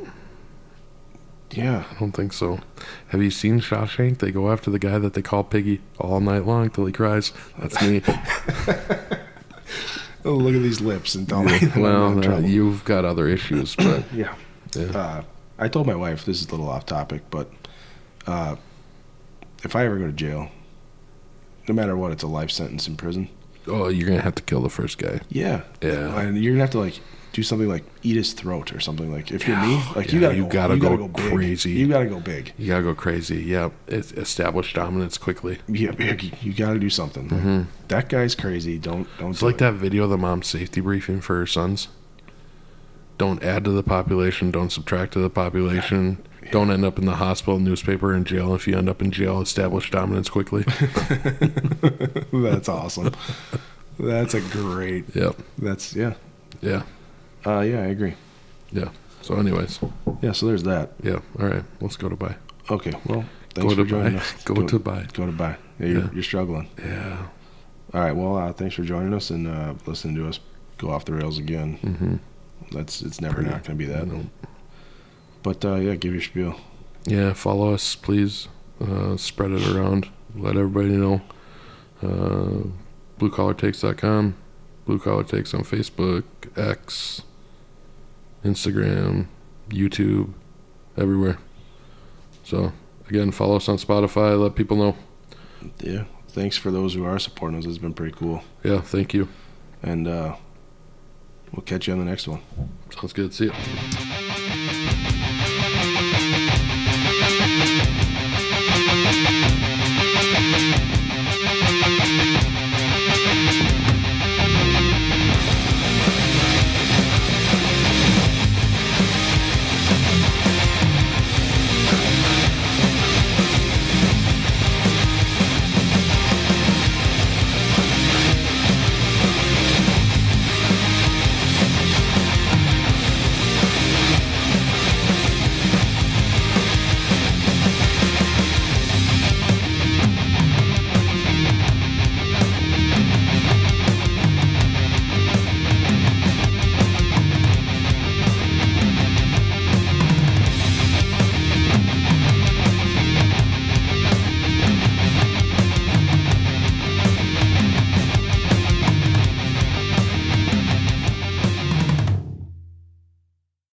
Yeah. I don't think so. Have you seen Shawshank? They go after the guy that they call Piggy all night long till he cries. That's me. Oh, look at these lips and tell me. that I'm Well, in trouble. you've got other issues, but Yeah. yeah. I told my wife, this is a little off topic, but if I ever go to jail, no matter what, it's a life sentence in prison. Oh, you're gonna have to kill the first guy. Yeah. Yeah. And you're gonna have to like do something like eat his throat or something. Like if you're me, like Yeah, you gotta go big. crazy. You gotta go big. You gotta go crazy. Yeah, establish dominance quickly. Yeah, you gotta do something. Like, that guy's crazy. Don't. It's do like it. that video of the mom's safety briefing for her sons. Don't add to the population. Don't subtract to the population. Don't end up in the hospital, newspaper, and jail. If you end up in jail, establish dominance quickly. That's awesome. That's a great. Yep. That's yeah. Yeah. Yeah, I agree. Yeah. So, anyways, Yeah, so there's that. yeah. All right. Let's go to buy. Okay, well, thanks Go for to joining buy. us. Go to buy. Go to buy. Yeah, you're struggling. Yeah. All right, well, thanks for joining us and listening to us go off the rails again. Mm-hmm. It's never not going to be that. But yeah, give your spiel. Yeah. Follow us, please. Spread it around. Let everybody know. BlueCollarTakes.com. Blue Collar Takes on Facebook, X, Instagram, YouTube, everywhere. So, again, follow us on Spotify. Let people know. Yeah, thanks for those who are supporting us. It's been pretty cool. Yeah, thank you. And we'll catch you on the next one. Sounds good. See you.